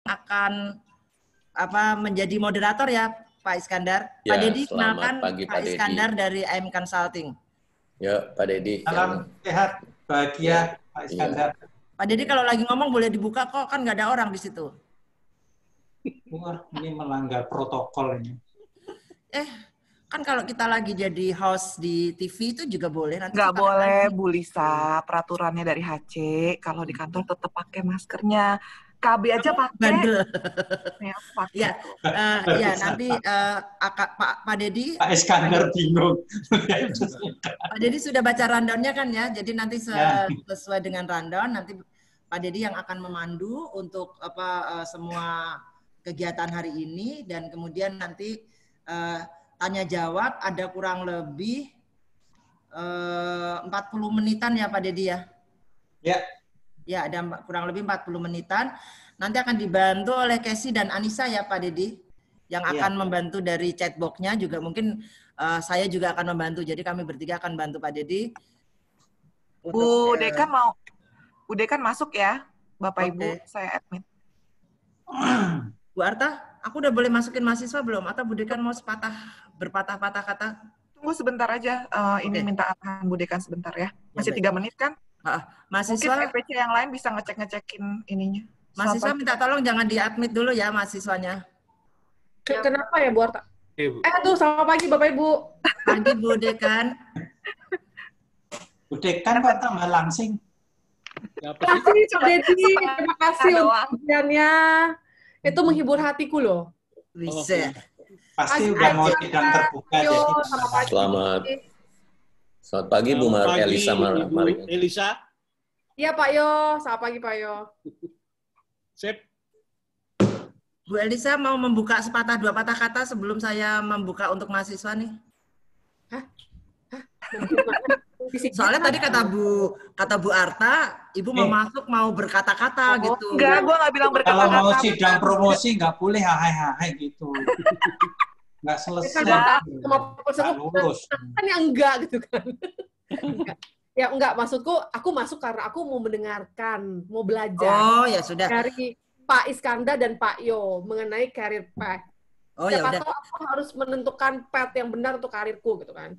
akan menjadi moderator ya Pak Iskandar. Ya, Pak Dedi, kenalkan pagi, Pak Iskandar dari AM Consulting. Ya, Pak Dedi. Salam sehat, bahagia Pak Iskandar. Pak Dedi kalau lagi ngomong boleh dibuka kok, kan nggak ada orang di situ. Wah, ini melanggar protokol ini. Kan kalau kita lagi jadi host di TV itu juga boleh. Nggak boleh, Bu Lisa. Peraturannya dari HC. Kalau di kantor tetap pakai maskernya. KB aja pakai. Ya, ya nanti Pak Dedi. Pak Iskandar bingung. Pak Dedi sudah baca rundown-nya kan ya. Jadi nanti sesuai dengan rundown nanti Pak Dedi yang akan memandu untuk semua kegiatan hari ini, dan kemudian nanti tanya jawab ada kurang lebih 40 menitan ya Pak Dedi ya? Ya. Ya, ada kurang lebih 40 menitan. Nanti akan dibantu oleh Casey dan Anissa ya Pak Dedi, yang akan membantu dari chatbox-nya juga. Mungkin saya juga akan membantu, jadi kami bertiga akan bantu Pak Dedi. Bu Dekan masuk ya, Bapak Ibu, saya admin. Bu Arta, aku udah boleh masukin mahasiswa belum? Atau Bu Dekan mau berpatah-patah kata? Tunggu sebentar aja, ini minta arahan Bu Dekan sebentar ya. Masih 3 menit kan? Mahasiswa, mungkin EPC yang lain bisa ngecekin ininya. Mahasiswa minta tolong jangan di-admit dulu ya mahasiswanya. Kenapa ya Bu Arta? Aduh, selamat pagi Bapak Ibu. Pagi Bu Dekan. Bu Dekan kok tambah langsing. Terima kasih Pak Dedi, terima kasih untuk ujiannya. Itu menghibur hatiku loh. Bisa. Pasti udah mau sidang terbuka. Jadi Selamat pagi Bu Elisa. Elisa. Iya Pak Yo, selamat pagi Pak Yo. Sip. Bu Elisa mau membuka sepatah dua patah kata sebelum saya membuka untuk mahasiswa nih. Soalnya tadi kata Bu Arta, Ibu mau masuk mau berkata-kata gitu. Enggak, gue nggak bilang berkata-kata. Kalau mau sidang promosi nggak boleh hai gitu. Nggak selesai. Nggak lulus. Kan yang enggak gitu kan. Ya enggak, maksudku aku masuk karena aku mau mendengarkan, mau belajar. Oh ya sudah. Dari Pak Iskandar dan Pak Yo mengenai career path. Oh ya udah. Siapa tahu aku harus menentukan path yang benar untuk karirku gitu kan.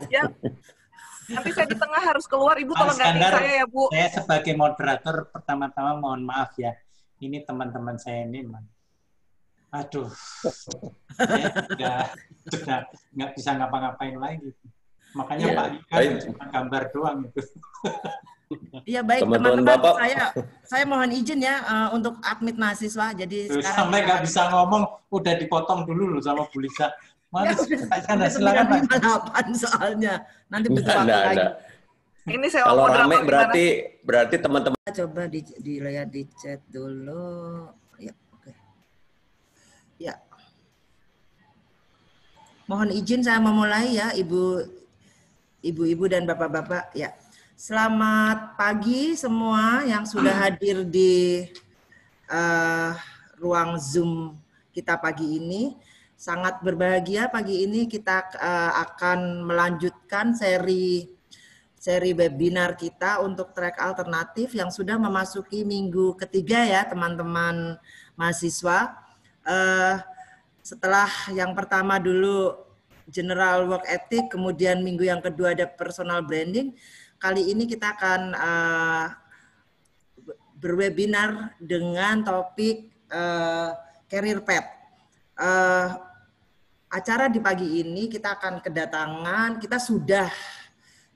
Ya. Nanti saya di tengah harus keluar, Ibu tolong ganti saya ya Bu. Saya sebagai moderator pertama-tama mohon maaf ya. Ini teman-teman saya ini, aduh, saya sudah nggak bisa ngapa-ngapain lagi. Makanya Pak Ikan cuma gambar doang itu. Iya baik teman-teman, saya mohon izin ya untuk admit mahasiswa. Jadi sekarang sampai nggak bisa ngomong, udah dipotong dulu loh sama Bu Lisa. Mana silakan 958 soalnya. Nanti butuh waktu lagi. Ini saya kalau rame berarti teman-teman coba dilihat di chat dulu. Ya, oke. Ya. Mohon izin saya memulai ya, Ibu-ibu dan Bapak-bapak ya. Selamat pagi semua yang sudah hadir di ruang Zoom kita pagi ini. Sangat berbahagia pagi ini kita akan melanjutkan seri webinar kita untuk track alternatif yang sudah memasuki minggu ketiga ya teman-teman mahasiswa. Setelah yang pertama dulu general work ethic, kemudian minggu yang kedua ada personal branding. Kali ini kita akan berwebinar dengan topik career path. Acara di pagi ini kita sudah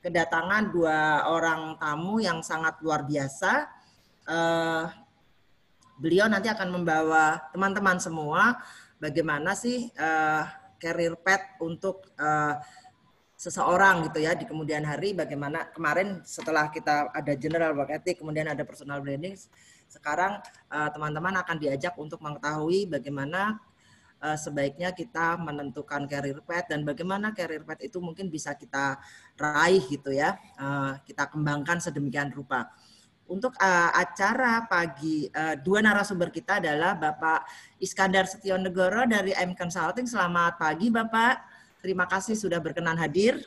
kedatangan 2 orang tamu yang sangat luar biasa. Beliau nanti akan membawa teman-teman semua bagaimana sih career path untuk seseorang gitu ya di kemudian hari, bagaimana kemarin setelah kita ada general work ethic, kemudian ada personal branding, sekarang teman-teman akan diajak untuk mengetahui bagaimana sebaiknya kita menentukan career path dan bagaimana career path itu mungkin bisa kita raih gitu ya, kita kembangkan sedemikian rupa. Untuk acara pagi, 2 narasumber kita adalah Bapak Iskandar Setionegoro dari AM Consulting. Selamat pagi Bapak, terima kasih sudah berkenan hadir.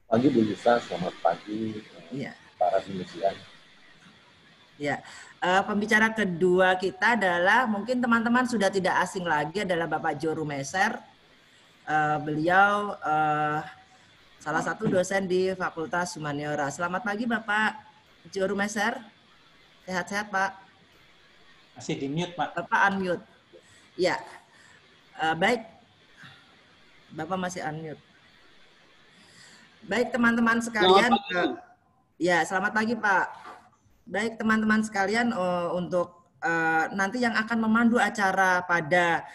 Pagi Bu Lisa, selamat pagi ya. Para penelitian. Ya, Pembicara kedua kita adalah mungkin teman-teman sudah tidak asing lagi adalah Bapak Jo Rumeser. Beliau salah satu dosen di Fakultas Humaniora. Selamat pagi Bapak Jo Rumeser. Sehat-sehat Pak. Masih di mute Pak. Bapak unmute. Ya, baik. Bapak masih unmute. Baik teman-teman sekalian. Ya, selamat pagi Pak. Baik teman-teman sekalian, untuk nanti yang akan memandu acara pada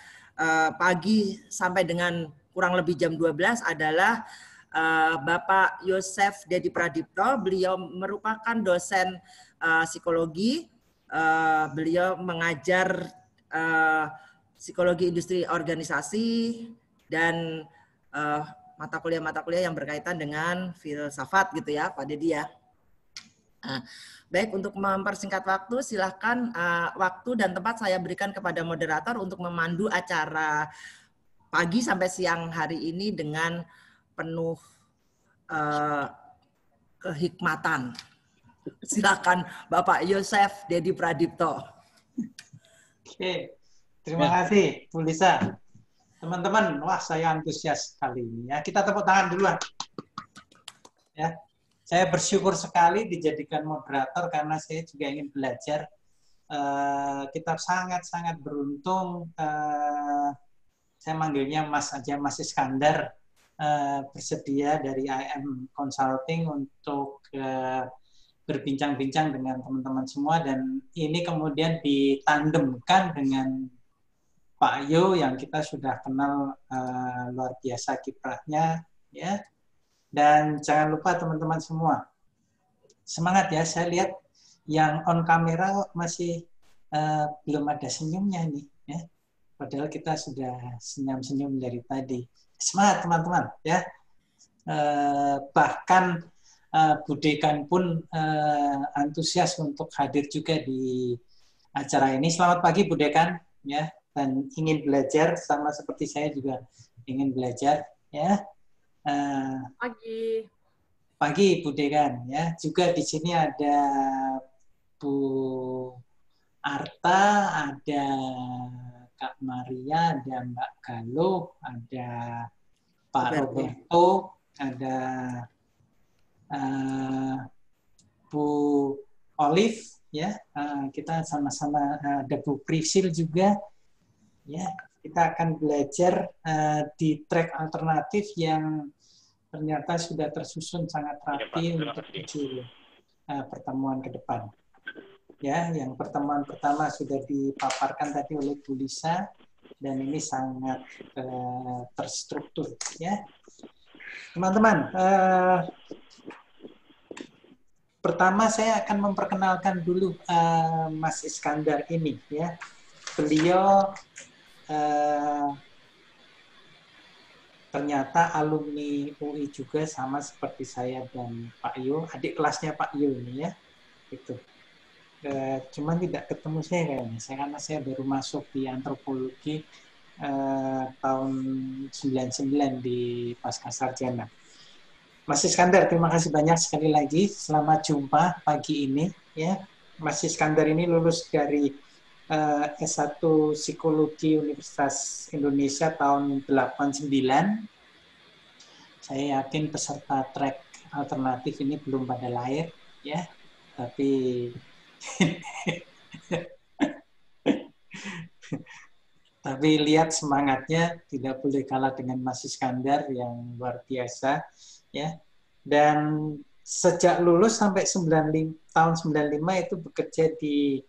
pagi sampai dengan kurang lebih jam 12 adalah Bapak Yosef Dedi Pradipto. Beliau merupakan dosen psikologi. Beliau mengajar psikologi industri organisasi dan mata kuliah yang berkaitan dengan filsafat gitu ya Pak Dedi ya. Baik, untuk mempersingkat waktu, silakan waktu dan tempat saya berikan kepada moderator untuk memandu acara pagi sampai siang hari ini dengan penuh kehikmatan. Silakan Bapak Yosef Dedi Pradipto. Oke, terima kasih Bu Lisa. Teman-teman, wah saya antusias kali ini ya. Kita tepuk tangan duluan. Ya. Saya bersyukur sekali dijadikan moderator karena saya juga ingin belajar. Kita sangat-sangat beruntung. Saya manggilnya Mas aja, Mas Iskandar, bersedia dari IM Consulting untuk berbincang-bincang dengan teman-teman semua, dan ini kemudian ditandemkan dengan Pak Yo yang kita sudah kenal luar biasa kiprahnya, ya. Dan jangan lupa teman-teman semua, semangat ya. Saya lihat yang on kamera masih belum ada senyumnya nih, ya. Padahal kita sudah senyum-senyum dari tadi. Semangat teman-teman, ya. Bahkan Bu Dekan pun antusias untuk hadir juga di acara ini. Selamat pagi Bu Dekan, ya. Dan ingin belajar sama seperti saya juga ingin belajar, ya. Pagi Bu Dekan, ya. Juga di sini ada Bu Arta, ada Kak Maria, ada Mbak Galuh, ada Pak Roberto, ada Bu Olive, ya. Kita sama-sama, ada Bu Prisil juga, ya. Kita akan belajar di track alternatif yang ternyata sudah tersusun sangat rapi untuk tujuh pertemuan ke depan. Ya, yang pertemuan pertama sudah dipaparkan tadi oleh Bu Lisa, dan ini sangat terstruktur, ya. Teman-teman, pertama saya akan memperkenalkan dulu Mas Iskandar ini, ya. Beliau ternyata alumni UI juga, sama seperti saya dan Pak Yo, adik kelasnya Pak Yo ini, ya. Itu. Cuman tidak ketemu saya kayaknya, karena saya baru masuk di antropologi tahun 99 di Pascasarjana. Mas Iskandar, terima kasih banyak sekali lagi. Selamat jumpa pagi ini, ya. Mas Iskandar ini lulus dari S1 Psikologi Universitas Indonesia tahun 89. Saya yakin peserta track alternatif ini belum pada lahir, ya. Tapi tapi lihat semangatnya tidak boleh kalah dengan Mas Iskandar yang luar biasa, ya. Dan sejak lulus sampai tahun 95 itu bekerja di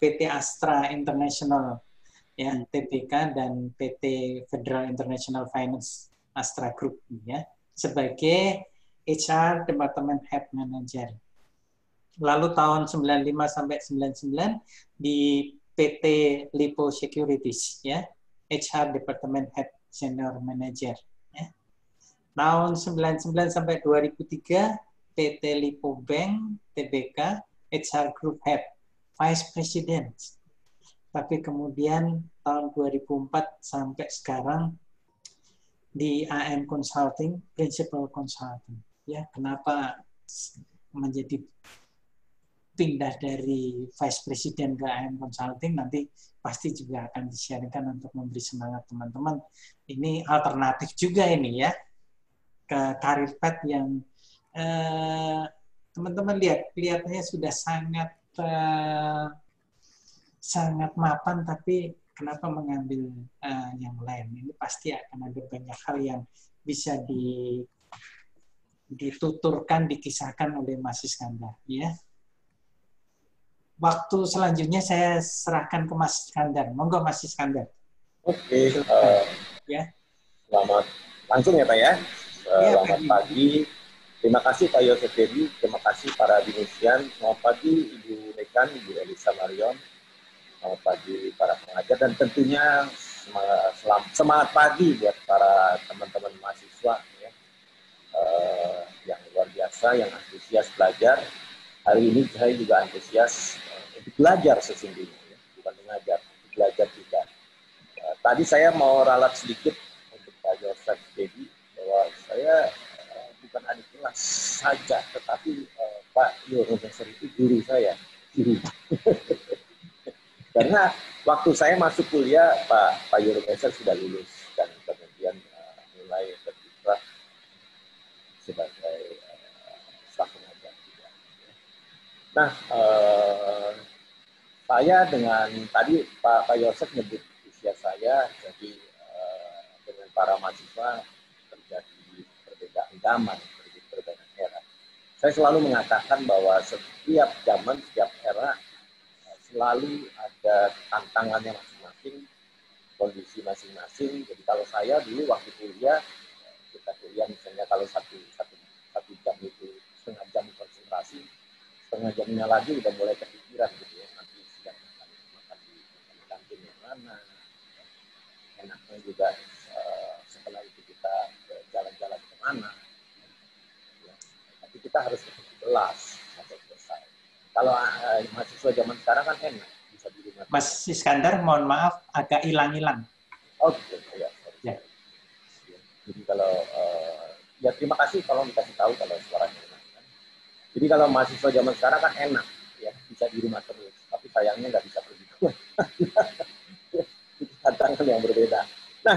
PT Astra International, ya, TBK, dan PT Federal International Finance Astra Group, ya, sebagai HR Department Head Manager. Lalu tahun 95 sampai 99 di PT Lipo Securities, ya, HR Department Head Senior Manager, ya. Tahun 99 sampai 2003 PT Lipo Bank TBK HR Group Head Vice President. Tapi kemudian tahun 2004 sampai sekarang di AM Consulting, Principal Consulting. Ya, kenapa menjadi pindah dari Vice President ke AM Consulting, nanti pasti juga akan di-sharingkan untuk memberi semangat teman-teman. Ini alternatif juga ini ya, ke karir path yang teman-teman lihat, kelihatannya sudah sangat sangat mapan, tapi kenapa mengambil yang lain? Ini pasti akan ada banyak hal yang bisa dituturkan, dikisahkan oleh Mas Iskandar. Ya. Waktu selanjutnya saya serahkan ke Mas Iskandar. Monggo Mas Iskandar. Oke, Ya. selamat langsung ya Pak ya. Ya, Selamat pagi. Terima kasih Pak Yosef Dedi, terima kasih para dinisian. Selamat pagi Ibu Rekan, Ibu Elisa Marion. Selamat pagi para pengajar dan tentunya semangat pagi buat para teman-teman mahasiswa ya. Yang luar biasa, yang antusias belajar. Hari ini saya juga antusias untuk belajar sesungguhnya, ya. Bukan mengajar, belajar juga. Tadi saya mau ralat sedikit untuk Pak Yosef Dedi bahwa saya bukan adik kelas saja, tetapi Pak Yosef itu guru saya. Karena waktu saya masuk kuliah, Pak Yosef sudah lulus dan kemudian mulai berkiprah sebagai staf pengajar juga. Nah, saya dengan tadi Pak Yosef nyebut usia saya, jadi dengan para mahasiswa terjadi perbedaan zaman, perbedaan era. Saya selalu mengatakan bahwa setiap zaman, setiap era selalu ada tantangannya masing-masing, kondisi masing-masing. Jadi kalau saya dulu waktu kuliah, kita kuliah misalnya kalau satu jam itu setengah jam konsentrasi, setengah jamnya lagi udah mulai kepikiran gitu ya, nanti sedang makan di kantin yang mana, enaknya juga setelah itu kita jalan-jalan kemana, ya. Tapi kita harus tetap jelas sampai selesai. Kalau mahasiswa zaman sekarang kan enak, bisa di rumah. Mas Iskandar, mohon maaf agak hilang-hilang. Oh gitu ya. Ya. Jadi kalau ya terima kasih kalau dikasih tahu kalau suaranya enak. Kan? Jadi kalau mahasiswa zaman sekarang kan enak, ya bisa di rumah terus. Tapi sayangnya nggak bisa pergi keluar. Itu tantangan yang berbeda. Nah,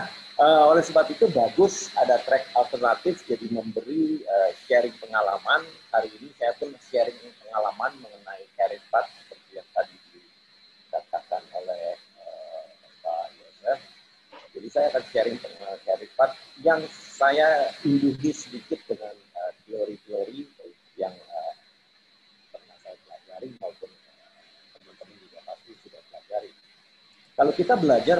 oleh sebab itu bagus ada track alternatif, jadi memberi sharing pengalaman. Hari ini saya pun sharing pengalaman mengenai career path seperti yang tadi dikatakan oleh Pak Yosef. Jadi saya akan sharing career path yang saya induhi sedikit dengan teori-teori yang pernah saya pelajari maupun teman-teman juga pasti sudah pelajari. Kalau kita belajar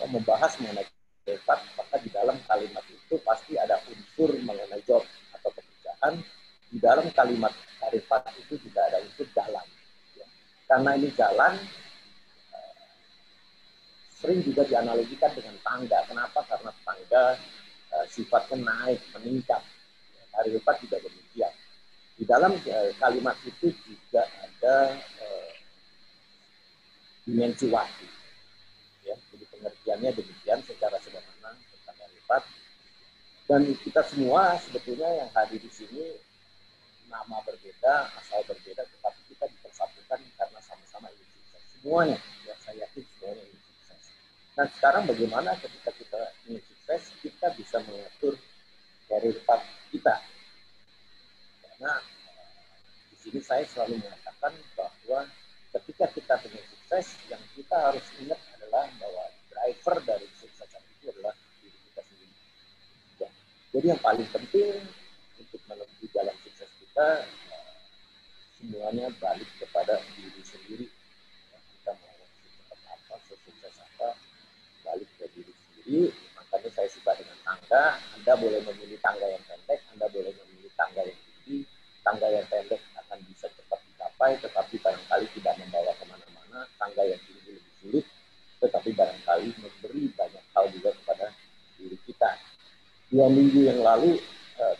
membahas mengenai career path, maka di dalam kalimat itu pasti ada unsur mengenai job atau pekerjaan. Di dalam kalimat career path itu juga ada unsur jalan. Ya. Karena ini jalan, sering juga dianalogikan dengan tangga. Kenapa? Karena tangga sifatnya naik, meningkat. Career path juga demikian. Di dalam kalimat itu juga ada dimensi waktu. Ya, jadi pengertiannya demikian secara sederhana tentang career path. Dan kita semua sebetulnya yang hadir di sini nama berbeda, asal berbeda, tetapi kita dipersatukan karena sama-sama ingin sukses. Semuanya, ya saya yakin semuanya ingin sukses. Nah sekarang bagaimana ketika kita ingin sukses, kita bisa mengatur career path kita. Karena di sini saya selalu mengatakan bahwa ketika kita ingin sukses, yang kita harus ingat adalah bahwa driver dari kesuksesan itu adalah diri kita sendiri. Ya. Jadi yang paling penting untuk menempuh jalan sukses kita, semuanya balik kepada diri sendiri. Ya, kita mau secepat apa, sesukses apa, balik ke diri sendiri. Makanya saya suka dengan tangga. Anda boleh memilih tangga yang pendek, Anda boleh memilih tangga yang tinggi. Tangga yang pendek akan bisa cepat dicapai, tetapi barangkali tidak membawa kemana-mana. Tangga yang tinggi lebih sulit, tetapi barangkali memberi banyak hal juga kepada diri kita. 2 minggu yang lalu,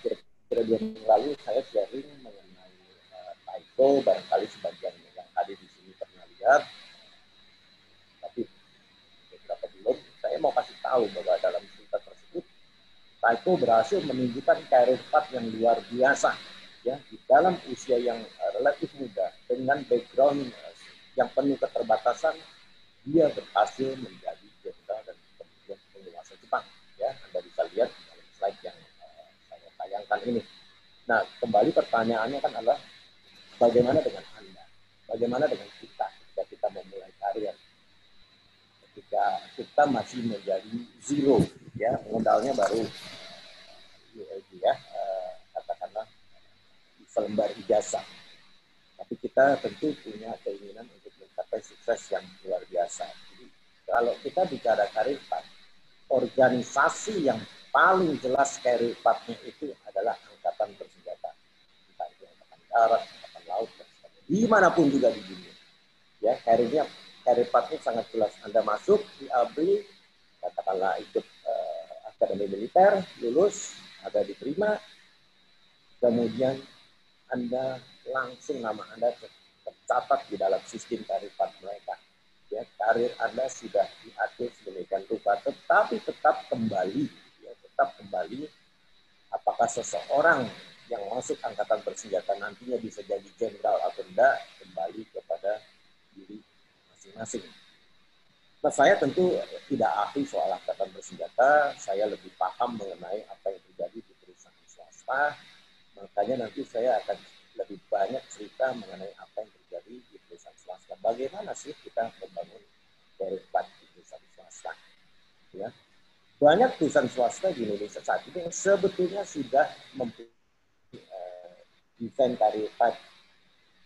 kira-kira 2 minggu lalu, saya sharing mengenai Taiko. Barangkali sebagian yang hadir di sini pernah lihat, tapi beberapa belum. Saya mau kasih tahu bahwa dalam cerita tersebut, Taiko berhasil menunjukkan career path yang luar biasa. Ya, di dalam usia yang relatif muda, dengan background yang penuh keterbatasan, dia berhasil menjadi jenderal dan kemudian penguasa Jepang. Ya, Anda bisa lihat dalam slide yang saya tayangkan ini. Nah, kembali pertanyaannya kan adalah bagaimana dengan Anda? Bagaimana dengan kita ketika kita memulai karir? Ketika kita masih menjadi zero, ya, modalnya baru ya, katakanlah selembar ijazah. Tapi kita tentu punya keinginan untuk mencapai sukses yang luar biasa. Jadi, kalau kita bicara karir path, organisasi yang paling jelas karir path-nya itu adalah angkatan bersenjata. Entah itu angkatan darat, angkatan laut, dan sebagainya. Dimanapun juga di dunia. Ya, karir path-nya sangat jelas. Anda masuk di ABRI, katakanlah ikut akademi militer, lulus, ada diterima, kemudian Anda langsung nama Anda tercatat di dalam sistem karir path mereka. Ya, karir Anda sudah diatur sedemikian rupa, tetapi tetap kembali, ya, apakah seseorang yang masuk angkatan bersenjata nantinya bisa jadi jenderal atau tidak, kembali kepada diri masing-masing. Nah, saya tentu tidak ahli soal angkatan bersenjata, saya lebih paham mengenai apa yang terjadi di perusahaan swasta, makanya nanti saya akan lebih banyak cerita mengenai apa yang terjadi di perusahaan swasta. Bagaimana sih kita membangun karir path di perusahaan swasta? Ya. Banyak perusahaan swasta di Indonesia saat ini yang sebetulnya sudah mempunyai desain karir path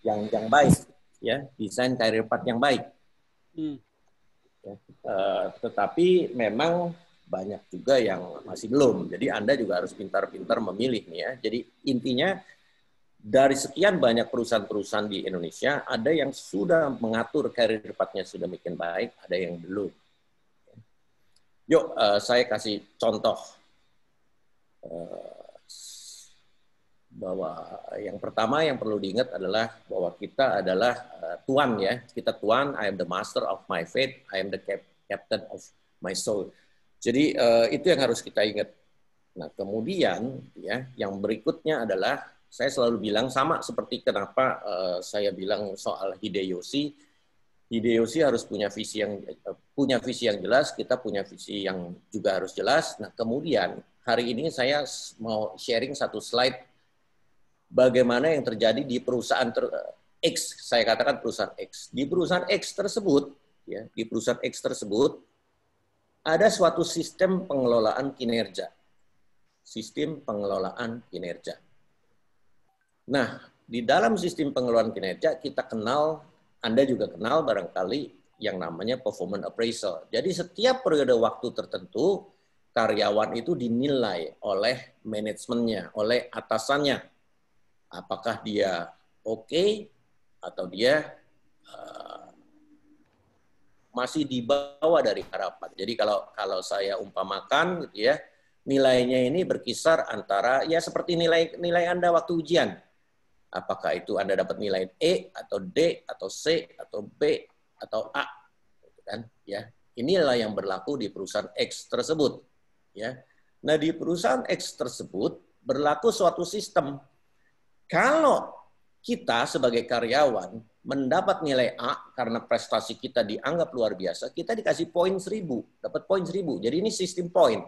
yang baik, ya, desain karir path yang baik. Ya. Tetapi memang banyak juga yang masih belum. Jadi Anda juga harus pintar-pintar memilih nih ya. Jadi intinya dari sekian banyak perusahaan-perusahaan di Indonesia, ada yang sudah mengatur karir path-nya sudah makin baik, ada yang belum. Yuk, saya kasih contoh bahwa yang pertama yang perlu diingat adalah bahwa kita adalah tuan ya, kita tuan. I am the master of my fate, I am the captain of my soul. Jadi itu yang harus kita ingat. Nah, kemudian ya, yang berikutnya adalah saya selalu bilang sama seperti kenapa saya bilang soal Hideyoshi. Hideyoshi harus punya visi yang jelas, kita punya visi yang juga harus jelas. Nah, kemudian hari ini saya mau sharing satu slide bagaimana yang terjadi di perusahaan X, saya katakan perusahaan X. Di perusahaan X tersebut, ya, di perusahaan X tersebut ada suatu sistem pengelolaan kinerja. Sistem pengelolaan kinerja. Nah, di dalam sistem pengelolaan kinerja kita kenal, Anda juga kenal barangkali yang namanya performance appraisal. Jadi setiap periode waktu tertentu karyawan itu dinilai oleh manajemennya, oleh atasannya. Apakah dia oke atau dia masih di bawah dari harapan. Jadi kalau saya umpamakan gitu ya, nilainya ini berkisar antara ya seperti nilai Anda waktu ujian. Apakah itu Anda dapat nilai E atau D atau C atau B atau A, gitu kan? Ya, inilah yang berlaku di perusahaan X tersebut. Ya, nah di perusahaan X tersebut berlaku suatu sistem. Kalau kita sebagai karyawan mendapat nilai A karena prestasi kita dianggap luar biasa, kita dikasih poin 1000, dapat poin 1000. Jadi ini sistem poin.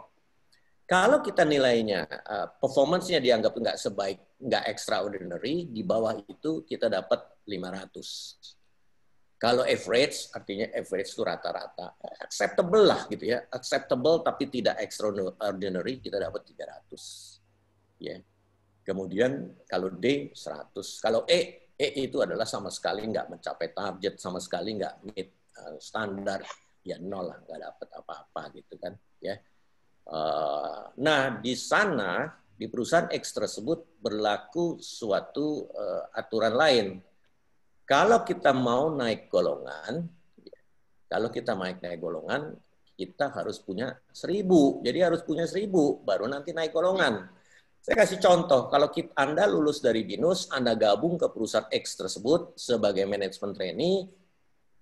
Kalau kita nilainya, performance-nya dianggap nggak extraordinary, di bawah itu kita dapat 500. Kalau average, artinya average itu rata-rata. Acceptable lah gitu ya. Acceptable tapi tidak extraordinary, kita dapat 300. Ya. Kemudian kalau D, 100. Kalau E itu adalah sama sekali nggak mencapai target, sama sekali nggak meet standar. Ya 0 lah, nggak dapat apa-apa gitu kan. Ya. Nah, di sana, di perusahaan X tersebut berlaku suatu aturan lain. Kalau kita mau naik golongan, kita harus punya 1000. Jadi harus punya 1000, baru nanti naik golongan. Saya kasih contoh, kalau Anda lulus dari BINUS, Anda gabung ke perusahaan X tersebut sebagai manajemen trainee,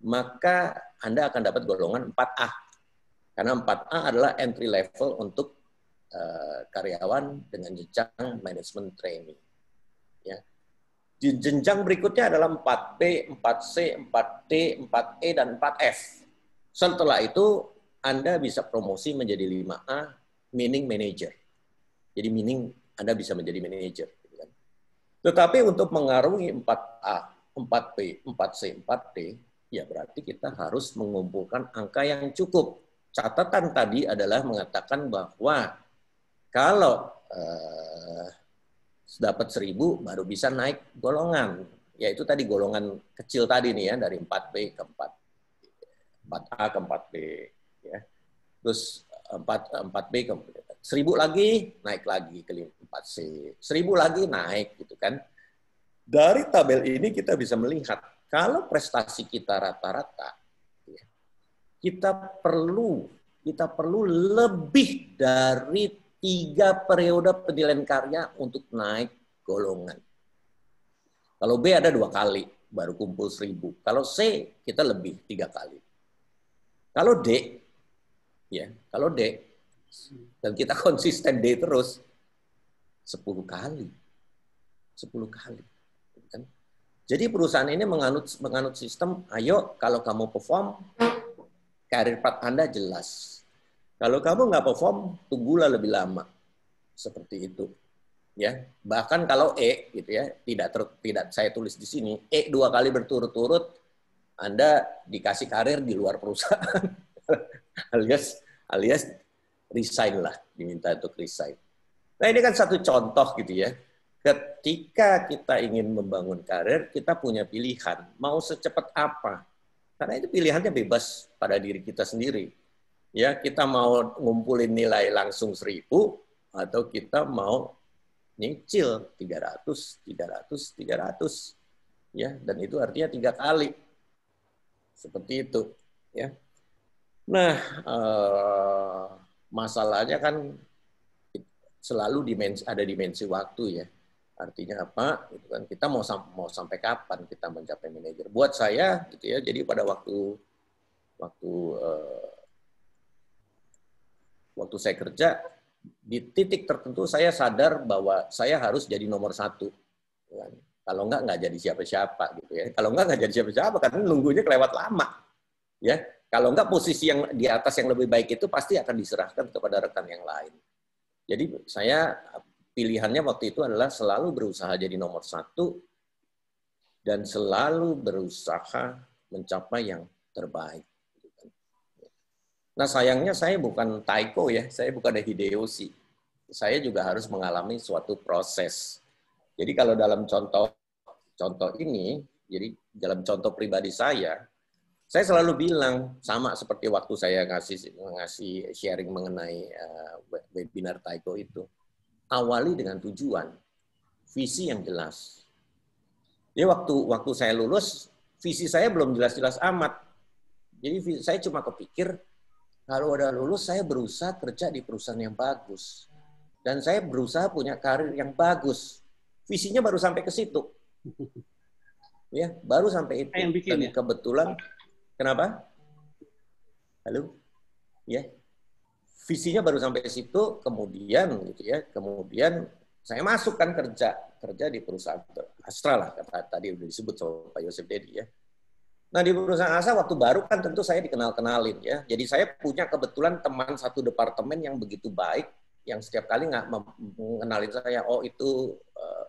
maka Anda akan dapat golongan 4A. Karena 4A adalah entry level untuk karyawan dengan jenjang manajemen trainee. Ya. Di jenjang berikutnya adalah 4B, 4C, 4D, 4E, dan 4F. Setelah itu, Anda bisa promosi menjadi 5A, meaning manager. Jadi meaning Anda bisa menjadi manager. Tetapi untuk mengarungi 4A, 4B, 4C, 4D, ya berarti kita harus mengumpulkan angka yang cukup. Catatan tadi adalah mengatakan bahwa kalau dapat 1000 baru bisa naik golongan, yaitu tadi golongan kecil tadi nih ya, dari 4B ke 4A ke 4B ya. Terus 4B ke 1000 lagi naik lagi ke 4C, 1000 lagi naik gitu kan. Dari tabel ini kita bisa melihat kalau prestasi kita rata-rata ya, kita perlu lebih dari 3 periode penilaian karya untuk naik golongan. Kalau B ada 2 kali, baru kumpul 1000. Kalau C, kita lebih 3 kali. Kalau D, dan kita konsisten D terus, 10 kali. 10 kali. Jadi perusahaan ini menganut sistem, ayo kalau kamu perform, karir path Anda jelas. Kalau kamu nggak perform, tunggulah lebih lama. Seperti itu. Ya, bahkan kalau E gitu ya, tidak saya tulis di sini, E 2 kali berturut-turut Anda dikasih karir di luar perusahaan. alias resign lah, diminta untuk resign. Nah, ini kan satu contoh gitu ya. Ketika kita ingin membangun karir, kita punya pilihan, mau secepat apa? Karena itu pilihannya bebas pada diri kita sendiri. Ya, kita mau ngumpulin nilai langsung 1000 atau kita mau nyicil 300. Ya, dan itu artinya 3 kali. Seperti itu, ya. Nah, masalahnya kan selalu ada dimensi waktu ya. Artinya apa? Itu kan kita mau sampai kapan kita mencapai manajer. Buat saya gitu ya. Jadi pada waktu saya kerja, di titik tertentu saya sadar bahwa saya harus jadi nomor 1. Kalau nggak jadi siapa-siapa gitu ya. Kalau nggak jadi siapa-siapa karena nunggunya kelewat lama. Ya, kalau nggak posisi yang di atas yang lebih baik itu pasti akan diserahkan kepada rekan yang lain. Jadi saya pilihannya waktu itu adalah selalu berusaha jadi nomor 1 dan selalu berusaha mencapai yang terbaik. Nah, sayangnya saya bukan Taiko ya, saya bukan Hideyoshi. Saya juga harus mengalami suatu proses. Jadi kalau dalam contoh ini, jadi dalam contoh pribadi saya selalu bilang sama seperti waktu saya ngasih sharing mengenai webinar Taiko itu. Awali dengan tujuan, visi yang jelas. Jadi waktu saya lulus, visi saya belum jelas-jelas amat. Jadi saya cuma kepikir, kalau udah lulus, saya berusaha kerja di perusahaan yang bagus. Dan saya berusaha punya karir yang bagus. Visinya baru sampai ke situ. Ya, baru sampai itu. Yang bikin, dan ya? kebetulan, kenapa? Halo? Ya. Visinya baru sampai ke situ, kemudian gitu ya. Kemudian saya masuk kan kerja di perusahaan Astra lah, kata tadi udah disebut sama Pak Yosef Dedi ya. Nah, di perusahaan Asa waktu baru kan tentu saya dikenal-kenalin ya. Jadi saya punya kebetulan teman satu departemen yang begitu baik, yang setiap kali nggak mengenalin saya, oh itu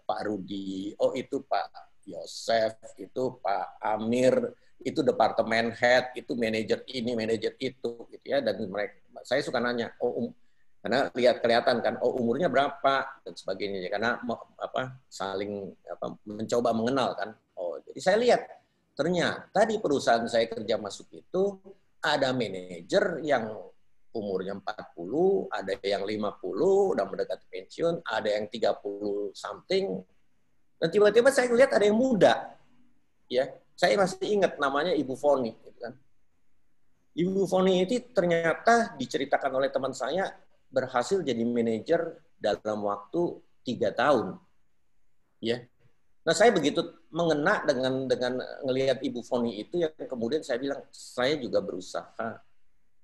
Pak Rudi, oh itu Pak Yosef, itu Pak Amir, itu departemen head, itu manajer ini, manajer itu, gitu ya. Dan saya suka nanya, karena kelihatan kan, oh umurnya berapa dan sebagainya, karena saling mencoba mengenal kan. Oh, jadi saya lihat. Ternyata di perusahaan saya kerja masuk itu ada manajer yang umurnya 40, ada yang 50, udah mendekati pensiun, ada yang 30 something. Dan tiba-tiba saya lihat ada yang muda. Ya, saya masih ingat namanya Ibu Foni. Gitu kan. Ibu Foni itu ternyata diceritakan oleh teman saya berhasil jadi manajer dalam waktu 3 tahun. Ya. Nah, saya begitu mengena dengan ngelihat Ibu Foni itu, yang kemudian saya bilang, saya juga berusaha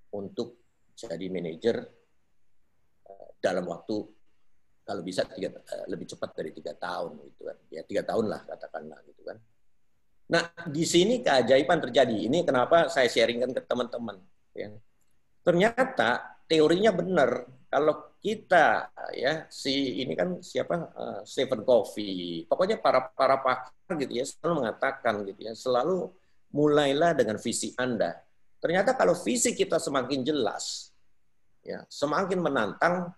untuk jadi manajer dalam waktu kalau bisa lebih cepat dari 3 tahun gitu kan. Ya 3 tahun lah katakanlah gitu kan. Nah, di sini keajaiban terjadi. Ini kenapa saya sharingkan ke teman-teman. Ya. Ternyata teorinya benar. Kalau kita ya ini kan siapa Stephen Covey, pokoknya para pakar gitu ya selalu mengatakan gitu ya, selalu mulailah dengan visi Anda. Ternyata kalau visi kita semakin jelas, ya semakin menantang,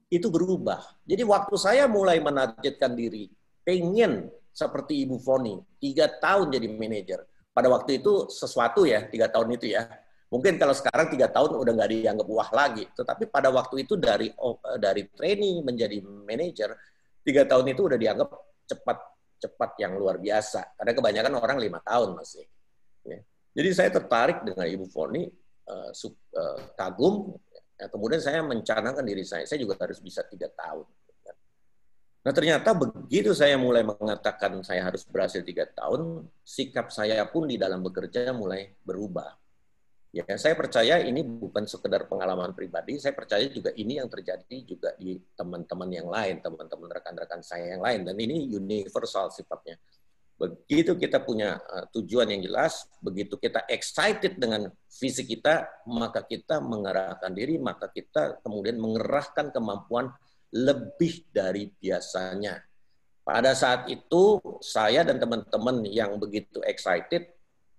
itu berubah. Jadi waktu saya mulai menargetkan diri, pengen seperti Ibu Foni, 3 tahun jadi manajer. Pada waktu itu sesuatu ya, 3 tahun itu ya. Mungkin kalau sekarang 3 tahun udah nggak dianggap wah lagi. Tetapi pada waktu itu dari trainee menjadi manajer, 3 tahun itu udah dianggap cepat yang luar biasa. Karena kebanyakan orang 5 tahun masih. Ya. Jadi saya tertarik dengan Ibu Foni, kagum. Kemudian saya mencanangkan diri saya juga harus bisa 3 tahun. Nah ternyata begitu saya mulai mengatakan saya harus berhasil 3 tahun, sikap saya pun di dalam bekerja mulai berubah. Ya, saya percaya ini bukan sekedar pengalaman pribadi, saya percaya juga ini yang terjadi juga di teman-teman yang lain, teman-teman rekan-rekan saya yang lain, dan ini universal sifatnya. Begitu kita punya tujuan yang jelas, begitu kita excited dengan visi kita, maka kita mengerahkan diri, maka kita kemudian mengerahkan kemampuan lebih dari biasanya. Pada saat itu, saya dan teman-teman yang begitu excited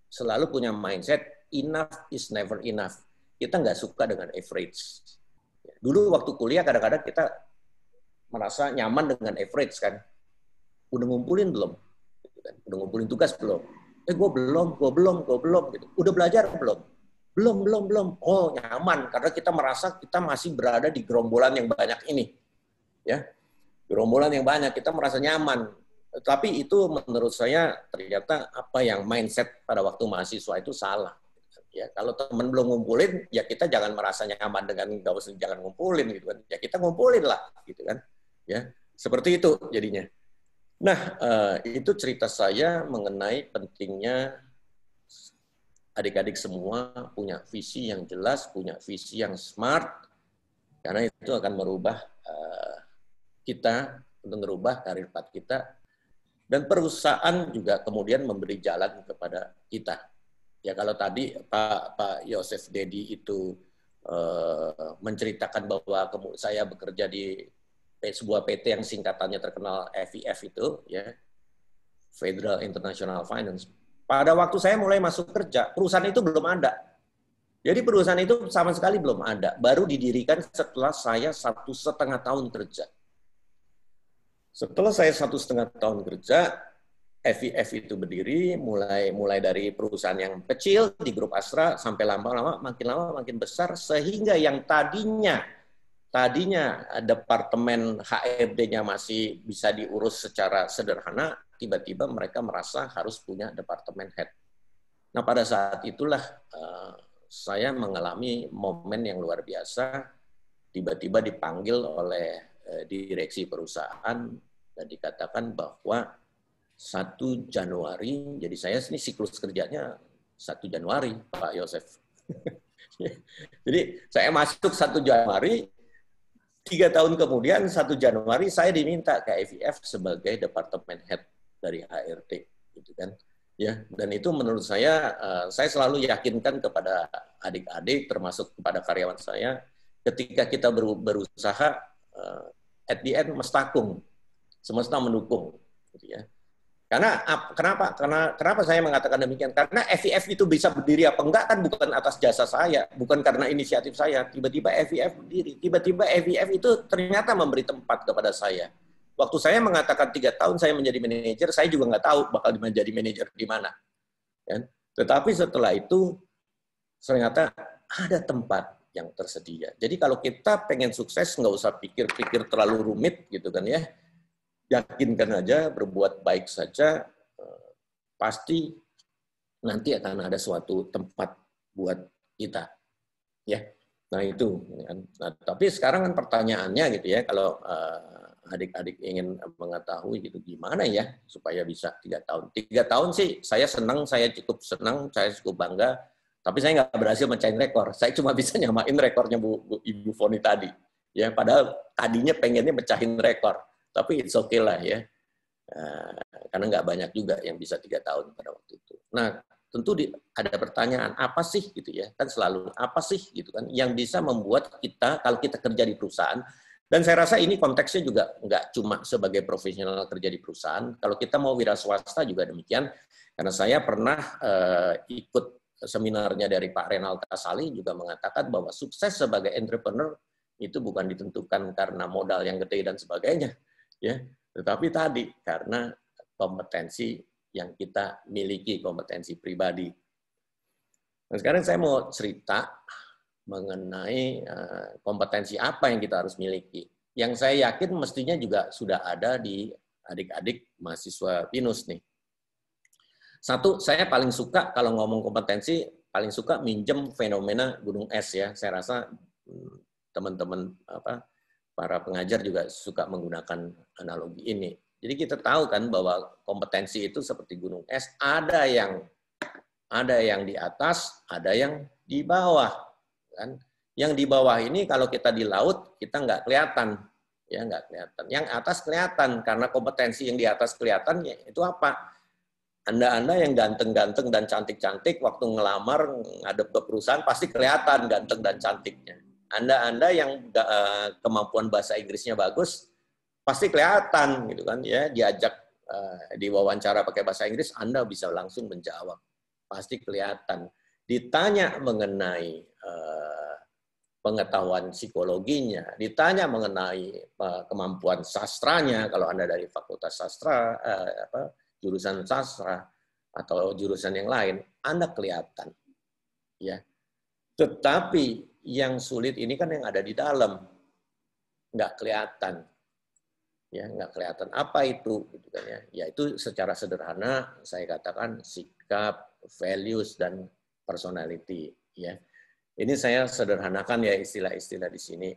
selalu punya mindset, enough is never enough. Kita nggak suka dengan average. Dulu waktu kuliah kadang-kadang kita merasa nyaman dengan average kan. Udah ngumpulin belum? Udah ngumpulin tugas belum? Gue belum gitu. Udah belajar belum? Belum. Oh, nyaman karena kita merasa kita masih berada di gerombolan yang banyak ini. Ya. Gerombolan yang banyak, kita merasa nyaman. Tapi itu menurut saya ternyata apa yang mindset pada waktu mahasiswa itu salah. Ya, kalau teman belum ngumpulin, ya kita jangan merasa nyaman dengan nggak usah jangan ngumpulin gitu kan. Ya kita ngumpulin lah gitu kan. Ya, seperti itu jadinya. Nah, itu cerita saya mengenai pentingnya adik-adik semua punya visi yang jelas, punya visi yang smart, karena itu akan merubah kita, untuk merubah karir path kita, dan perusahaan juga kemudian memberi jalan kepada kita. Ya kalau tadi Pak Yosef Dedi itu menceritakan bahwa saya bekerja di sebuah PT yang singkatannya terkenal FIF itu, ya, Federal International Finance. Pada waktu saya mulai masuk kerja, perusahaan itu belum ada. Jadi perusahaan itu sama sekali belum ada. Baru didirikan setelah saya 1,5 tahun kerja. Setelah saya 1,5 tahun kerja, FIF itu berdiri, mulai dari perusahaan yang kecil di grup Astra sampai lama makin besar, sehingga yang tadinya departemen HRD-nya masih bisa diurus secara sederhana, tiba-tiba mereka merasa harus punya departemen head. Nah, pada saat itulah saya mengalami momen yang luar biasa, tiba-tiba dipanggil oleh direksi perusahaan dan dikatakan bahwa 1 Januari, jadi saya ini siklus kerjanya 1 Januari, Pak Yosef. Jadi saya masuk 1 Januari, 3 tahun kemudian 1 Januari saya diminta ke FIF sebagai departemen head dari HRT, gitu kan? Ya, dan itu menurut saya selalu yakinkan kepada adik-adik, termasuk kepada karyawan saya, ketika kita berusaha, at the end mestakung, semesta mendukung, gitu ya. Kenapa saya mengatakan demikian? Karena FIF itu bisa berdiri apa enggak kan bukan atas jasa saya, bukan karena inisiatif saya. Tiba-tiba FIF berdiri, tiba-tiba FIF itu ternyata memberi tempat kepada saya. Waktu saya mengatakan 3 tahun saya menjadi manajer, saya juga nggak tahu bakal menjadi manajer di mana. Ya. Tetapi setelah itu ternyata ada tempat yang tersedia. Jadi kalau kita pengen sukses nggak usah pikir-pikir terlalu rumit gitu kan ya. Yakinkan aja, berbuat baik saja, pasti nanti akan ada suatu tempat buat kita, ya. Nah itu. Nah, tapi sekarang kan pertanyaannya gitu ya, kalau adik-adik ingin mengetahui gitu gimana ya supaya bisa 3 tahun. 3 tahun sih saya senang, saya cukup senang, saya cukup bangga. Tapi saya nggak berhasil mencapai rekor. Saya cuma bisa nyamain rekornya Ibu Foni tadi. Ya, padahal tadinya pengennya mecahin rekor, tapi it's okay lah ya. Karena nggak banyak juga yang bisa 3 tahun pada waktu itu. Nah, tentu ada pertanyaan, apa sih gitu ya? Kan selalu apa sih gitu kan yang bisa membuat kita, kalau kita kerja di perusahaan, dan saya rasa ini konteksnya juga nggak cuma sebagai profesional kerja di perusahaan, kalau kita mau wira swasta juga demikian, karena saya pernah ikut seminarnya dari Pak Renal Kasali juga mengatakan bahwa sukses sebagai entrepreneur itu bukan ditentukan karena modal yang gede dan sebagainya, ya, tetapi tadi karena kompetensi yang kita miliki, kompetensi pribadi. Nah, sekarang saya mau cerita mengenai kompetensi apa yang kita harus miliki. Yang saya yakin mestinya juga sudah ada di adik-adik mahasiswa Pinus nih. Satu, saya paling suka kalau ngomong kompetensi, paling suka minjem fenomena gunung es ya. Saya rasa teman-teman para pengajar juga suka menggunakan analogi ini. Jadi kita tahu kan bahwa kompetensi itu seperti gunung es, ada yang di atas, ada yang di bawah, kan? Yang di bawah ini kalau kita di laut kita nggak kelihatan, ya nggak kelihatan. Yang atas kelihatan karena kompetensi yang di atas kelihatan itu apa? Anda yang ganteng-ganteng dan cantik-cantik waktu ngelamar ngadep ke perusahaan pasti kelihatan ganteng dan cantiknya. Anda yang kemampuan bahasa Inggrisnya bagus pasti kelihatan gitu kan ya, diajak diwawancara pakai bahasa Inggris Anda bisa langsung menjawab. Pasti kelihatan. Ditanya mengenai pengetahuan psikologinya, ditanya mengenai kemampuan sastranya kalau Anda dari fakultas sastra jurusan sastra atau jurusan yang lain, Anda kelihatan. Ya. Tetapi yang sulit ini kan yang ada di dalam. Nggak kelihatan. Ya, nggak kelihatan. Apa itu? Gitu kan ya. Yaitu secara sederhana saya katakan sikap, values, dan personality. Ya. Ini saya sederhanakan ya istilah-istilah di sini.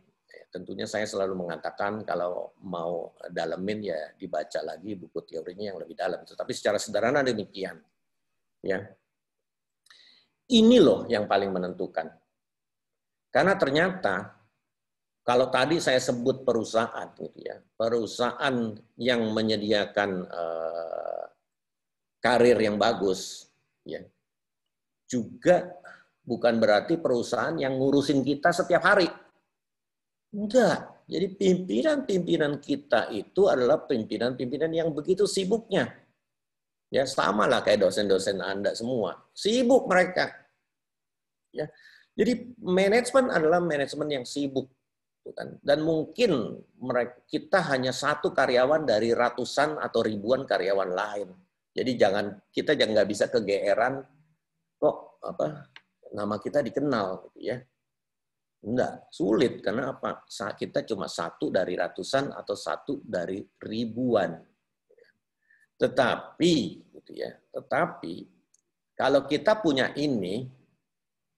Tentunya saya selalu mengatakan kalau mau dalemin ya dibaca lagi buku teorinya yang lebih dalam. Tetapi secara sederhana demikian. Ya. Ini loh yang paling menentukan. Karena ternyata kalau tadi saya sebut perusahaan, gitu ya, perusahaan yang menyediakan karir yang bagus, ya, juga bukan berarti perusahaan yang ngurusin kita setiap hari. Enggak. Jadi pimpinan-pimpinan kita itu adalah pimpinan-pimpinan yang begitu sibuknya. Ya, sama lah kayak dosen-dosen Anda semua. Sibuk mereka. Ya. Jadi manajemen adalah manajemen yang sibuk. Dan mungkin kita hanya satu karyawan dari ratusan atau ribuan karyawan lain. Jadi kita jangan nggak bisa kegeeran kok nama kita dikenal gitu ya. Enggak, sulit karena apa? Kita cuma satu dari ratusan atau satu dari ribuan. Tetapi gitu ya. Tetapi kalau kita punya ini,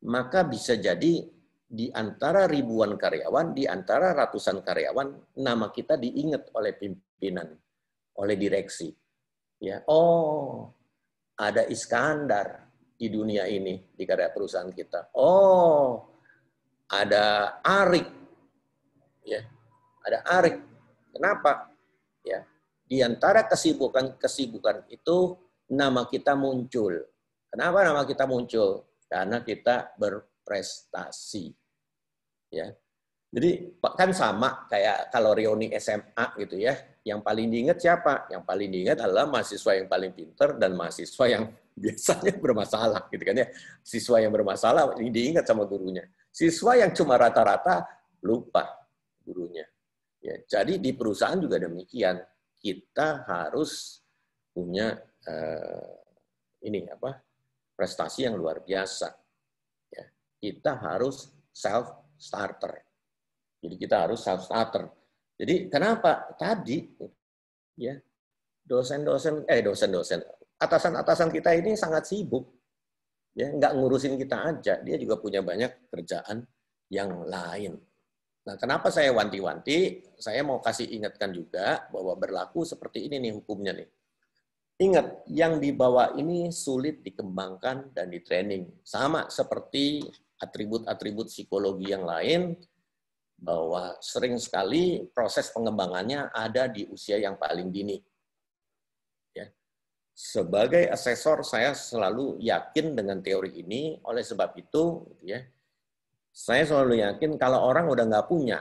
maka bisa jadi di antara ribuan karyawan, di antara ratusan karyawan, nama kita diingat oleh pimpinan, oleh direksi. Ya, oh, ada Iskandar di dunia ini di karya perusahaan kita. Oh, ada Arik. Ya, ada Arik. Kenapa? Ya, di antara kesibukan itu nama kita muncul. Kenapa nama kita muncul? Karena kita berprestasi. Ya. Jadi kan sama kayak kalau reuni SMA gitu ya. Yang paling diingat siapa? Yang paling diingat adalah mahasiswa yang paling pintar dan mahasiswa yang biasanya bermasalah gitu kan ya. Siswa yang bermasalah ini diingat sama gurunya. Siswa yang cuma rata-rata lupa gurunya. Ya, jadi di perusahaan juga demikian. Kita harus punya prestasi yang luar biasa. Ya, kita harus self-starter. Jadi kita harus self-starter. Jadi kenapa? Tadi ya dosen-dosen, atasan-atasan kita ini sangat sibuk. Ya, nggak ngurusin kita aja, dia juga punya banyak kerjaan yang lain. Nah, kenapa saya wanti-wanti? Saya mau kasih ingatkan juga bahwa berlaku seperti ini nih hukumnya nih. Ingat, yang di bawah ini sulit dikembangkan dan di-training. Sama seperti atribut-atribut psikologi yang lain, bahwa sering sekali proses pengembangannya ada di usia yang paling dini. Ya. Sebagai asesor, saya selalu yakin dengan teori ini. Oleh sebab itu, ya, saya selalu yakin kalau orang udah nggak punya,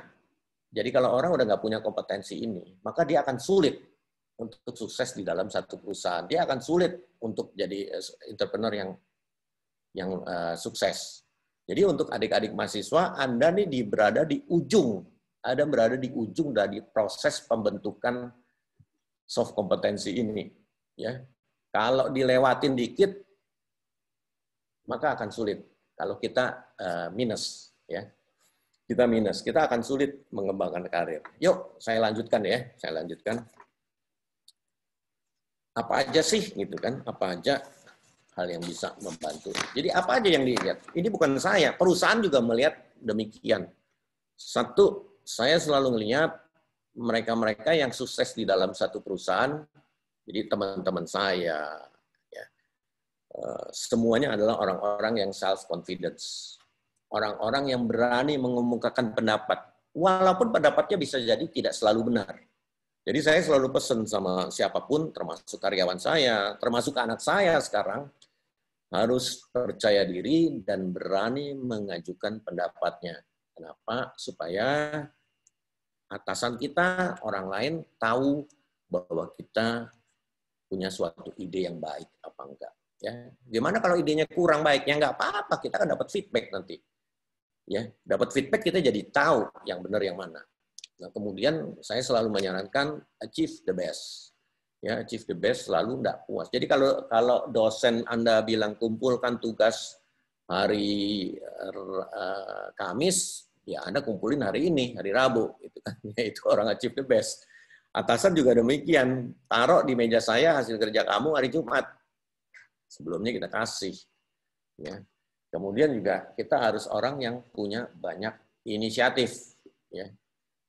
jadi kalau orang udah nggak punya kompetensi ini, maka dia akan sulit untuk sukses di dalam satu perusahaan. Dia akan sulit untuk jadi entrepreneur yang sukses. Jadi untuk adik-adik mahasiswa, Anda nih berada di ujung dari proses pembentukan soft kompetensi ini. Ya, kalau dilewatin dikit, maka akan sulit. Kalau kita minus, ya, kita akan sulit mengembangkan karir. Yuk, saya lanjutkan ya, Apa aja sih, gitu kan? Apa aja hal yang bisa membantu. Jadi apa aja yang dilihat? Ini bukan saya, perusahaan juga melihat demikian. Satu, saya selalu melihat mereka-mereka yang sukses di dalam satu perusahaan, jadi teman-teman saya, ya, semuanya adalah orang-orang yang self-confidence. Orang-orang yang berani mengemukakan pendapat, walaupun pendapatnya bisa jadi tidak selalu benar. Jadi saya selalu pesan sama siapapun, termasuk karyawan saya, termasuk anak saya sekarang, harus percaya diri dan berani mengajukan pendapatnya. Kenapa? Supaya atasan kita, orang lain tahu bahwa kita punya suatu ide yang baik apa enggak. Ya, gimana kalau idenya kurang baik? Ya nggak apa-apa, kita kan dapat feedback nanti. Ya, dapat feedback kita jadi tahu yang benar yang mana. Nah, kemudian saya selalu menyarankan achieve the best. Ya, achieve the best, selalu enggak puas. Jadi kalau dosen Anda bilang kumpulkan tugas hari Kamis, ya Anda kumpulin hari ini, hari Rabu, gitu kan. Itu orang achieve the best. Atasan juga demikian, taruh di meja saya hasil kerja kamu hari Jumat. Sebelumnya kita kasih. Ya. Kemudian juga kita harus orang yang punya banyak inisiatif. Ya.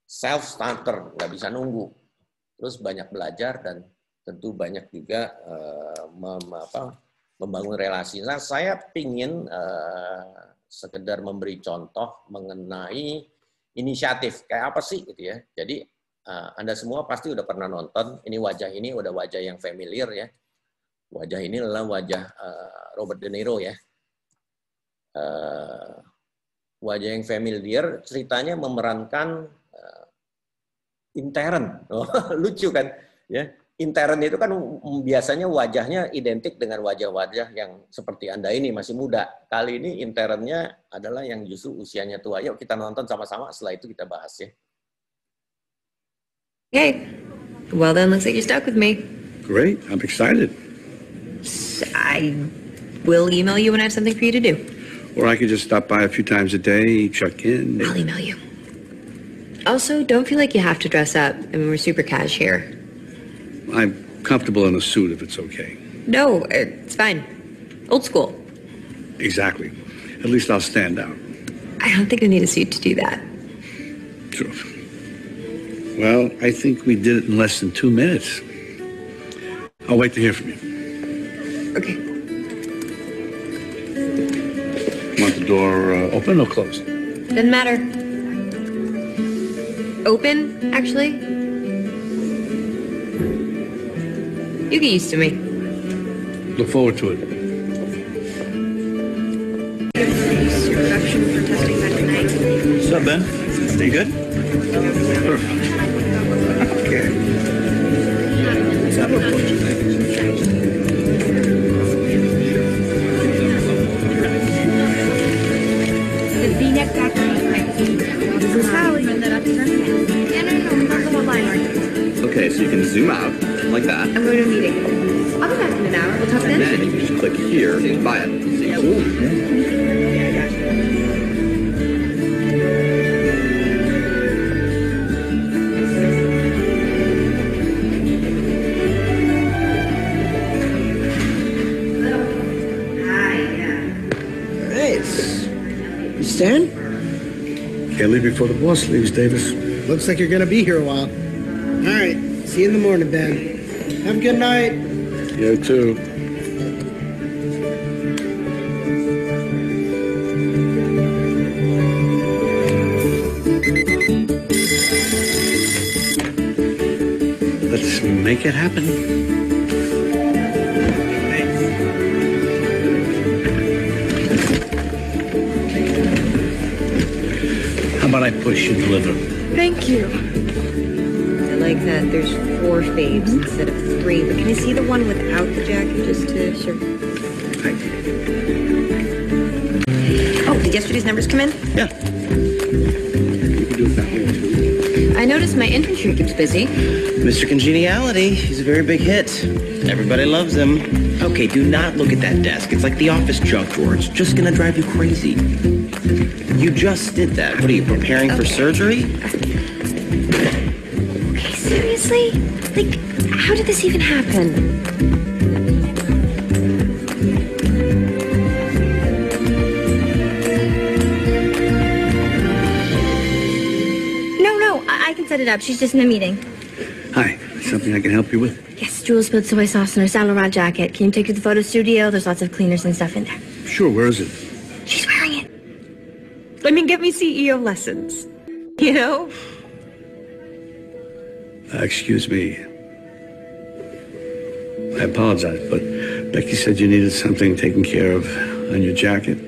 Self-starter, nggak bisa nunggu. Terus banyak belajar dan tentu banyak juga membangun relasi. Nah, saya pingin sekedar memberi contoh mengenai inisiatif. Kayak apa sih gitu ya. Jadi Anda semua pasti udah pernah nonton, ini udah wajah yang familiar ya. Wajah ini adalah wajah Robert De Niro ya. Wajah yang familiar, ceritanya memerankan intern. Oh, lucu kan ya. Intern itu kan biasanya wajahnya identik dengan wajah-wajah yang seperti Anda ini, masih muda. Kali ini internnya adalah yang justru usianya tua. Yuk kita nonton sama-sama, setelah itu kita bahas ya. Hey, well then looks like you're stuck with me. Great, I'm excited. I will email you when I have something for you to do. Or I could just stop by a few times a day, check in. I'll email you. Also, don't feel like you have to dress up. I mean, we're super cash here. I'm comfortable in a suit if it's okay. No, it's fine. Old school. Exactly. At least I'll stand out. I don't think I need a suit to do that. Sure. Well, I think we did it in less than 2 minutes. I'll wait to hear from you. Okay. Want the door open or closed? Doesn't matter. Open, actually. You get used to me. Look forward to it. What's up, Ben? Stay good? Perfect. Okay. Let's have a bunch of things. The V-neck factory. This is Sally. Okay, so you can zoom out like that. I'm going to a meeting. I'll be back in an hour. We'll talk And then. then you can just click here and buy it. You staying? Can't leave before the boss leaves, Davis. Looks like you're gonna be here a while. All right. See you in the morning, Ben. Have a good night. You too. make it happen. How about I push you deliver? Thank you. I like that there's 4 faves instead of 3. But can I see the one without the jacket just to sure? Oh, did yesterday's numbers come in? Yeah. You can do it that way too. I noticed my internship keeps busy. Mr. Congeniality, he's a very big hit. Everybody loves him. Okay, do not look at that desk. It's like the office junk drawer. It's just gonna drive you crazy. You just did that. What are you, preparing for surgery? Okay, seriously? Like, how did this even happen? I can set it up. She's just in a meeting. Hi, something I can help you with? Yes, Jules spilled soy sauce in her Saint Laurent jacket. Can you take her to the photo studio? There's lots of cleaners and stuff in there. Sure, where is it? She's wearing it. I mean, get me CEO lessons. You know? Excuse me. I apologize, but Becky said you needed something taken care of on your jacket.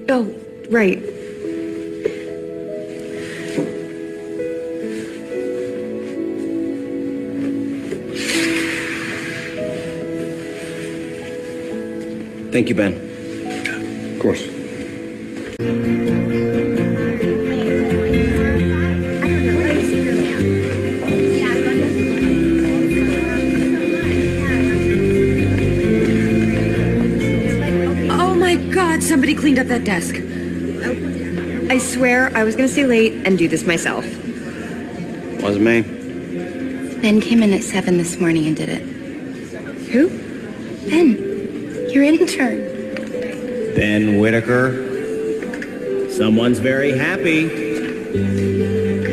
Oh, right. Thank you, Ben. Of course. Oh my God, somebody cleaned up that desk. I swear I was gonna stay late and do this myself. Wasn't me. Ben came in at 7 this morning and did it. Who? Ben. Your intern. Ben Whitaker. Someone's very happy.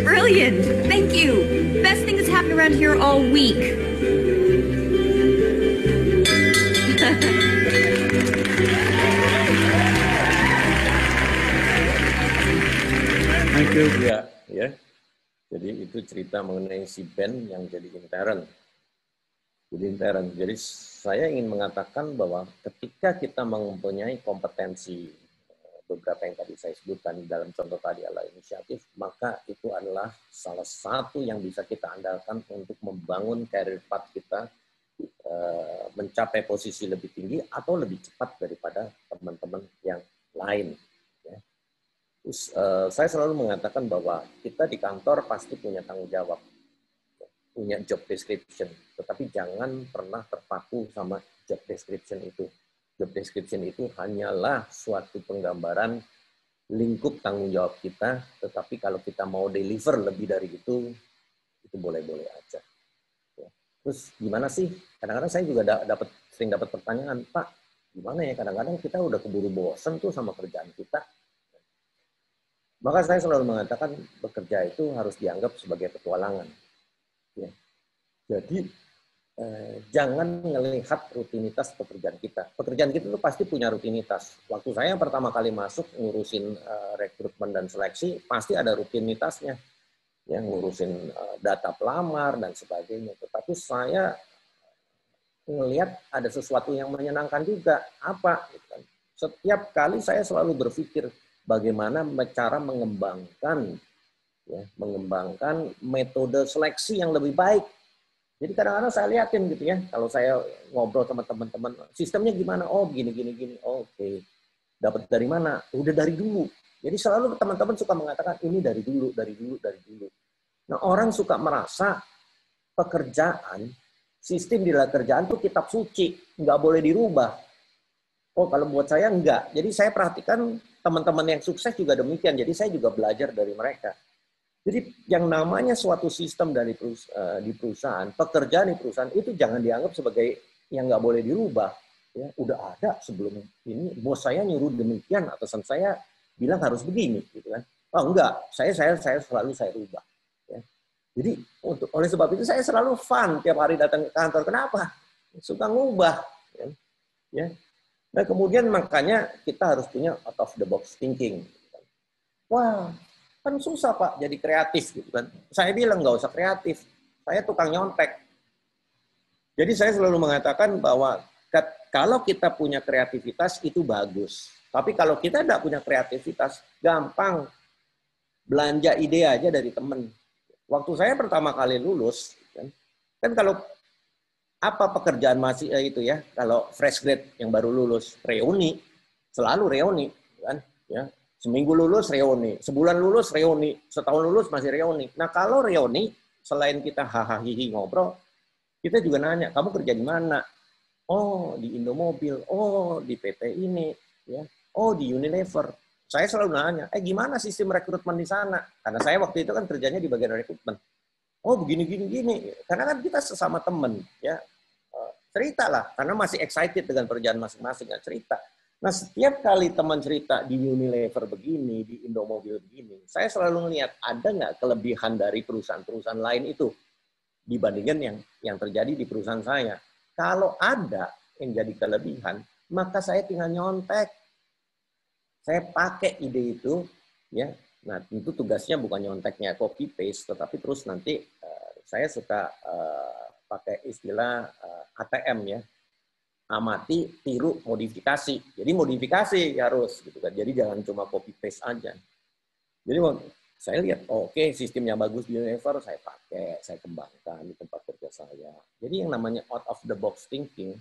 Brilliant! Thank you! Best thing that's happened around here all week. Thank you. Ya. Jadi itu cerita mengenai si Ben yang jadi intern. Jadi saya ingin mengatakan bahwa ketika kita mempunyai kompetensi beberapa yang tadi saya sebutkan dalam contoh tadi adalah inisiatif, maka itu adalah salah satu yang bisa kita andalkan untuk membangun career path kita mencapai posisi lebih tinggi atau lebih cepat daripada teman-teman yang lain. Terus, saya selalu mengatakan bahwa kita di kantor pasti punya tanggung jawab, punya job description, tetapi jangan pernah terpaku sama job description itu. Job description itu hanyalah suatu penggambaran lingkup tanggung jawab kita, tetapi kalau kita mau deliver lebih dari itu boleh-boleh aja. Terus gimana sih? Kadang-kadang saya juga sering dapat pertanyaan, Pak, gimana ya? Kadang-kadang kita udah keburu bosen tuh sama kerjaan kita. Maka saya selalu mengatakan bekerja itu harus dianggap sebagai petualangan. Ya. Jadi jangan melihat rutinitas pekerjaan kita. Pekerjaan kita itu pasti punya rutinitas. Waktu saya pertama kali masuk ngurusin rekrutmen dan seleksi, pasti ada rutinitasnya. Ya, ngurusin data pelamar dan sebagainya. Tetapi saya melihat ada sesuatu yang menyenangkan juga. Apa? Setiap kali saya selalu berpikir bagaimana cara mengembangkan metode seleksi yang lebih baik. Jadi kadang-kadang saya liatin gitu ya, kalau saya ngobrol sama teman-teman, sistemnya gimana? Oh, gini. Oke. Dapat dari mana? Udah dari dulu. Jadi selalu teman-teman suka mengatakan ini dari dulu. Nah, orang suka merasa pekerjaan, sistem di dalam kerjaan itu kitab suci, nggak boleh dirubah. Oh, kalau buat saya enggak. Jadi saya perhatikan teman-teman yang sukses juga demikian. Jadi saya juga belajar dari mereka. Jadi yang namanya suatu sistem di perusahaan, pekerjaan di perusahaan itu jangan dianggap sebagai yang nggak boleh dirubah. Ya, udah ada sebelum ini, bos saya nyuruh demikian, atasan saya bilang harus begini, gitu kan? Oh enggak, saya selalu saya rubah. Ya. Jadi oleh sebab itu saya selalu fun tiap hari datang ke kantor. Kenapa? Suka ngubah. Ya. Nah, kemudian makanya kita harus punya out of the box thinking. Wah, kan susah Pak jadi kreatif gitu kan. Saya bilang nggak usah kreatif. Saya tukang nyontek. Jadi saya selalu mengatakan bahwa kalau kita punya kreativitas itu bagus. Tapi kalau kita tidak punya kreativitas, gampang belanja ide aja dari teman. Waktu saya pertama kali lulus, kan kalau apa pekerjaan masih itu ya, kalau fresh grade yang baru lulus, reuni, selalu reuni, kan? Ya, seminggu lulus reuni, sebulan lulus reuni, setahun lulus masih reuni. Nah kalau reuni, selain kita hahaha ngobrol, kita juga nanya, kamu kerja di mana? Oh, di Indomobil. Oh, di PT ini. Ya. Oh, di Unilever. Saya selalu nanya, gimana sistem rekrutmen di sana? Karena saya waktu itu kan kerjanya di bagian rekrutmen. Oh, begini. Karena kan kita sesama teman. Ya. Cerita lah, karena masih excited dengan pekerjaan masing-masing. Ya, cerita. Nah, setiap kali teman cerita di Unilever begini, di Indomobil begini, saya selalu melihat ada nggak kelebihan dari perusahaan-perusahaan lain itu dibandingkan yang terjadi di perusahaan saya. Kalau ada yang jadi kelebihan, maka saya tinggal nyontek. Saya pakai ide itu, ya. Nah, tentu tugasnya bukan nyonteknya copy paste, tetapi terus nanti saya suka pakai istilah ATM ya. Amati, tiru, modifikasi. Jadi modifikasi harus gitu kan. Jadi jangan cuma copy paste aja. Jadi saya lihat, oke, sistemnya bagus di Unilever, saya pakai, saya kembangkan di tempat kerja saya. Jadi yang namanya out of the box thinking,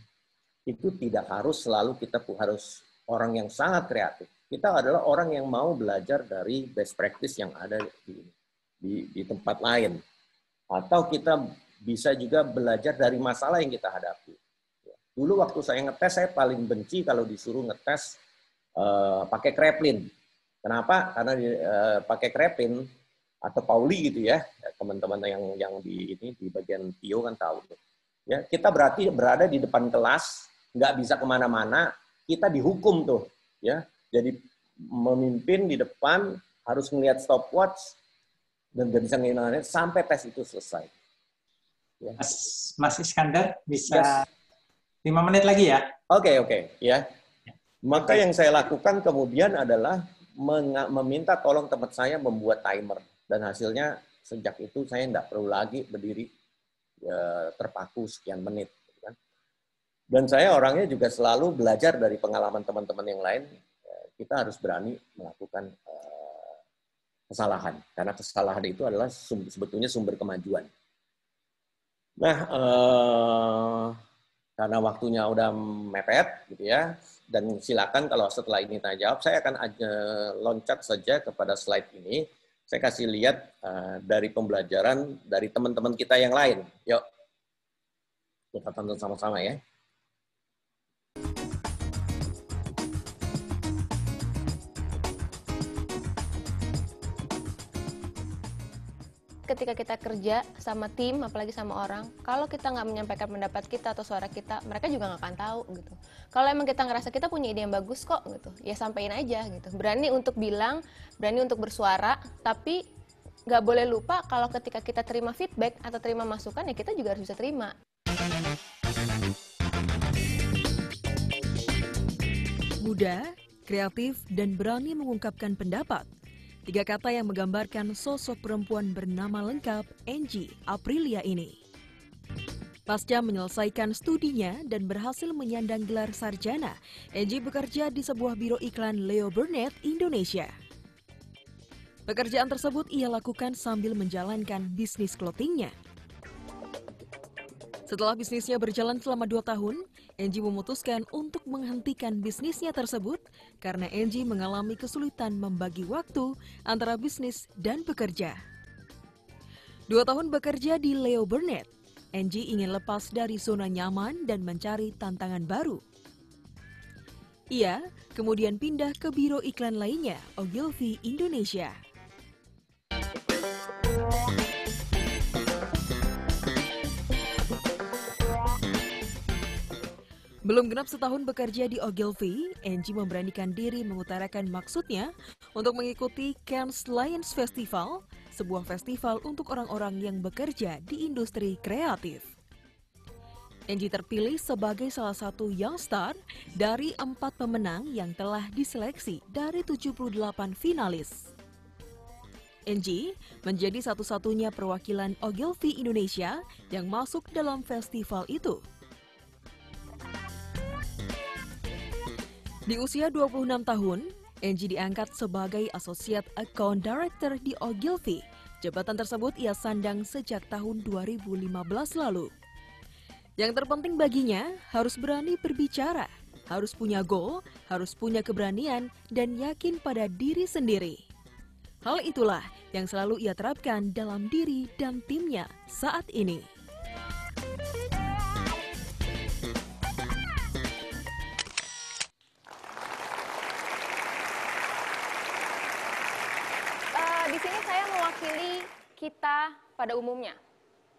itu tidak harus selalu kita harus orang yang sangat kreatif. Kita adalah orang yang mau belajar dari best practice yang ada di tempat lain. Atau kita bisa juga belajar dari masalah yang kita hadapi. Dulu waktu saya ngetes, saya paling benci kalau disuruh ngetes pakai Kreplin. Kenapa? Karena pakai Kreplin atau Pauli gitu ya, teman-teman yang di bagian PIO kan tahu. Ya, kita berarti berada di depan kelas, nggak bisa kemana-mana, kita dihukum tuh, ya. Jadi memimpin di depan harus ngelihat stopwatch dan nggak bisa ngilangin sampai tes itu selesai. Ya. Mas Iskandar bisa 5 menit lagi ya? Oke, ya. Maka yang saya lakukan kemudian adalah meminta tolong teman saya membuat timer. Dan hasilnya sejak itu saya tidak perlu lagi berdiri terpaku sekian menit. Dan saya orangnya juga selalu belajar dari pengalaman teman-teman yang lain. Kita harus berani melakukan kesalahan. Karena kesalahan itu adalah sebetulnya sumber kemajuan. Nah, karena waktunya udah mepet, gitu ya. Dan silakan kalau setelah ini tanya jawab, saya akan loncat saja kepada slide ini. Saya kasih lihat dari pembelajaran dari teman-teman kita yang lain. Yuk, kita tonton sama-sama ya. Ketika kita kerja sama tim, apalagi sama orang, kalau kita nggak menyampaikan pendapat kita atau suara kita, mereka juga nggak akan tahu gitu. Kalau emang kita ngerasa kita punya ide yang bagus kok gitu, ya sampein aja gitu. Berani untuk bilang, berani untuk bersuara, tapi nggak boleh lupa kalau ketika kita terima feedback atau terima masukan, ya kita juga harus bisa terima. Muda, kreatif, dan berani mengungkapkan pendapat. 3 kata yang menggambarkan sosok perempuan bernama lengkap Angie Aprilia ini. Pasca menyelesaikan studinya dan berhasil menyandang gelar sarjana, Angie bekerja di sebuah biro iklan Leo Burnett, Indonesia. Pekerjaan tersebut ia lakukan sambil menjalankan bisnis clothing-nya. Setelah bisnisnya berjalan selama 2 tahun, Angie memutuskan untuk menghentikan bisnisnya tersebut karena Angie mengalami kesulitan membagi waktu antara bisnis dan bekerja. 2 tahun bekerja di Leo Burnett, Angie ingin lepas dari zona nyaman dan mencari tantangan baru. Ia kemudian pindah ke biro iklan lainnya, Ogilvy Indonesia. Belum genap setahun bekerja di Ogilvy, Angie memberanikan diri mengutarakan maksudnya untuk mengikuti Cannes Lions Festival, sebuah festival untuk orang-orang yang bekerja di industri kreatif. Angie terpilih sebagai salah satu young star dari 4 pemenang yang telah diseleksi dari 78 finalis. NG menjadi satu-satunya perwakilan Ogilvy Indonesia yang masuk dalam festival itu. Di usia 26 tahun, NG diangkat sebagai Associate Account Director di Ogilvy. Jabatan tersebut ia sandang sejak tahun 2015 lalu. Yang terpenting baginya harus berani berbicara, harus punya goal, harus punya keberanian, dan yakin pada diri sendiri. Hal itulah yang selalu ia terapkan dalam diri dan timnya saat ini. Di sini saya mewakili kita pada umumnya.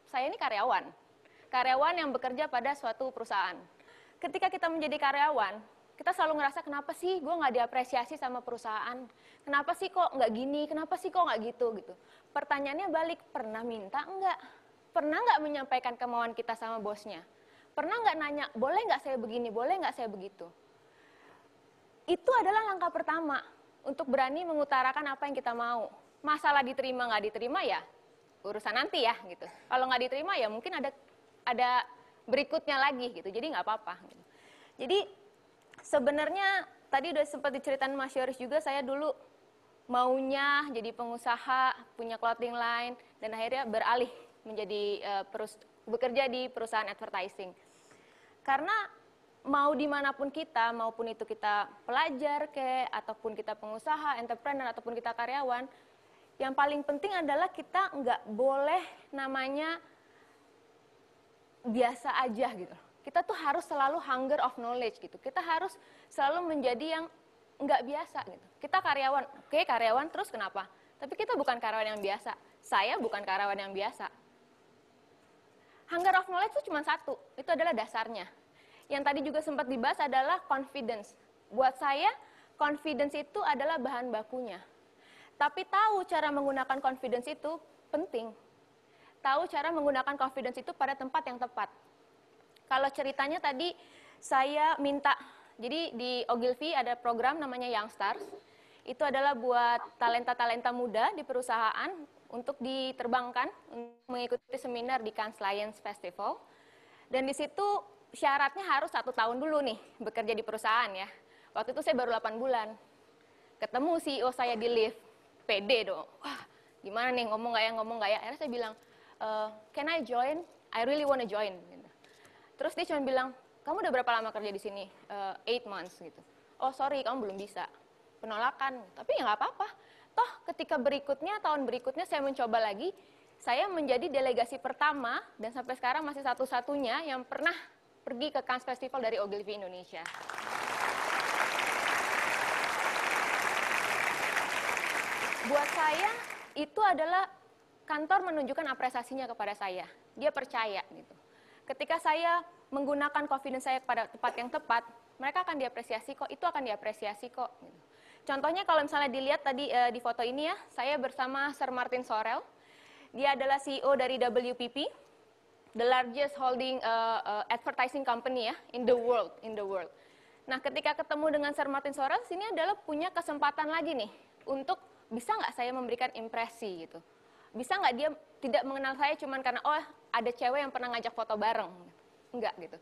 Saya ini karyawan yang bekerja pada suatu perusahaan. Ketika kita menjadi karyawan, kita selalu ngerasa kenapa sih gue nggak diapresiasi sama perusahaan? Kenapa sih kok nggak gini? Kenapa sih kok nggak gitu? Pertanyaannya balik, pernah minta enggak? Pernah nggak menyampaikan kemauan kita sama bosnya? Pernah nggak nanya, boleh nggak saya begini? Boleh nggak saya begitu? Itu adalah langkah pertama untuk berani mengutarakan apa yang kita mau. Masalah diterima nggak diterima ya urusan nanti ya gitu. Kalau nggak diterima ya mungkin ada berikutnya lagi gitu. Jadi nggak apa-apa. Gitu. Jadi sebenarnya tadi udah sempat diceritain Mas Yoris juga, saya dulu maunya jadi pengusaha, punya clothing line, dan akhirnya beralih menjadi bekerja di perusahaan advertising. Karena mau dimanapun kita, maupun itu kita pelajar ataupun kita pengusaha, entrepreneur, ataupun kita karyawan, yang paling penting adalah kita nggak boleh namanya biasa aja gitu. Kita tuh harus selalu hunger of knowledge gitu. Kita harus selalu menjadi yang nggak biasa gitu. Kita karyawan, oke karyawan terus kenapa? Tapi kita bukan karyawan yang biasa. Saya bukan karyawan yang biasa. Hunger of knowledge itu cuma satu, itu adalah dasarnya. Yang tadi juga sempat dibahas adalah confidence. Buat saya, confidence itu adalah bahan bakunya. Tapi tahu cara menggunakan confidence itu penting. Tahu cara menggunakan confidence itu pada tempat yang tepat. Kalau ceritanya tadi saya minta, jadi di Ogilvy ada program namanya Young Stars. Itu adalah buat talenta-talenta muda di perusahaan untuk diterbangkan mengikuti seminar di Cannes Lions Festival. Dan di situ syaratnya harus 1 tahun dulu nih bekerja di perusahaan ya. Waktu itu saya baru 8 bulan. Ketemu CEO saya di lift. Pede dong, wah gimana nih ngomong nggak ya, akhirnya saya bilang, can I join? I really wanna join. Gitu. Terus dia cuma bilang, kamu udah berapa lama kerja di sini? 8 months gitu. Oh sorry, kamu belum bisa. Penolakan, tapi ya nggak apa-apa. Toh ketika berikutnya, tahun berikutnya saya mencoba lagi, saya menjadi delegasi pertama dan sampai sekarang masih satu-satunya yang pernah pergi ke Cannes Festival dari Ogilvy Indonesia. Buat saya, itu adalah kantor menunjukkan apresiasinya kepada saya. Dia percaya gitu. Ketika saya menggunakan confidence saya pada tempat yang tepat, mereka akan diapresiasi kok, itu akan diapresiasi kok. Gitu. Contohnya kalau misalnya dilihat tadi di foto ini ya, saya bersama Sir Martin Sorrell. Dia adalah CEO dari WPP, the largest holding advertising company ya, in the world. Nah ketika ketemu dengan Sir Martin Sorrell, sini adalah punya kesempatan lagi nih, untuk bisa nggak saya memberikan impresi gitu. Bisa nggak dia tidak mengenal saya cuman karena oh ada cewek yang pernah ngajak foto bareng. Enggak gitu.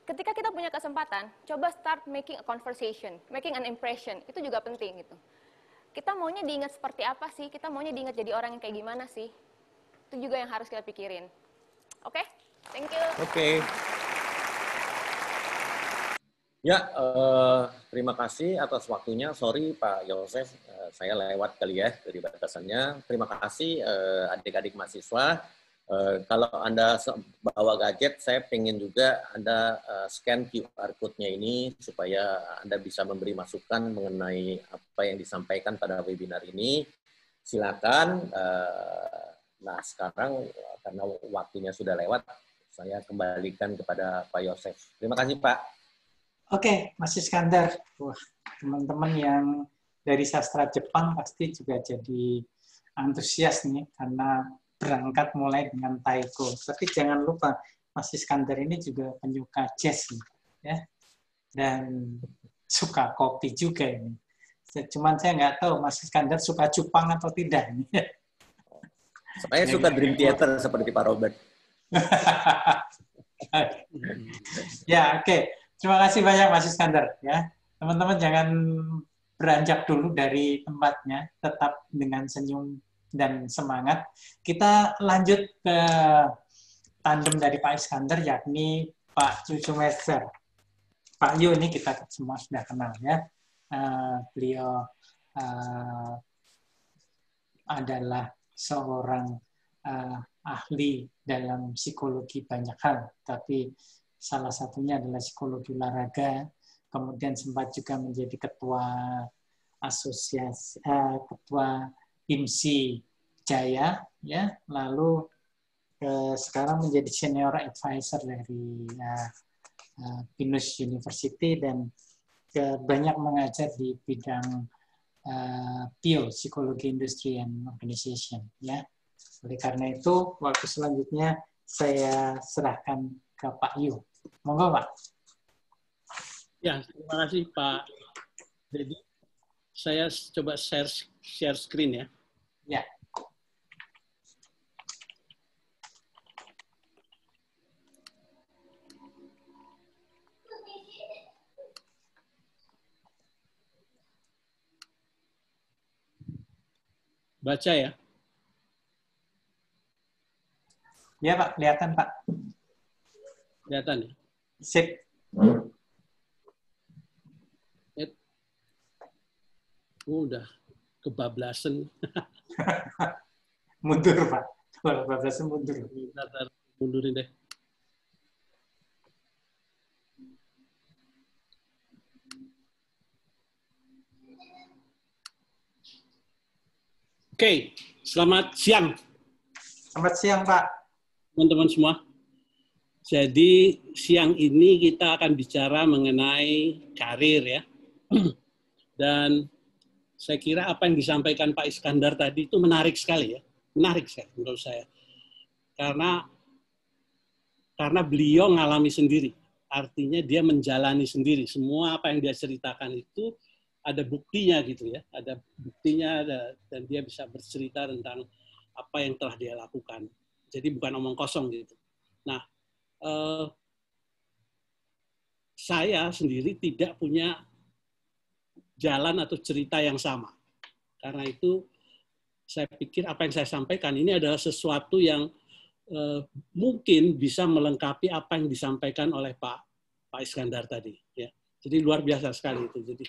Ketika kita punya kesempatan, coba start making a conversation, making an impression. Itu juga penting gitu. Kita maunya diingat seperti apa sih? Kita maunya diingat jadi orang yang kayak gimana sih? Itu juga yang harus kita pikirin. Oke? Thank you. Oke. Ya, terima kasih atas waktunya. Sorry Pak Yosef, saya lewat kali ya dari batasannya. Terima kasih adik-adik mahasiswa. Kalau Anda bawa gadget, saya pengen juga Anda scan QR code-nya ini supaya Anda bisa memberi masukan mengenai apa yang disampaikan pada webinar ini. Silakan. Nah, sekarang karena waktunya sudah lewat, saya kembalikan kepada Pak Yosef. Terima kasih Pak. Oke, Mas Iskandar. Wah, teman-teman yang dari sastra Jepang pasti juga jadi antusias nih karena berangkat mulai dengan taiko. Tapi jangan lupa, Mas Iskandar ini juga penyuka jazz nih, ya. Dan suka kopi juga ini. Cuman saya nggak tahu Mas Iskandar suka cupang atau tidak. Saya suka Dream Theater seperti Pak Robert. Ya, oke. Terima kasih banyak Mas Iskandar. Ya, teman-teman jangan beranjak dulu dari tempatnya, tetap dengan senyum dan semangat. Kita lanjut ke tandem dari Pak Iskandar, yakni Pak Cucumeser. Pak Yu ini kita semua sudah kenal ya. Beliau adalah seorang ahli dalam psikologi banyak hal, tapi salah satunya adalah psikologi olahraga. Kemudian sempat juga menjadi ketua asosiasi, ketua IMSI Jaya, ya. Lalu sekarang menjadi senior advisor dari Pinus University dan banyak mengajar di bidang PIO, Psikologi Industri and Organization. Ya. Oleh karena itu, waktu selanjutnya saya serahkan ke Pak Yu. Monggo, Pak. Ya, terima kasih Pak. Jadi, saya coba share screen ya. Ya. Baca ya. Ya Pak, kelihatan Pak. Kelihatan ya. Sip. Udah kebablasan. Mundur Pak. Kalau kebablasan mundur. Mundurin deh. Oke, selamat siang. Selamat siang, Pak. Teman-teman semua. Jadi, siang ini kita akan bicara mengenai karir ya. Dan saya kira apa yang disampaikan Pak Iskandar tadi itu menarik sekali ya. Menarik sekali menurut saya. Karena beliau ngalami sendiri. Artinya dia menjalani sendiri. Semua apa yang dia ceritakan itu ada buktinya gitu ya, ada buktinya dan dia bisa bercerita tentang apa yang telah dia lakukan. Jadi bukan omong kosong gitu. Nah, saya sendiri tidak punya jalan atau cerita yang sama. Karena itu saya pikir apa yang saya sampaikan ini adalah sesuatu yang mungkin bisa melengkapi apa yang disampaikan oleh Pak Iskandar tadi. Ya. Jadi luar biasa sekali itu. Jadi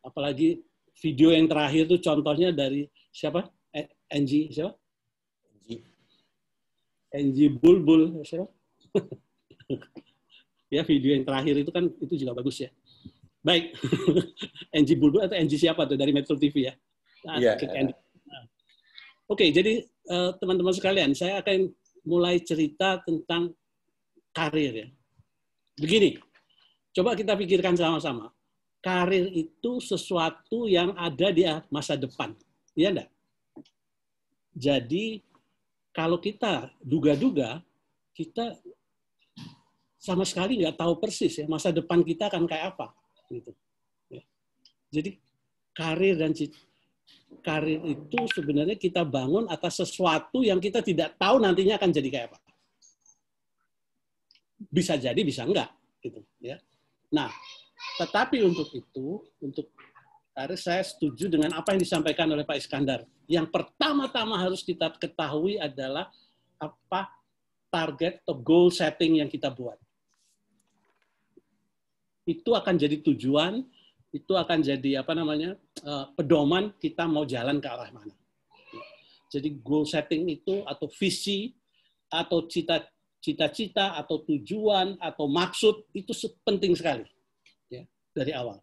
apalagi video yang terakhir itu contohnya dari siapa? Angie siapa? Angie Bulbul siapa? Ya video yang terakhir itu kan itu juga bagus ya. Baik, Angie Bulbul atau Angie siapa tuh dari Metro TV ya? Iya. Oke, jadi teman-teman sekalian, saya akan mulai cerita tentang karir ya. Begini, coba kita pikirkan sama-sama. Karir itu sesuatu yang ada di masa depan. Iya enggak? Jadi, kalau kita duga-duga, kita sama sekali nggak tahu persis ya masa depan kita akan kayak apa. Gitu. Ya. Jadi, karir itu sebenarnya kita bangun atas sesuatu yang kita tidak tahu nantinya akan jadi kayak apa. Bisa jadi, bisa enggak. Gitu, ya. Nah, tetapi untuk karir saya setuju dengan apa yang disampaikan oleh Pak Iskandar. Yang pertama-tama harus kita ketahui adalah apa target atau goal setting yang kita buat. Itu akan jadi tujuan, itu akan jadi pedoman kita mau jalan ke arah mana. Jadi goal setting itu atau visi atau cita-cita atau tujuan atau maksud itu penting sekali. Dari awal.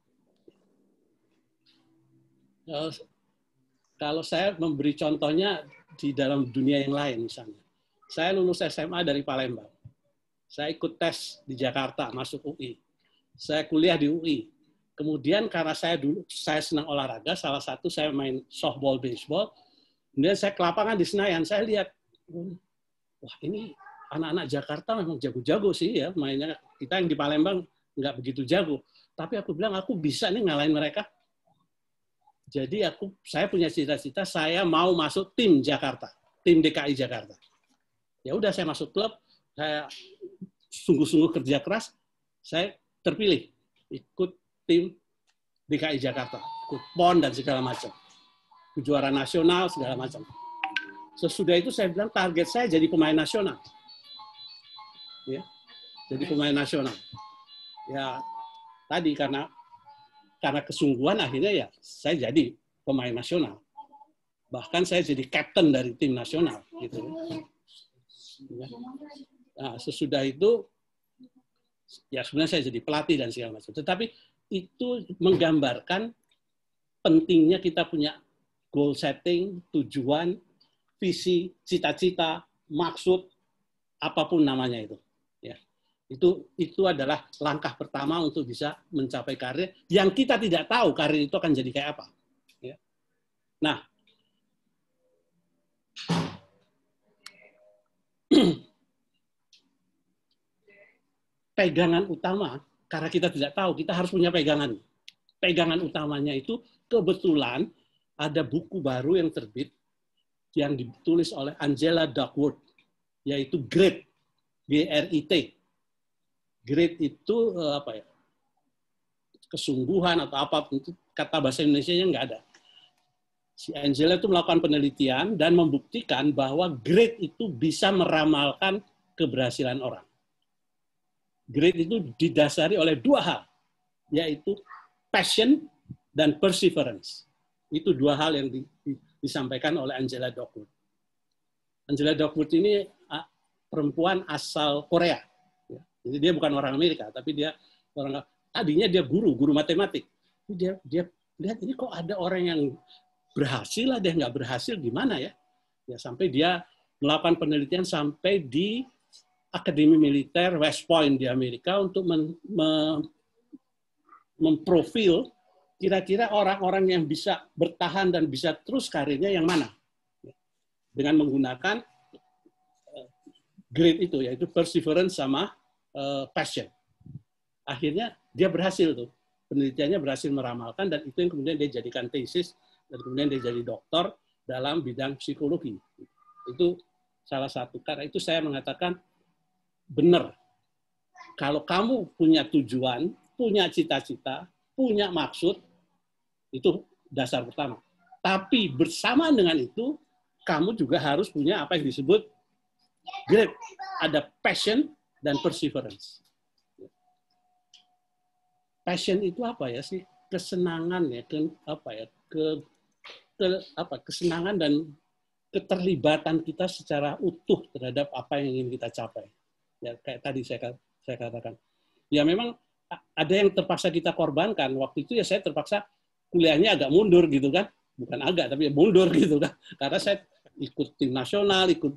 Kalau saya memberi contohnya di dalam dunia yang lain misalnya. Saya lulus SMA dari Palembang. Saya ikut tes di Jakarta, masuk UI. Saya kuliah di UI. Kemudian karena saya senang olahraga, salah satu saya main softball, baseball. Kemudian saya ke lapangan di Senayan, saya lihat, wah ini anak-anak Jakarta memang jago-jago sih ya mainnya. Kita yang di Palembang nggak begitu jago. Tapi aku bilang, aku bisa nih ngalahin mereka. Jadi saya punya cita-cita saya mau masuk tim Jakarta, tim DKI Jakarta. Ya udah saya masuk klub, saya sungguh-sungguh kerja keras, saya terpilih ikut tim DKI Jakarta, ikut PON dan segala macam, kejuaraan nasional segala macam. Sesudah itu saya bilang target saya jadi pemain nasional, ya, jadi pemain nasional. Ya tadi karena kesungguhan akhirnya ya saya jadi pemain nasional. Bahkan saya jadi kapten dari tim nasional gitu. Ya. Nah, sesudah itu ya sebenarnya saya jadi pelatih dan segala macam. Tetapi itu menggambarkan pentingnya kita punya goal setting, tujuan, visi, cita-cita, maksud, apapun namanya itu. Ya. Itu adalah langkah pertama untuk bisa mencapai karir yang kita tidak tahu karir itu akan jadi kayak apa. Ya. Nah, pegangan utama, karena kita tidak tahu, kita harus punya pegangan. Pegangan utamanya itu kebetulan ada buku baru yang terbit yang ditulis oleh Angela Duckworth, yaitu Grit, G-R-I-T. Grit itu apa ya? Kesungguhan atau apa, itu kata bahasa Indonesianya nggak ada. Si Angela itu melakukan penelitian dan membuktikan bahwa grit itu bisa meramalkan keberhasilan orang. Grit itu didasari oleh dua hal, yaitu passion dan perseverance. Itu dua hal yang disampaikan oleh Angela Duckworth. Angela Duckworth ini perempuan asal Korea. Jadi dia bukan orang Amerika, tapi dia tadinya dia guru matematik. Dia lihat ini kok ada orang yang berhasil, ada yang nggak berhasil, gimana ya? Ya sampai dia melakukan penelitian sampai di Akademi Militer West Point di Amerika untuk memprofil kira-kira orang-orang yang bisa bertahan dan bisa terus karirnya yang mana. Dengan menggunakan grit itu, yaitu perseverance sama passion. Akhirnya dia berhasil tuh. Penelitiannya berhasil meramalkan dan itu yang kemudian dia jadikan tesis dan kemudian dia jadi doktor dalam bidang psikologi. Itu salah satu. Karena itu saya mengatakan benar. Kalau kamu punya tujuan, punya cita-cita, punya maksud, itu dasar pertama. Tapi bersamaan dengan itu, kamu juga harus punya apa yang disebut grit. Ada passion dan perseverance. Passion itu apa ya sih? Kesenangan ya, kesenangan dan keterlibatan kita secara utuh terhadap apa yang ingin kita capai. Ya kayak tadi saya katakan. Ya memang ada yang terpaksa kita korbankan. Waktu itu ya saya terpaksa kuliahnya agak mundur gitu kan. Bukan agak, tapi mundur gitu kan. Karena saya ikut tim nasional, ikut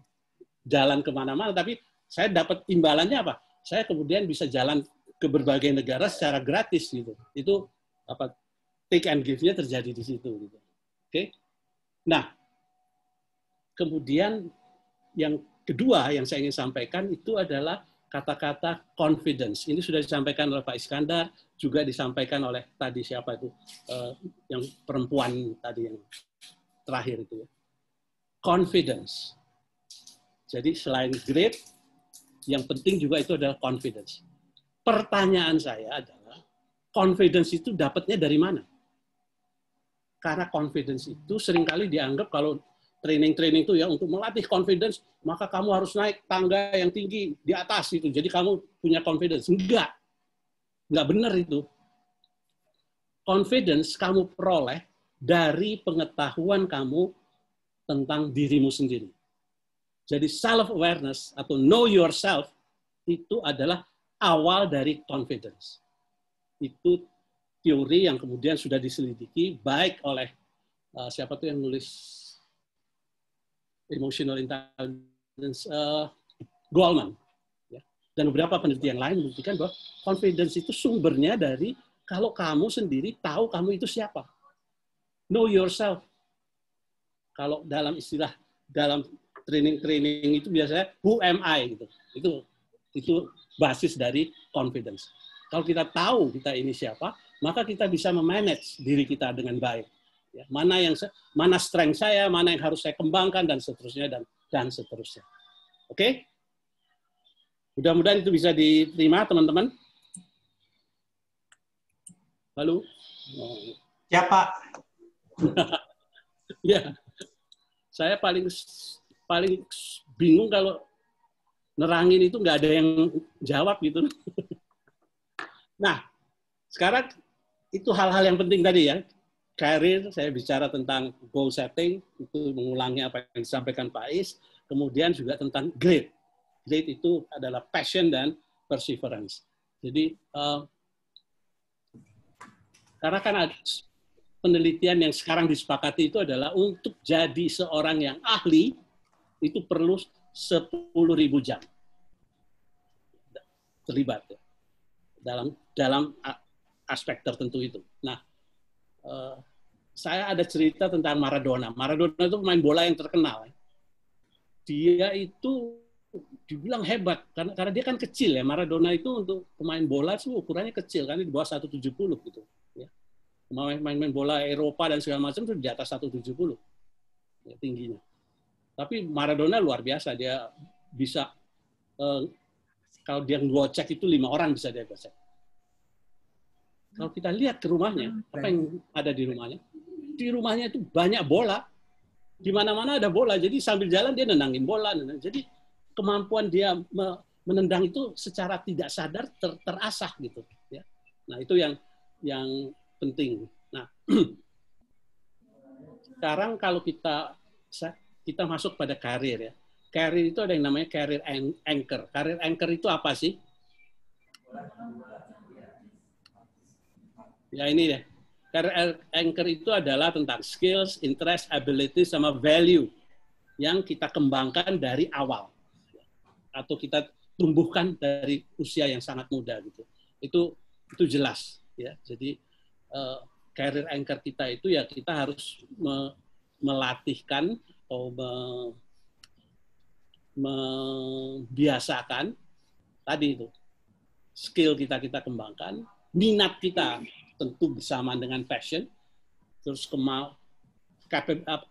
jalan kemana-mana, tapi saya dapat imbalannya apa? Saya kemudian bisa jalan ke berbagai negara secara gratis gitu. Itu apa? Take and give-nya terjadi di situ gitu. Oke. Nah, kemudian yang kedua yang saya ingin sampaikan itu adalah kata-kata confidence. Ini sudah disampaikan oleh Pak Iskandar, juga disampaikan oleh tadi siapa itu yang perempuan tadi yang terakhir itu ya. Confidence. Jadi selain grit, yang penting juga itu adalah confidence. Pertanyaan saya adalah confidence itu dapatnya dari mana? Karena confidence itu seringkali dianggap kalau training itu ya untuk melatih confidence, maka kamu harus naik tangga yang tinggi di atas itu. Jadi kamu punya confidence. Enggak benar itu. Confidence kamu peroleh dari pengetahuan kamu tentang dirimu sendiri. Jadi self-awareness atau know yourself itu adalah awal dari confidence. Itu teori yang kemudian sudah diselidiki baik oleh siapa tuh yang nulis emotional intelligence, Goleman. Ya. Dan beberapa penelitian lain membuktikan bahwa confidence itu sumbernya dari kalau kamu sendiri tahu kamu itu siapa. Know yourself. Kalau dalam istilah, dalam training itu biasanya who am I gitu. Itu basis dari confidence. Kalau kita tahu kita ini siapa, maka kita bisa memanage diri kita dengan baik. Ya, mana strength saya, mana yang harus saya kembangkan, dan seterusnya, dan seterusnya. Oke? Mudah-mudahan itu bisa diterima, teman-teman. Halo? Ya, Pak. Ya, saya paling bingung kalau nerangin itu nggak ada yang jawab gitu. Nah, sekarang itu hal-hal yang penting tadi ya. Karir, saya bicara tentang goal setting, itu mengulangi apa yang disampaikan Pak Is. Kemudian juga tentang grade. Grade itu adalah passion dan perseverance. Jadi, karena kan ada penelitian yang sekarang disepakati itu adalah untuk jadi seorang yang ahli, itu perlu 10.000 jam terlibat ya, dalam aspek tertentu itu. Nah, saya ada cerita tentang Maradona. Maradona itu pemain bola yang terkenal. Dia itu dibilang hebat karena dia kan kecil ya. Maradona itu untuk pemain bola itu ukurannya kecil kan, di bawah 170 gitu. Ya. Main bola Eropa dan segala macam itu di atas 170 ya, tingginya. Tapi Maradona luar biasa, dia bisa kalau dia ngegocek itu 5 orang bisa dia gocek. Kalau kita lihat ke rumahnya, apa yang ada di rumahnya? Di rumahnya itu banyak bola. Di mana-mana ada bola. Jadi sambil jalan dia nendangin bola. Jadi kemampuan dia menendang itu secara tidak sadar terasah gitu. Ya. Nah itu yang penting. Nah sekarang kalau kita masuk pada karir ya. Karir itu ada yang namanya career anchor. Career anchor itu apa sih? Ya ini deh. Career anchor itu adalah tentang skills, interest, ability, sama value yang kita kembangkan dari awal. Atau kita tumbuhkan dari usia yang sangat muda gitu. Itu jelas ya. Jadi career anchor kita itu ya kita harus melatihkan atau membiasakan tadi itu. Skill kita kembangkan, minat kita tentu bersamaan dengan passion, terus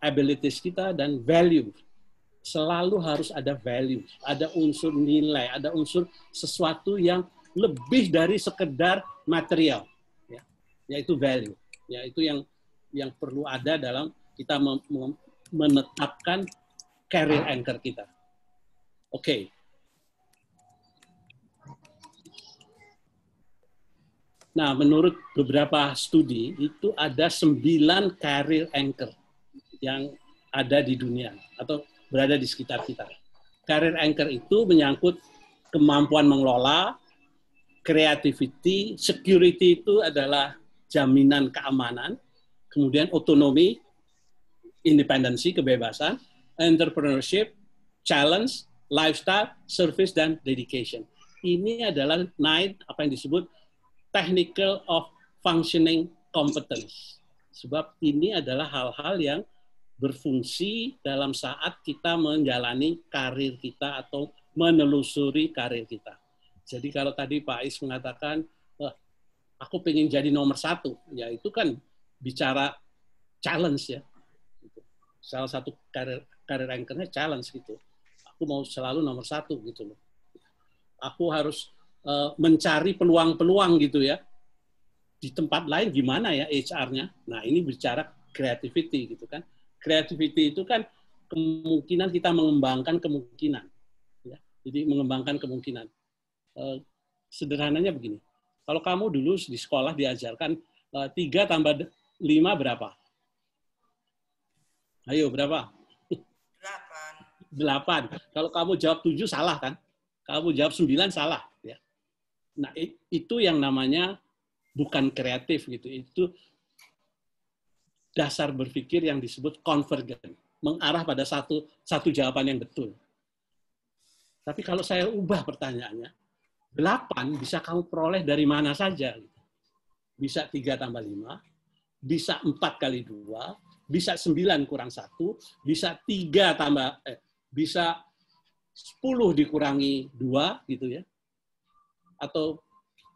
abilities kita, dan value. Selalu harus ada value, ada unsur nilai, ada unsur sesuatu yang lebih dari sekedar material, ya, yaitu value. Ya, itu yang perlu ada dalam kita menetapkan career anchor kita. Oke. Nah, menurut beberapa studi, itu ada 9 career anchor yang ada di dunia atau berada di sekitar kita. Career anchor itu menyangkut kemampuan mengelola, creativity, security itu adalah jaminan keamanan, kemudian otonomi, independensi, kebebasan, entrepreneurship, challenge, lifestyle, service, dan dedication. Ini adalah 9 apa yang disebut technical of functioning competence. Sebab ini adalah hal-hal yang berfungsi dalam saat kita menjalani karir kita atau menelusuri karir kita. Jadi kalau tadi Pak Is mengatakan, aku pengen jadi nomor 1, ya itu kan bicara challenge ya. Salah satu karir anchor-nya challenge gitu. Aku mau selalu nomor 1 gitu loh. Aku harus mencari peluang-peluang gitu ya. Di tempat lain gimana ya HR-nya? Nah, ini bicara creativity gitu kan. Creativity itu kan kemungkinan kita mengembangkan kemungkinan. Ya. Jadi mengembangkan kemungkinan. Sederhananya begini. Kalau kamu dulu di sekolah diajarkan 3 tambah 5 berapa? Ayo, berapa? 8. Kalau kamu jawab 7 salah kan? Kamu jawab 9 salah. Ya. Nah, itu yang namanya bukan kreatif gitu. Itu dasar berpikir yang disebut convergent, mengarah pada satu jawaban yang betul. Tapi kalau saya ubah pertanyaannya, 8 bisa kamu peroleh dari mana saja. Bisa 3 tambah 5, bisa 4 kali 2, bisa 9 kurang 1, bisa 3 tambah, bisa 10 dikurangi 2, gitu ya. Atau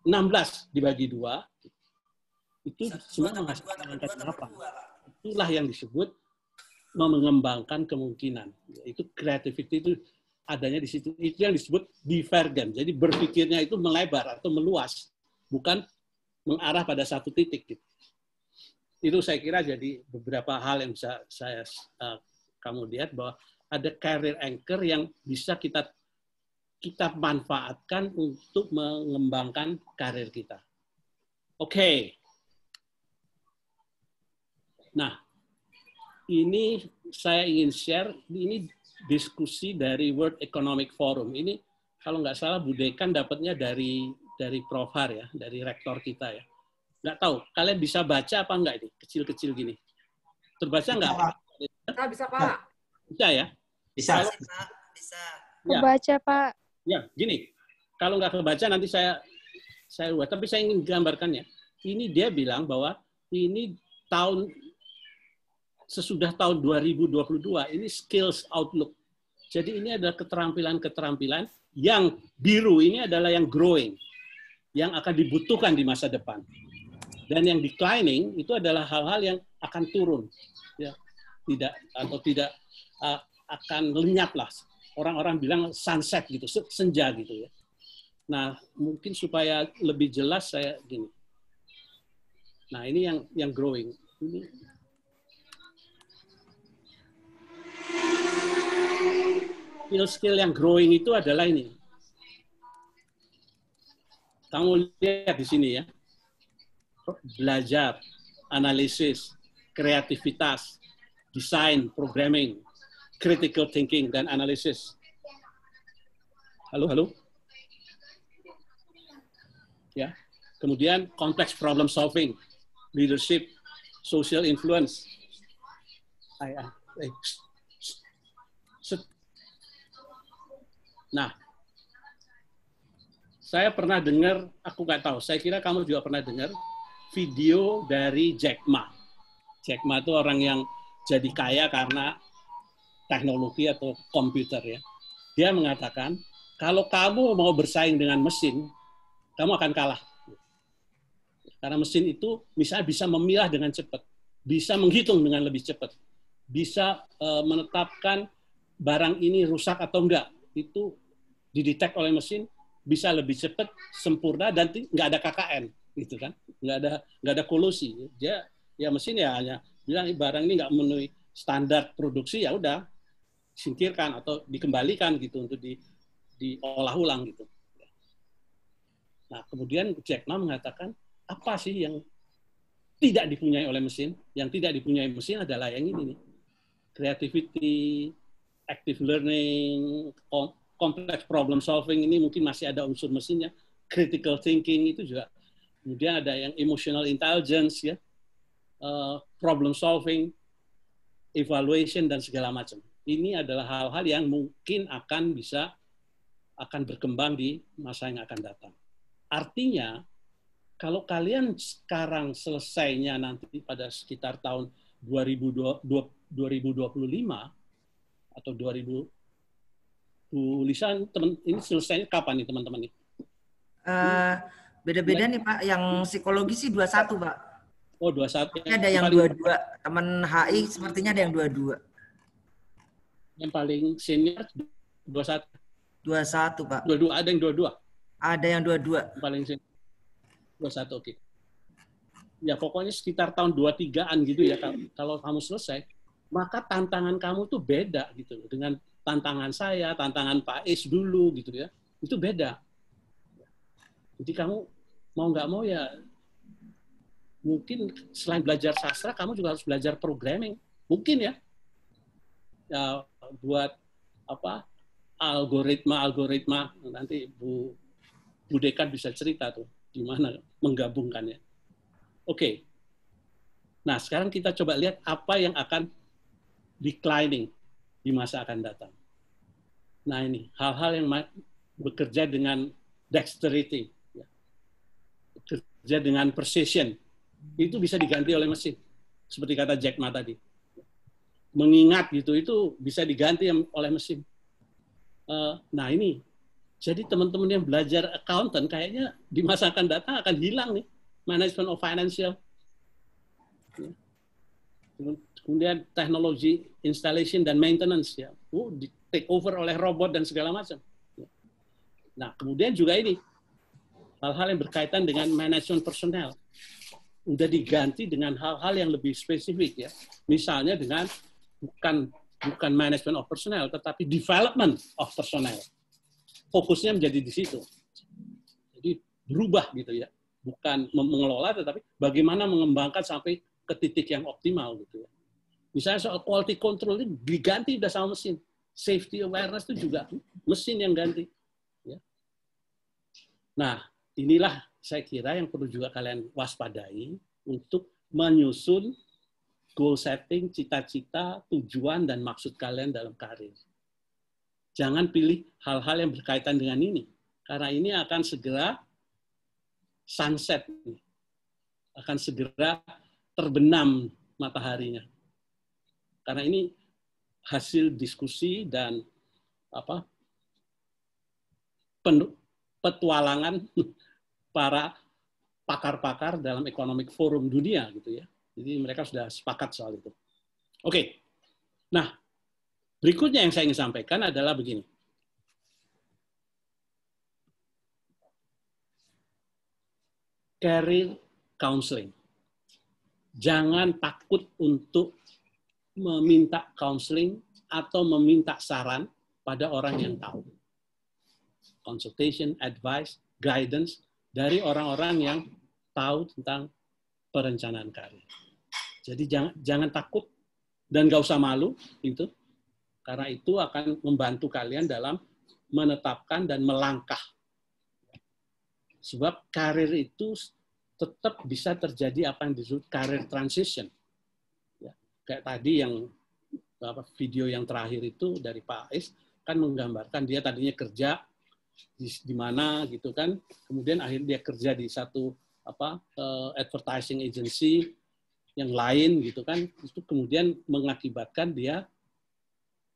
16 dibagi 2, itu semua menghasilkan angka 8. itulah yang disebut mengembangkan kemungkinan. Itu creativity itu adanya di situ. Itu yang disebut divergen. Jadi berpikirnya itu melebar atau meluas, bukan mengarah pada satu titik. Itu saya kira jadi beberapa hal yang bisa kamu lihat bahwa ada career anchor yang bisa kita manfaatkan untuk mengembangkan karir kita. Oke. Nah, ini saya ingin share, ini diskusi dari World Economic Forum. Ini kalau nggak salah Bu Dekan dapatnya dari Prof. Har ya, dari rektor kita ya. Nggak tahu, kalian bisa baca apa enggak ini? Kecil-kecil gini. Terbaca nggak? Bisa, Pak. Bisa ya? Bisa. Bisa. Kebaca, Pak. Ya, gini. Kalau nggak kebaca nanti saya buat. Tapi saya ingin gambarkannya. Ini dia bilang bahwa ini sesudah tahun 2022, ini skills outlook. Jadi ini adalah keterampilan-keterampilan yang biru ini adalah yang growing, yang akan dibutuhkan di masa depan. Dan yang declining itu adalah hal-hal yang akan turun, ya, tidak akan lenyap lah. Orang-orang bilang sunset gitu, senja gitu ya. Nah, mungkin supaya lebih jelas saya gini. Nah, ini yang growing. Ini skill yang growing itu adalah ini. Kamu lihat di sini ya. Belajar, analisis, kreativitas, desain, programming, critical thinking, dan analisis. Halo? Ya. Kemudian complex problem solving, leadership, social influence. Nah, saya pernah dengar, aku nggak tahu, saya kira kamu juga pernah dengar video dari Jack Ma. Jack Ma itu orang yang jadi kaya karena teknologi atau komputer ya. Dia mengatakan, kalau kamu mau bersaing dengan mesin, kamu akan kalah. Karena mesin itu misalnya bisa memilah dengan cepat, bisa menghitung dengan lebih cepat, bisa menetapkan barang ini rusak atau enggak. Itu didetek oleh mesin, bisa lebih cepat, sempurna, dan nggak ada KKN. Gitu kan, nggak ada kolusi. Dia ya mesin ya hanya bilang barang ini nggak memenuhi standar produksi, ya udah singkirkan atau dikembalikan gitu untuk diolah ulang gitu. Nah, kemudian Jack Ma mengatakan apa sih yang tidak dipunyai oleh mesin? Yang tidak dipunyai mesin adalah yang ini nih, creativity, active learning, complex problem solving, ini mungkin masih ada unsur mesinnya, critical thinking itu juga. Kemudian ada yang emotional intelligence, ya, problem solving, evaluation, dan segala macam. Ini adalah hal-hal yang mungkin akan berkembang di masa yang akan datang. Artinya, kalau kalian sekarang selesainya nanti pada sekitar tahun 2025 atau 2000, tulisan ini selesainya kapan nih teman-teman nih? Beda-beda nih Pak, yang psikologi sih 21 Pak. Oh 21. Ada yang 22, teman HI sepertinya ada yang 22. Yang paling senior 21. 21 Pak. 22, ada yang 22? Ada yang 22. Yang paling senior 21, oke. Ya pokoknya sekitar tahun 23-an gitu ya, kalau kamu selesai, maka tantangan kamu tuh beda gitu loh, dengan tantangan saya, tantangan Pak Is dulu gitu ya, itu beda. Jadi kamu mau nggak mau ya, mungkin selain belajar sastra, kamu juga harus belajar programming, mungkin ya, buat apa algoritma nanti Bu Dekan bisa cerita tuh gimana menggabungkannya. Oke. Nah sekarang kita coba lihat apa yang akan declining di masa akan datang. Nah ini hal-hal yang bekerja dengan dexterity, bekerja dengan precision, itu bisa diganti oleh mesin. Seperti kata Jack Ma tadi. Mengingat gitu, itu bisa diganti oleh mesin. Nah ini, jadi teman-teman yang belajar accountant kayaknya di masa akan datang akan hilang nih, management of financial. kemudian teknologi installation dan maintenance ya, di take over oleh robot dan segala macam. Nah, kemudian juga ini hal-hal yang berkaitan dengan manajemen personel udah diganti dengan hal-hal yang lebih spesifik ya. Misalnya dengan bukan management of personnel, tetapi development of personnel. Fokusnya menjadi di situ. Jadi berubah gitu ya. Bukan mengelola, tetapi bagaimana mengembangkan sampai ke titik yang optimal gitu ya. Misalnya soal quality control ini diganti udah sama mesin. Safety awareness itu juga mesin yang ganti. Ya. Nah, inilah saya kira yang perlu juga kalian waspadai untuk menyusun goal setting, cita-cita, tujuan, dan maksud kalian dalam karir. Jangan pilih hal-hal yang berkaitan dengan ini. Karena ini akan segera sunset. Akan segera terbenam mataharinya. Karena ini hasil diskusi dan petualangan para pakar-pakar dalam Economic Forum dunia gitu ya. Jadi mereka sudah sepakat soal itu. Oke. Nah, berikutnya yang saya ingin sampaikan adalah begini. Career counseling. Jangan takut untuk meminta counseling atau meminta saran pada orang yang tahu. Consultation, advice, guidance dari orang-orang yang tahu tentang perencanaan karir. Jadi jangan takut dan gak usah malu itu, karena itu akan membantu kalian dalam menetapkan dan melangkah. Sebab karir itu tetap bisa terjadi apa yang disebut career transition. Ya, kayak tadi yang video yang terakhir itu dari Pak Ais kan menggambarkan dia tadinya kerja di mana gitu kan, kemudian akhirnya dia kerja di satu advertising agency yang lain gitu kan, itu kemudian mengakibatkan dia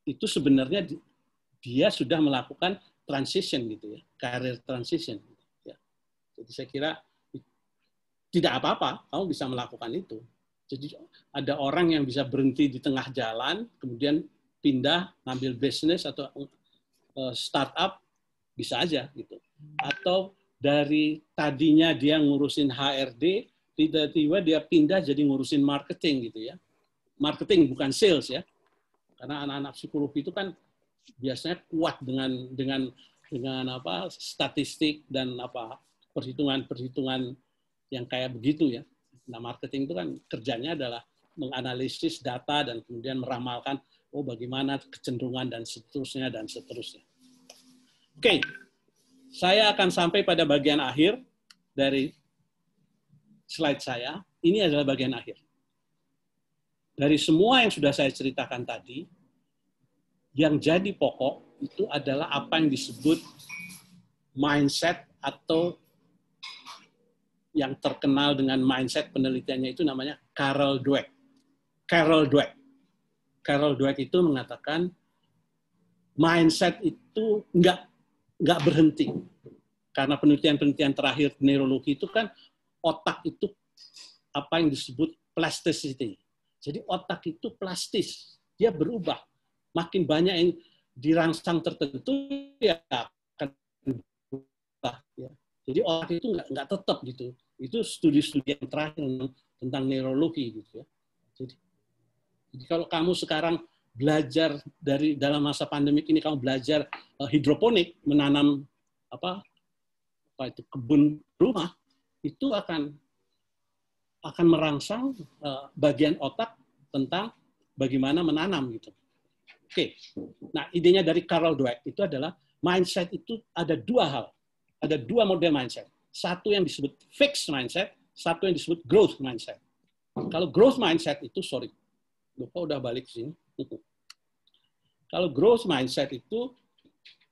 itu sebenarnya dia sudah melakukan transition gitu ya, career transition. Ya. Jadi saya kira tidak apa-apa, kamu bisa melakukan itu. Jadi ada orang yang bisa berhenti di tengah jalan, kemudian pindah, ngambil bisnis atau startup, bisa aja gitu. Atau dari tadinya dia ngurusin HRD, tiba-tiba dia pindah jadi ngurusin marketing gitu ya. Marketing bukan sales ya. Karena anak-anak psikologi itu kan biasanya kuat dengan statistik dan perhitungan-perhitungan yang kayak begitu ya. Nah, marketing itu kan kerjanya adalah menganalisis data dan kemudian meramalkan bagaimana kecenderungan dan seterusnya dan seterusnya. Oke. Saya akan sampai pada bagian akhir dari slide saya. Ini adalah bagian akhir. Dari semua yang sudah saya ceritakan tadi, yang jadi pokok itu adalah apa yang disebut mindset atau yang terkenal dengan mindset penelitiannya itu namanya Carol Dweck. Carol Dweck itu mengatakan mindset itu nggak berhenti. Karena penelitian-penelitian terakhir neurologi itu kan otak itu apa yang disebut plasticity. Jadi otak itu plastis, dia berubah. Makin banyak yang dirangsang tertentu ya akan berubah. Ya. Jadi otak itu nggak tetap gitu. Itu studi-studi yang terakhir tentang neurologi gitu ya. Jadi kalau kamu sekarang belajar dalam masa pandemik ini kamu belajar hidroponik, menanam itu kebun rumah, itu akan merangsang bagian otak tentang bagaimana menanam gitu. Oke. Nah, idenya dari Carol Dweck itu adalah mindset itu ada dua hal. Ada dua model mindset. Satu yang disebut fixed mindset, satu yang disebut growth mindset. Kalau growth mindset itu, lupa udah balik ke sini. Kalau growth mindset itu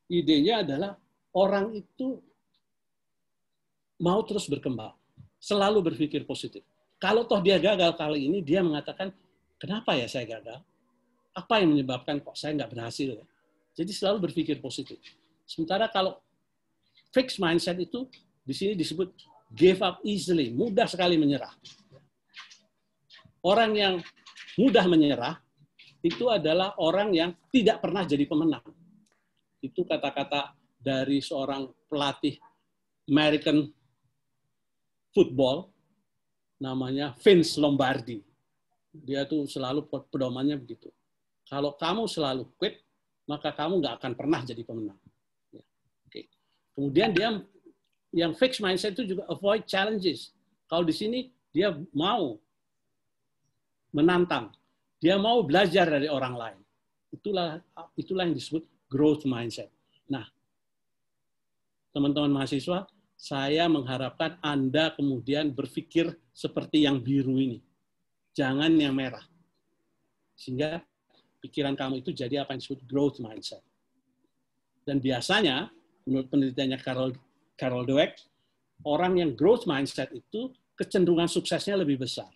idenya adalah orang itu mau terus berkembang, selalu berpikir positif. Kalau toh dia gagal kali ini, dia mengatakan, kenapa ya saya gagal? Apa yang menyebabkan kok saya nggak berhasil ya? Jadi selalu berpikir positif. Sementara kalau fixed mindset itu di sini disebut give up easily, mudah sekali menyerah. Orang yang mudah menyerah itu adalah orang yang tidak pernah jadi pemenang. Itu kata-kata dari seorang pelatih American football namanya Vince Lombardi. Dia tuh selalu pedomannya begitu. Kalau kamu selalu quit, maka kamu nggak akan pernah jadi pemenang. Ya. Oke. Kemudian dia yang fixed mindset itu juga avoid challenges. Kalau di sini dia mau menantang, dia mau belajar dari orang lain. Itulah yang disebut growth mindset. Nah, teman-teman mahasiswa, saya mengharapkan Anda kemudian berpikir seperti yang biru ini. Jangan yang merah. Sehingga pikiran kamu itu jadi apa yang disebut growth mindset. Dan biasanya, menurut penelitiannya Carol Dweck, orang yang growth mindset itu kecenderungan suksesnya lebih besar.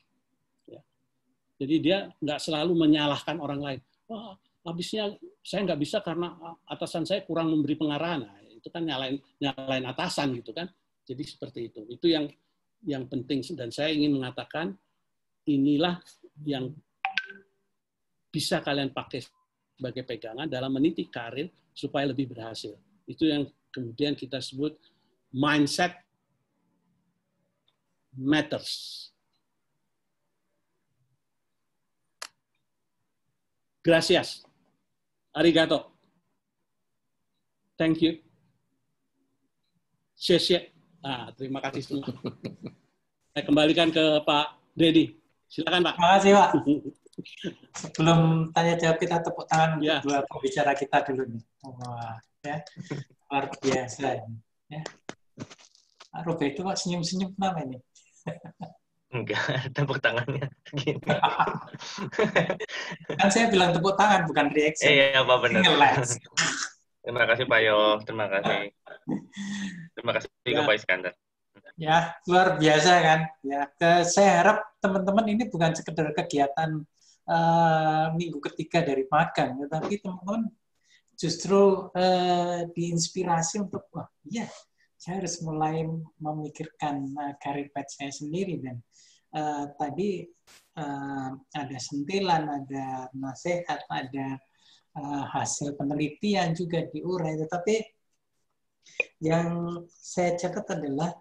Ya. Jadi dia nggak selalu menyalahkan orang lain. Wah, habisnya saya nggak bisa karena atasan saya kurang memberi pengarahan. Nah, itu kan nyalain atasan gitu kan. Jadi seperti itu. Itu yang penting, dan saya ingin mengatakan inilah yang bisa kalian pakai sebagai pegangan dalam meniti karir supaya lebih berhasil. Itu yang kemudian kita sebut mindset matters. Gracias. Arigato. Thank you. Xie. Terima kasih semua. Saya kembalikan ke Pak Dedi. Silakan Pak. Terima kasih Pak. Sebelum tanya jawab kita tepuk tangan untuk dua pembicara kita dulu nih. Wah, ya. Luar biasa ini. Ya. Pak Roberto kok senyum-senyum kenapa ini? Enggak, tepuk tangannya. Gini. Kan saya bilang tepuk tangan, bukan reaction. Iya, Pak, benar. Ngeles. Terima kasih Pak Yo, terima kasih. Terima kasih ke Pak Iskandar. Ya, luar biasa kan. Ya, saya harap teman-teman ini bukan sekedar kegiatan minggu ketiga dari magang, tetapi teman-teman justru diinspirasi untuk, wah iya, saya harus mulai memikirkan karir path saya sendiri. Dan tadi ada sentilan, ada nasihat, ada hasil penelitian juga diurai. Tetapi yang saya catat adalah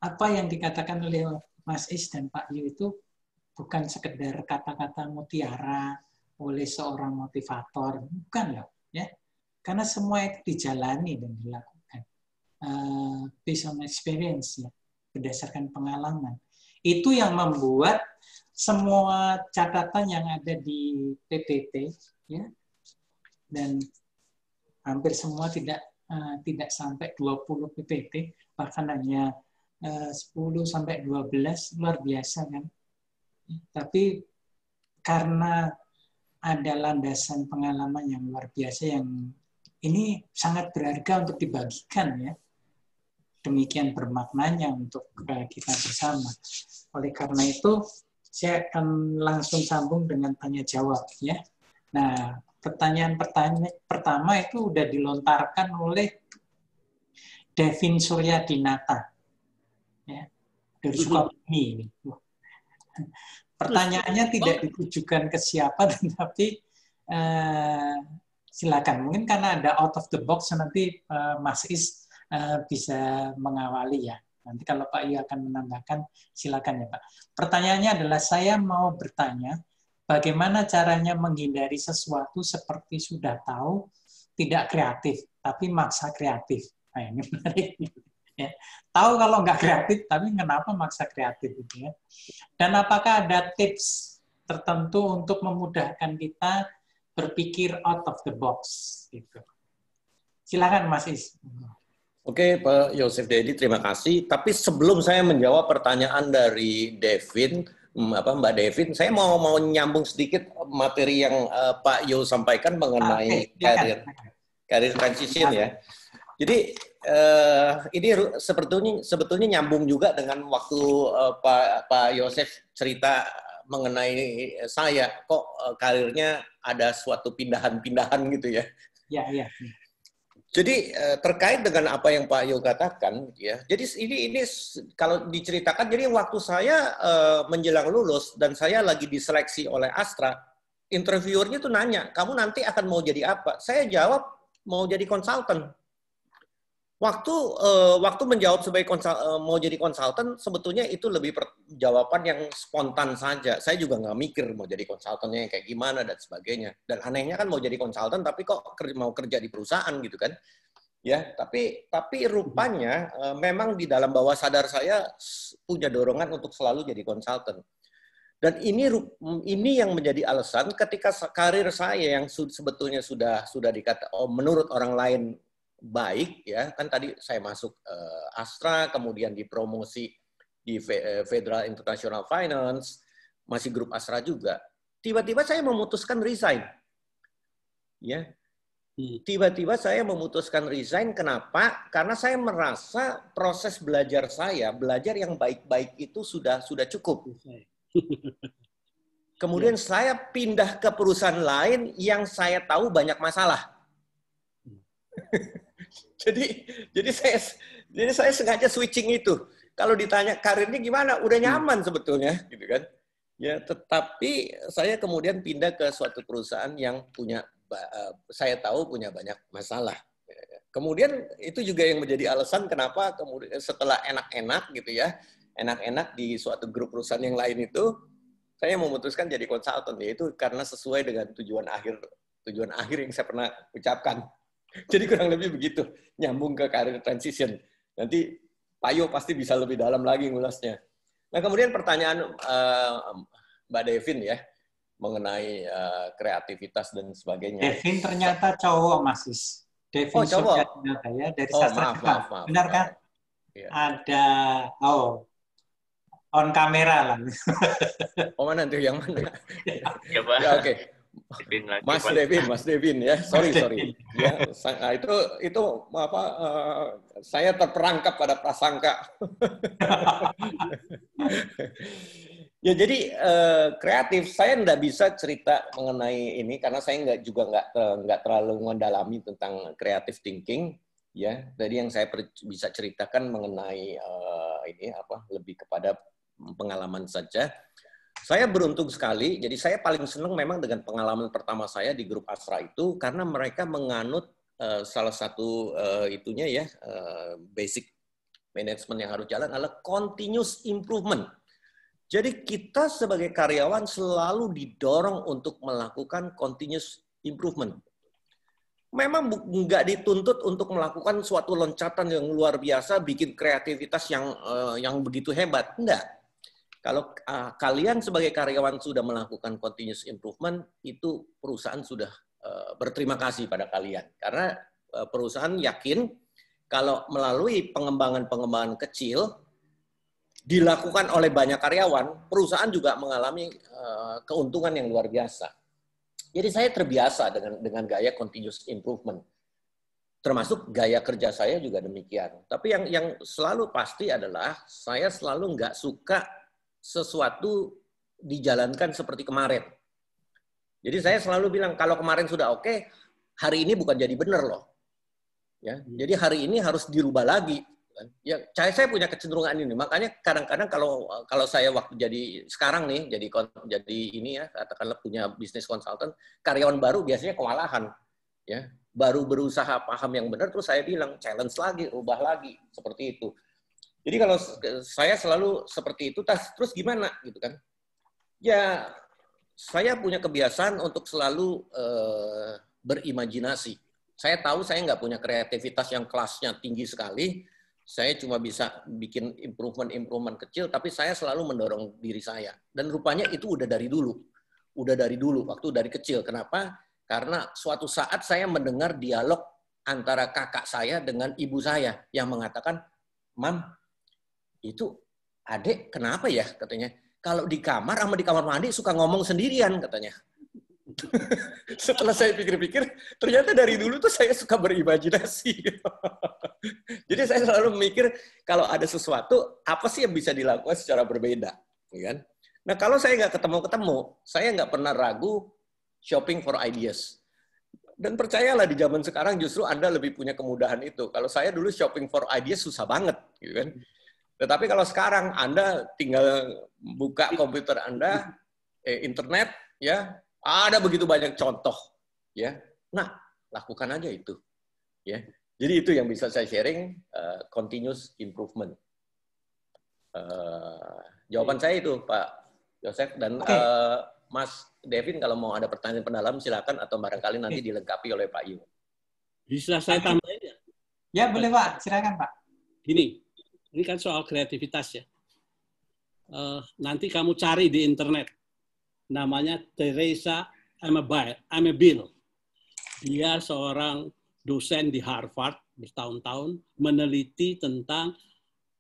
apa yang dikatakan oleh Mas Is dan Pak Yu itu bukan sekedar kata-kata mutiara oleh seorang motivator, bukan loh, ya. Karena semua itu dijalani dan dilakukan based on experience, ya, berdasarkan pengalaman. Itu yang membuat semua catatan yang ada di PPT, ya, dan hampir semua tidak sampai 20 PPT, bahkan hanya 10 sampai 12, luar biasa kan. Tapi karena ada landasan pengalaman yang luar biasa yang ini sangat berharga untuk dibagikan, ya. Demikian bermaknanya untuk kita bersama. Oleh karena itu, saya akan langsung sambung dengan tanya jawab, ya. Nah, pertanyaan pertama itu sudah dilontarkan oleh Devin Suryadinata, ya, dari Sukabumi. Pertanyaannya tidak ditujukan ke siapa, tetapi silakan. Mungkin karena ada out of the box, nanti Mas Is bisa mengawali, ya. Nanti kalau Pak Yu akan menambahkan, silakan ya Pak. Pertanyaannya adalah, saya mau bertanya, bagaimana caranya menghindari sesuatu seperti sudah tahu, tidak kreatif, tapi maksa kreatif. Nah, ini menarik. Ya. Tahu kalau nggak kreatif, tapi kenapa maksa kreatif gitu, ya? Dan apakah ada tips tertentu untuk memudahkan kita berpikir out of the box gitu? Silakan Mas Is. Oke, Pak Yosef Dedi, terima kasih. Tapi sebelum saya menjawab pertanyaan dari Devin, Mbak Devin, saya mau nyambung sedikit materi yang Pak Yo sampaikan mengenai karir transition, ya. Jadi ini sebetulnya nyambung juga dengan waktu Pak Yosef cerita mengenai saya, kok karirnya ada suatu pindahan-pindahan gitu, ya. Ya. Jadi terkait dengan apa yang Pak Yo katakan, ya. Jadi ini kalau diceritakan, jadi waktu saya menjelang lulus dan saya lagi diseleksi oleh Astra, interviewernya tuh nanya, kamu nanti akan mau jadi apa? Saya jawab mau jadi konsultan. Waktu menjawab sebagai mau jadi konsultan, sebetulnya itu lebih jawaban yang spontan saja. Saya juga nggak mikir mau jadi konsultannya yang kayak gimana dan sebagainya. Dan anehnya kan mau jadi konsultan, tapi kok mau kerja di perusahaan gitu kan? Ya, tapi rupanya memang di dalam bawah sadar saya punya dorongan untuk selalu jadi konsultan. Dan ini yang menjadi alasan ketika karir saya yang sebetulnya sudah dikata menurut orang lain baik, ya kan, tadi saya masuk Astra, kemudian dipromosi di Federal International Finance, masih grup Astra juga. Tiba-tiba saya memutuskan resign, ya. Tiba-tiba saya memutuskan resign. Kenapa? Karena saya merasa proses belajar yang baik-baik itu sudah cukup. Kemudian saya pindah ke perusahaan lain yang saya tahu banyak masalah. Jadi saya sengaja switching itu. Kalau ditanya karirnya gimana, udah nyaman sebetulnya, gitu kan? Ya, tetapi saya kemudian pindah ke suatu perusahaan yang saya tahu punya banyak masalah. Kemudian itu juga yang menjadi alasan kenapa kemudian setelah enak-enak gitu ya, enak-enak di suatu grup perusahaan yang lain itu, saya memutuskan jadi konsultan, yaitu karena sesuai dengan tujuan akhir yang saya pernah ucapkan. Jadi kurang lebih begitu, nyambung ke karir transition. Nanti Pak Yo pasti bisa lebih dalam lagi ngulasnya. Nah, kemudian pertanyaan Mbak Devin ya, mengenai kreativitas dan sebagainya. Devin ternyata cowok, Mas Is. Devin cowok ya, dari sastra Jepang. Benar kan? Ya. Ada, on kamera lah. Oh, mana tuh yang mana? Ya, Pak. Ya, oke. Mas Devin ya, sorry. Ya, itu apa? Saya terperangkap pada prasangka. Ya, jadi kreatif. Saya nggak bisa cerita mengenai ini karena saya nggak terlalu mendalami tentang creative thinking. Ya, jadi yang saya bisa ceritakan mengenai ini lebih kepada pengalaman saja. Saya beruntung sekali, jadi saya paling senang memang dengan pengalaman pertama saya di grup Astra itu, karena mereka menganut salah satu basic management yang harus jalan adalah continuous improvement. Jadi kita sebagai karyawan selalu didorong untuk melakukan continuous improvement. Memang nggak dituntut untuk melakukan suatu loncatan yang luar biasa, bikin kreativitas yang begitu hebat, enggak. Kalau kalian sebagai karyawan sudah melakukan continuous improvement, itu perusahaan sudah berterima kasih pada kalian. Karena perusahaan yakin kalau melalui pengembangan kecil dilakukan oleh banyak karyawan, perusahaan juga mengalami keuntungan yang luar biasa. Jadi saya terbiasa dengan gaya continuous improvement. Termasuk gaya kerja saya juga demikian. Tapi yang selalu pasti adalah saya selalu nggak suka sesuatu dijalankan seperti kemarin. Jadi saya selalu bilang, kalau kemarin sudah oke, hari ini bukan jadi benar loh. Ya, jadi hari ini harus dirubah lagi. Ya, saya punya kecenderungan ini. Makanya kadang-kadang kalau saya waktu sekarang nih jadi ini ya, katakanlah punya bisnis konsultan, karyawan baru biasanya kewalahan. Ya, baru berusaha paham yang benar, terus saya bilang challenge lagi, rubah lagi, seperti itu. Jadi kalau saya selalu seperti itu, terus gimana gitu kan? Ya, saya punya kebiasaan untuk selalu berimajinasi. Saya tahu saya nggak punya kreativitas yang kelasnya tinggi sekali. Saya cuma bisa bikin improvement kecil, tapi saya selalu mendorong diri saya. Dan rupanya itu udah dari dulu, waktu dari kecil. Kenapa? Karena suatu saat saya mendengar dialog antara kakak saya dengan ibu saya yang mengatakan, "Mam, itu adek kenapa ya?" katanya. "Kalau di kamar sama di kamar mandi suka ngomong sendirian," katanya. Setelah saya pikir-pikir, ternyata dari dulu tuh saya suka berimajinasi. Jadi saya selalu mikir kalau ada sesuatu, apa sih yang bisa dilakukan secara berbeda, kan? Nah, kalau saya nggak ketemu, saya nggak pernah ragu shopping for ideas. Dan percayalah di zaman sekarang justru Anda lebih punya kemudahan itu. Kalau saya dulu shopping for ideas susah banget, gitu kan. Tetapi kalau sekarang Anda tinggal buka komputer Anda, internet, ya ada begitu banyak contoh, ya. Nah, lakukan aja itu, ya. Jadi itu yang bisa saya sharing, continuous improvement. Jawaban saya itu, Pak Yosef, dan Mas Devin kalau mau ada pertanyaan pendalam silakan, atau barangkali nanti dilengkapi oleh Pak Yu. Bisa saya tambahin ya? Ya boleh Pak, silakan Pak. Gini, ini kan soal kreativitas ya. Nanti kamu cari di internet, namanya Teresa Amabile. Dia seorang dosen di Harvard bertahun-tahun meneliti tentang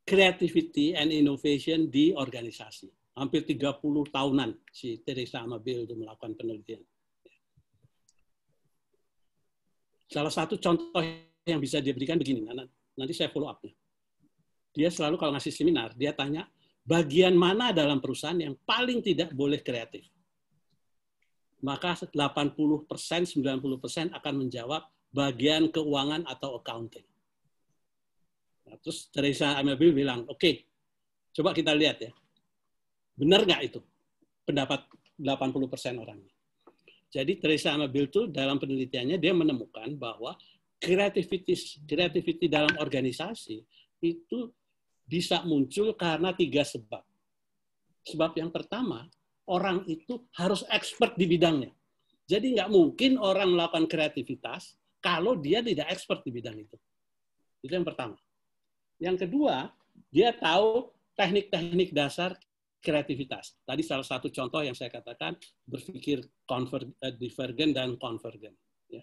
creativity and innovation di organisasi. Hampir 30 tahunan si Teresa Amabile itu melakukan penelitian. Salah satu contoh yang bisa dia berikan begini, nanti saya follow up-nya. Dia selalu kalau ngasih seminar, dia tanya, bagian mana dalam perusahaan yang paling tidak boleh kreatif? Maka 80%, 90% akan menjawab bagian keuangan atau accounting. Nah, terus Teresa Amabile bilang, oke, coba kita lihat ya. Benar nggak itu? Pendapat 80% orangnya. Jadi Teresa Amabile itu dalam penelitiannya dia menemukan bahwa creativity dalam organisasi itu bisa muncul karena 3 sebab. Sebab yang pertama, orang itu harus expert di bidangnya. Jadi nggak mungkin orang melakukan kreativitas kalau dia tidak expert di bidang itu. Itu yang pertama. Yang kedua, dia tahu teknik-teknik dasar kreativitas. Tadi salah satu contoh yang saya katakan berpikir divergen dan konvergen. Ya.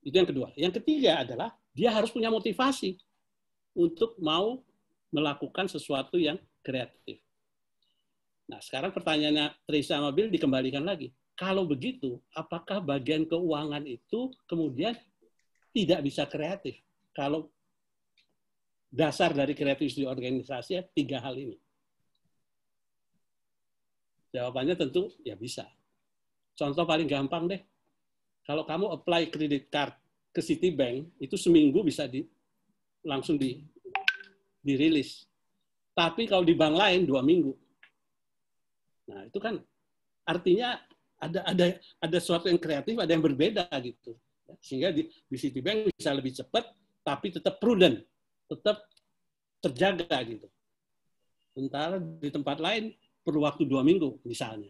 Itu yang kedua. Yang ketiga adalah dia harus punya motivasi untuk mau melakukan sesuatu yang kreatif. Nah, sekarang pertanyaannya Teresa Amabile dikembalikan lagi. Kalau begitu, apakah bagian keuangan itu kemudian tidak bisa kreatif? Kalau dasar dari kreativitas di organisasi 3 hal ini. Jawabannya tentu ya bisa. Contoh paling gampang deh. Kalau kamu apply credit card ke Citibank, itu seminggu bisa langsung dirilis. Tapi kalau di bank lain 2 minggu. Nah, itu kan artinya ada sesuatu yang kreatif, ada yang berbeda gitu. Sehingga di Citibank bisa lebih cepat, tapi tetap prudent, tetap terjaga gitu. Sementara di tempat lain perlu waktu 2 minggu misalnya.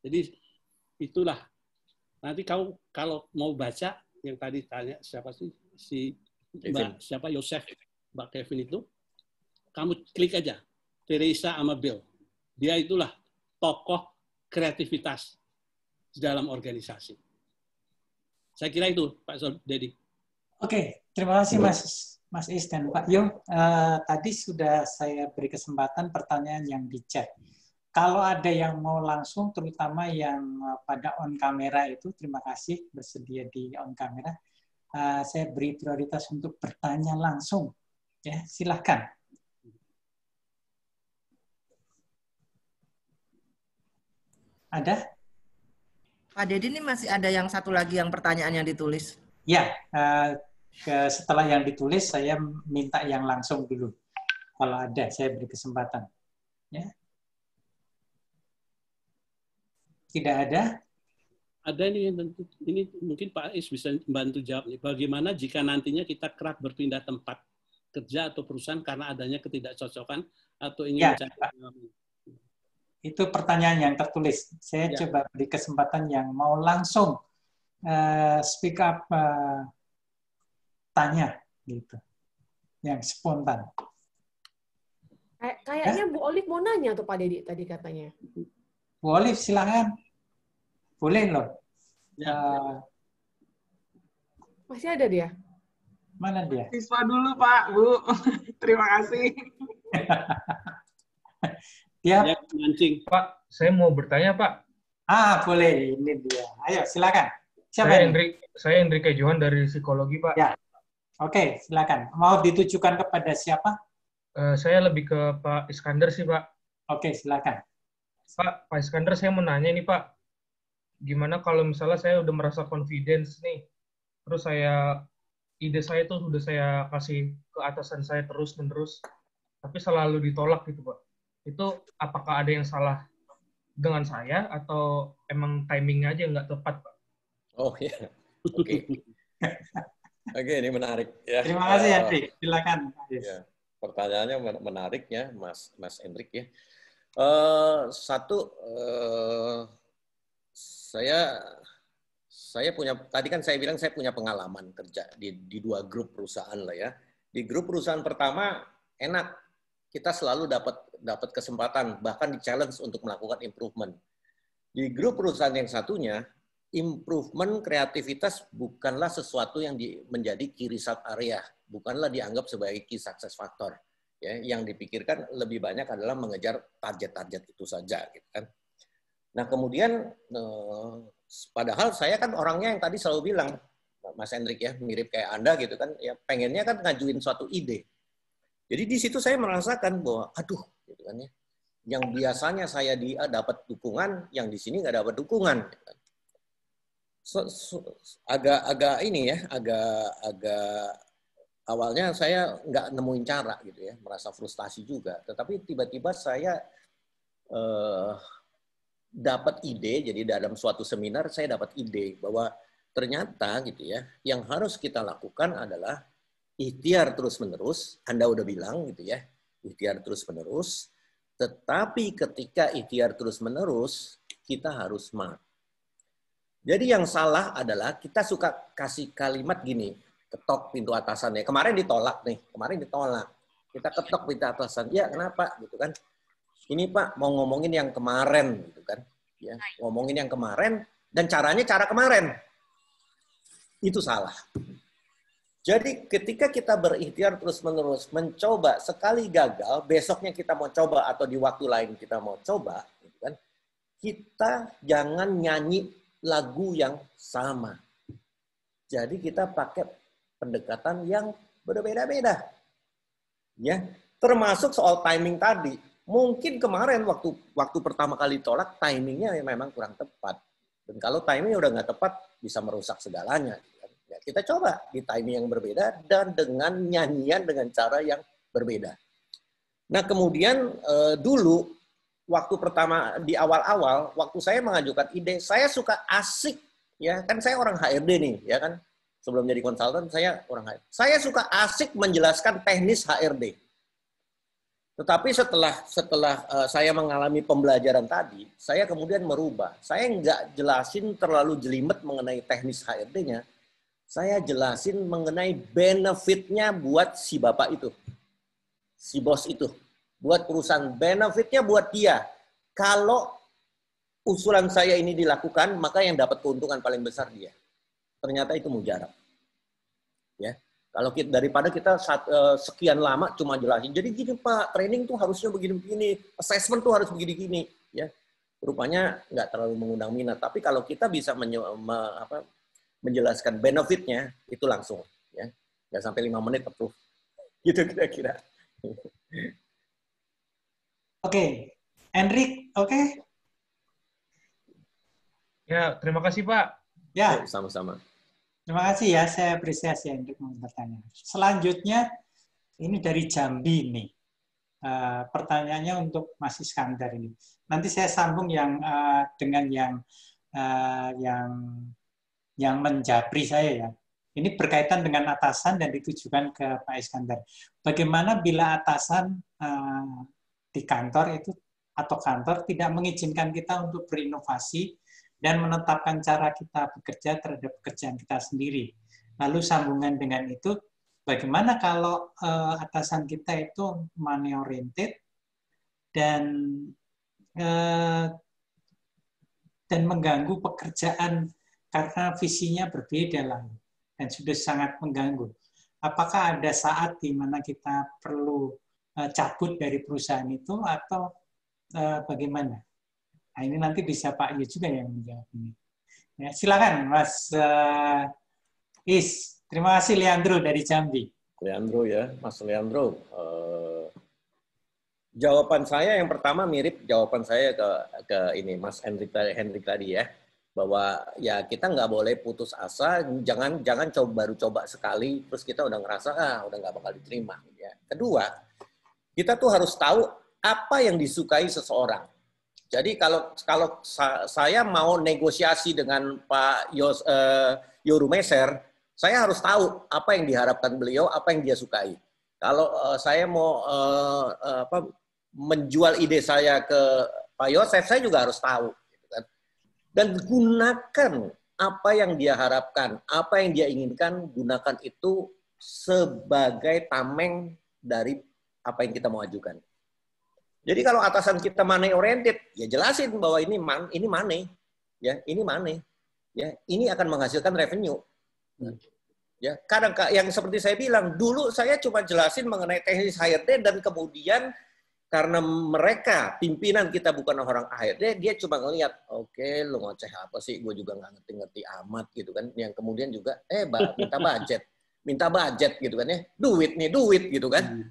Jadi itulah. Nanti kamu kalau mau baca yang tadi tanya siapa sih siapa Yosef Mbak Kevin itu, kamu klik aja Teresa Amabile. Dia itulah tokoh kreativitas di dalam organisasi. Saya kira itu Pak Dedi. Oke, terima kasih Mas Is dan Pak Yo. Tadi sudah saya beri kesempatan pertanyaan yang di chat. Kalau ada yang mau langsung, terutama yang pada on kamera itu, terima kasih bersedia di on kamera. Saya beri prioritas untuk bertanya langsung. Ya, silakan. Ada? Pak Dedi, ini masih ada yang satu lagi yang pertanyaan yang ditulis. Ya, setelah yang ditulis, saya minta yang langsung dulu. Kalau ada, saya beri kesempatan. Ya. Tidak ada? Ada ini mungkin Pak Is bisa membantu jawab nih. Bagaimana jika nantinya kita kerap berpindah tempat kerja atau perusahaan karena adanya ketidakcocokan atau ingin mencari itu pertanyaan yang tertulis. Saya coba beri kesempatan yang mau langsung speak up, tanya gitu, yang spontan. Kayaknya Bu Olive mau nanya tuh Pak Dedi tadi katanya. Bu Olive silakan, boleh loh. Masih ada dia? Mana dia? Siswa dulu Pak, Bu. Terima kasih. Ya, mancing. Pak, saya mau bertanya, Pak. Boleh. Ini dia. Ayo, silakan. Siapa saya Hendrika Johan dari psikologi, Pak. Ya. Oke, silakan. Mau ditujukan kepada siapa? Saya lebih ke Pak Iskandar sih, Pak. Oke, silakan. Pak Iskandar, saya mau nanya nih, Pak. gimana kalau misalnya saya udah merasa confidence nih, terus ide saya tuh udah saya kasih ke atasan saya terus-menerus, tapi selalu ditolak gitu, Pak. Itu apakah ada yang salah dengan saya atau emang timingnya aja nggak tepat, Pak? Oh ya, oke. Oke, ini menarik ya. Terima kasih Hendrik, silakan. Ya, pertanyaannya menarik ya, Mas Hendrik ya. Saya punya, tadi kan saya bilang saya punya pengalaman kerja di 2 grup perusahaan lah ya. Di grup perusahaan pertama enak, kita selalu dapat kesempatan, bahkan di-challenge untuk melakukan improvement. Di grup perusahaan yang satunya, improvement, kreativitas bukanlah sesuatu yang menjadi key result area, bukanlah dianggap sebagai key success factor. Ya, yang dipikirkan lebih banyak adalah mengejar target-target itu saja, gitu kan. Nah kemudian, padahal saya kan orangnya yang tadi selalu bilang, Mas Hendrik ya, mirip kayak Anda gitu kan, ya pengennya kan ngajuin suatu ide. Jadi di situ saya merasakan bahwa, aduh, gitu kan ya, yang biasanya saya dapat dukungan, yang di sini nggak dapat dukungan. Agak ini ya, agak awalnya saya nggak nemuin cara gitu ya, merasa frustasi juga. Tetapi tiba-tiba saya dapat ide, jadi dalam suatu seminar saya dapat ide bahwa ternyata gitu ya, yang harus kita lakukan adalah ikhtiar terus-menerus. Anda udah bilang gitu ya, ikhtiar terus-menerus. Tetapi ketika ikhtiar terus-menerus, kita harus smart. Jadi yang salah adalah kita suka kasih kalimat gini, ketok pintu atasannya. Kemarin ditolak nih, Kita ketok pintu atasan. Ya kenapa gitu kan? Ini Pak mau ngomongin yang kemarin gitu kan. Ya, ngomongin yang kemarin dan caranya cara kemarin. Itu salah. Jadi ketika kita berikhtiar terus-menerus mencoba, sekali gagal, besoknya kita mau coba atau di waktu lain kita mau coba, gitu kan? Kita jangan nyanyi lagu yang sama. Jadi kita pakai pendekatan yang berbeda-beda. Ya, termasuk soal timing tadi. Mungkin kemarin waktu pertama kali tolak, timingnya memang kurang tepat. Dan kalau timingnya udah nggak tepat, bisa merusak segalanya. Ya, kita coba di timing yang berbeda dan dengan nyanyian dengan cara yang berbeda. Nah kemudian dulu, waktu pertama di awal-awal, waktu saya mengajukan ide, saya suka asik. Ya kan saya orang HRD nih, ya kan. Sebelum jadi konsultan, saya orang HRD. Saya suka asik menjelaskan teknis HRD. Tetapi setelah saya mengalami pembelajaran tadi, saya kemudian merubah. Saya nggak jelasin terlalu jelimet mengenai teknis HRD-nya. Saya jelasin mengenai benefitnya buat si bapak itu. Si bos itu. Buat perusahaan. Benefitnya buat dia. Kalau usulan saya ini dilakukan, maka yang dapat keuntungan paling besar dia. Ternyata itu mujarab. Ya. Kalau kita, daripada kita sekian lama cuma jelasin, jadi gini Pak, training tuh harusnya begini-begini, assessment tuh harus begini-gini, ya. Rupanya nggak terlalu mengundang minat. Tapi kalau kita bisa menjelaskan benefitnya, itu langsung, ya. Nggak sampai 5 menit approve. Gitu kira-kira. Oke, Hendrik, oke? Ya, terima kasih Pak. Ya, sama-sama. Terima kasih ya, saya apresiasi Hendrik bertanya. Selanjutnya, ini dari Jambi nih. Pertanyaannya untuk Mas Iskandar ini. Nanti saya sambung dengan yang menjabri saya ya. Ini berkaitan dengan atasan dan ditujukan ke Pak Iskandar. Bagaimana bila atasan di kantor itu atau kantor tidak mengizinkan kita untuk berinovasi dan menetapkan cara kita bekerja terhadap pekerjaan kita sendiri. Lalu sambungan dengan itu, bagaimana kalau atasan kita itu money oriented dan mengganggu pekerjaan karena visinya berbeda lalu dan sudah sangat mengganggu. Apakah ada saat di mana kita perlu cabut dari perusahaan itu atau bagaimana? Nah, ini nanti bisa Pak Yu juga yang menjawab ini. Ya, silakan Mas Is. Terima kasih Leandro dari Jambi. Leandro ya, Mas Leandro. Jawaban saya yang pertama mirip jawaban saya ke ini Mas Hendrik tadi ya. bahwa ya kita nggak boleh putus asa, jangan baru coba sekali terus kita udah ngerasa udah nggak bakal diterima. Ya. Kedua, kita tuh harus tahu apa yang disukai seseorang. Jadi kalau saya mau negosiasi dengan Pak Yoru Meser, saya harus tahu apa yang diharapkan beliau, apa yang dia sukai. Kalau saya mau menjual ide saya ke Pak Yosef, saya juga harus tahu. Gitu kan. Dan gunakan apa yang dia harapkan, apa yang dia inginkan, gunakan itu sebagai tameng dari apa yang kita mau ajukan. Jadi kalau atasan kita money oriented, ya jelasin bahwa ini money, ya ini money, ya ini akan menghasilkan revenue. Ya kadang yang seperti saya bilang dulu saya cuma jelasin mengenai teknis HRD dan kemudian karena mereka pimpinan kita bukan orang HRD, dia cuma ngelihat, oke, lu ngoceh apa sih, gue juga nggak ngerti-ngerti amat gitu kan. Yang kemudian juga minta budget gitu kan ya, duit gitu kan,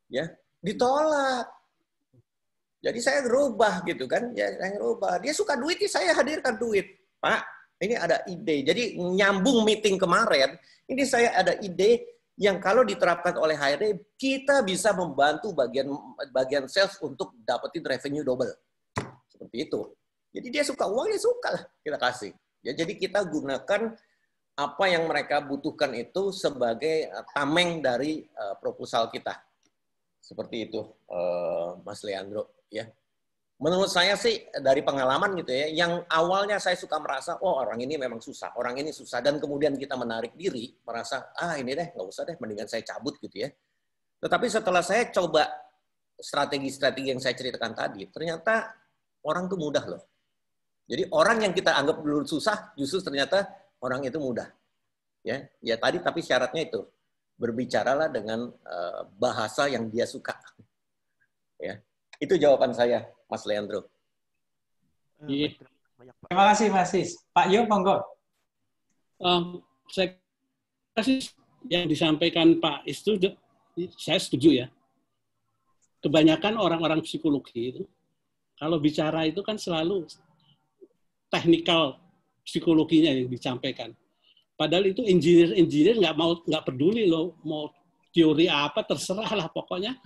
ya ditolak. Jadi saya ngerubah gitu kan, ya saya ngerubah. Dia suka duit, saya hadirkan duit. Pak, ini ada ide. Jadi nyambung meeting kemarin, ini saya ada ide yang kalau diterapkan oleh HRD, kita bisa membantu bagian sales untuk dapetin revenue double. Seperti itu. Jadi dia suka uang, ya suka lah kita kasih. Ya, jadi kita gunakan apa yang mereka butuhkan itu sebagai tameng dari proposal kita. Seperti itu, Mas Leandro. Ya, menurut saya sih dari pengalaman gitu ya, yang awalnya saya suka merasa, oh orang ini memang susah, orang ini susah, dan kemudian kita menarik diri, merasa ini deh nggak usah deh, mendingan saya cabut gitu ya. Tetapi setelah saya coba strategi-strategi yang saya ceritakan tadi, ternyata orang tuh mudah loh. Jadi orang yang kita anggap dulu susah, justru ternyata orang itu mudah. Ya tadi, tapi syaratnya itu berbicaralah dengan bahasa yang dia suka. Ya. Itu jawaban saya, Mas Leandro. Terima kasih, Mas Is. Pak Yo, monggo. Saya kasih yang disampaikan Pak Is itu, saya setuju ya. Kebanyakan orang-orang psikologi itu, kalau bicara itu kan selalu teknikal psikologinya yang disampaikan. Padahal itu engineer nggak peduli loh, mau teori apa terserah lah pokoknya.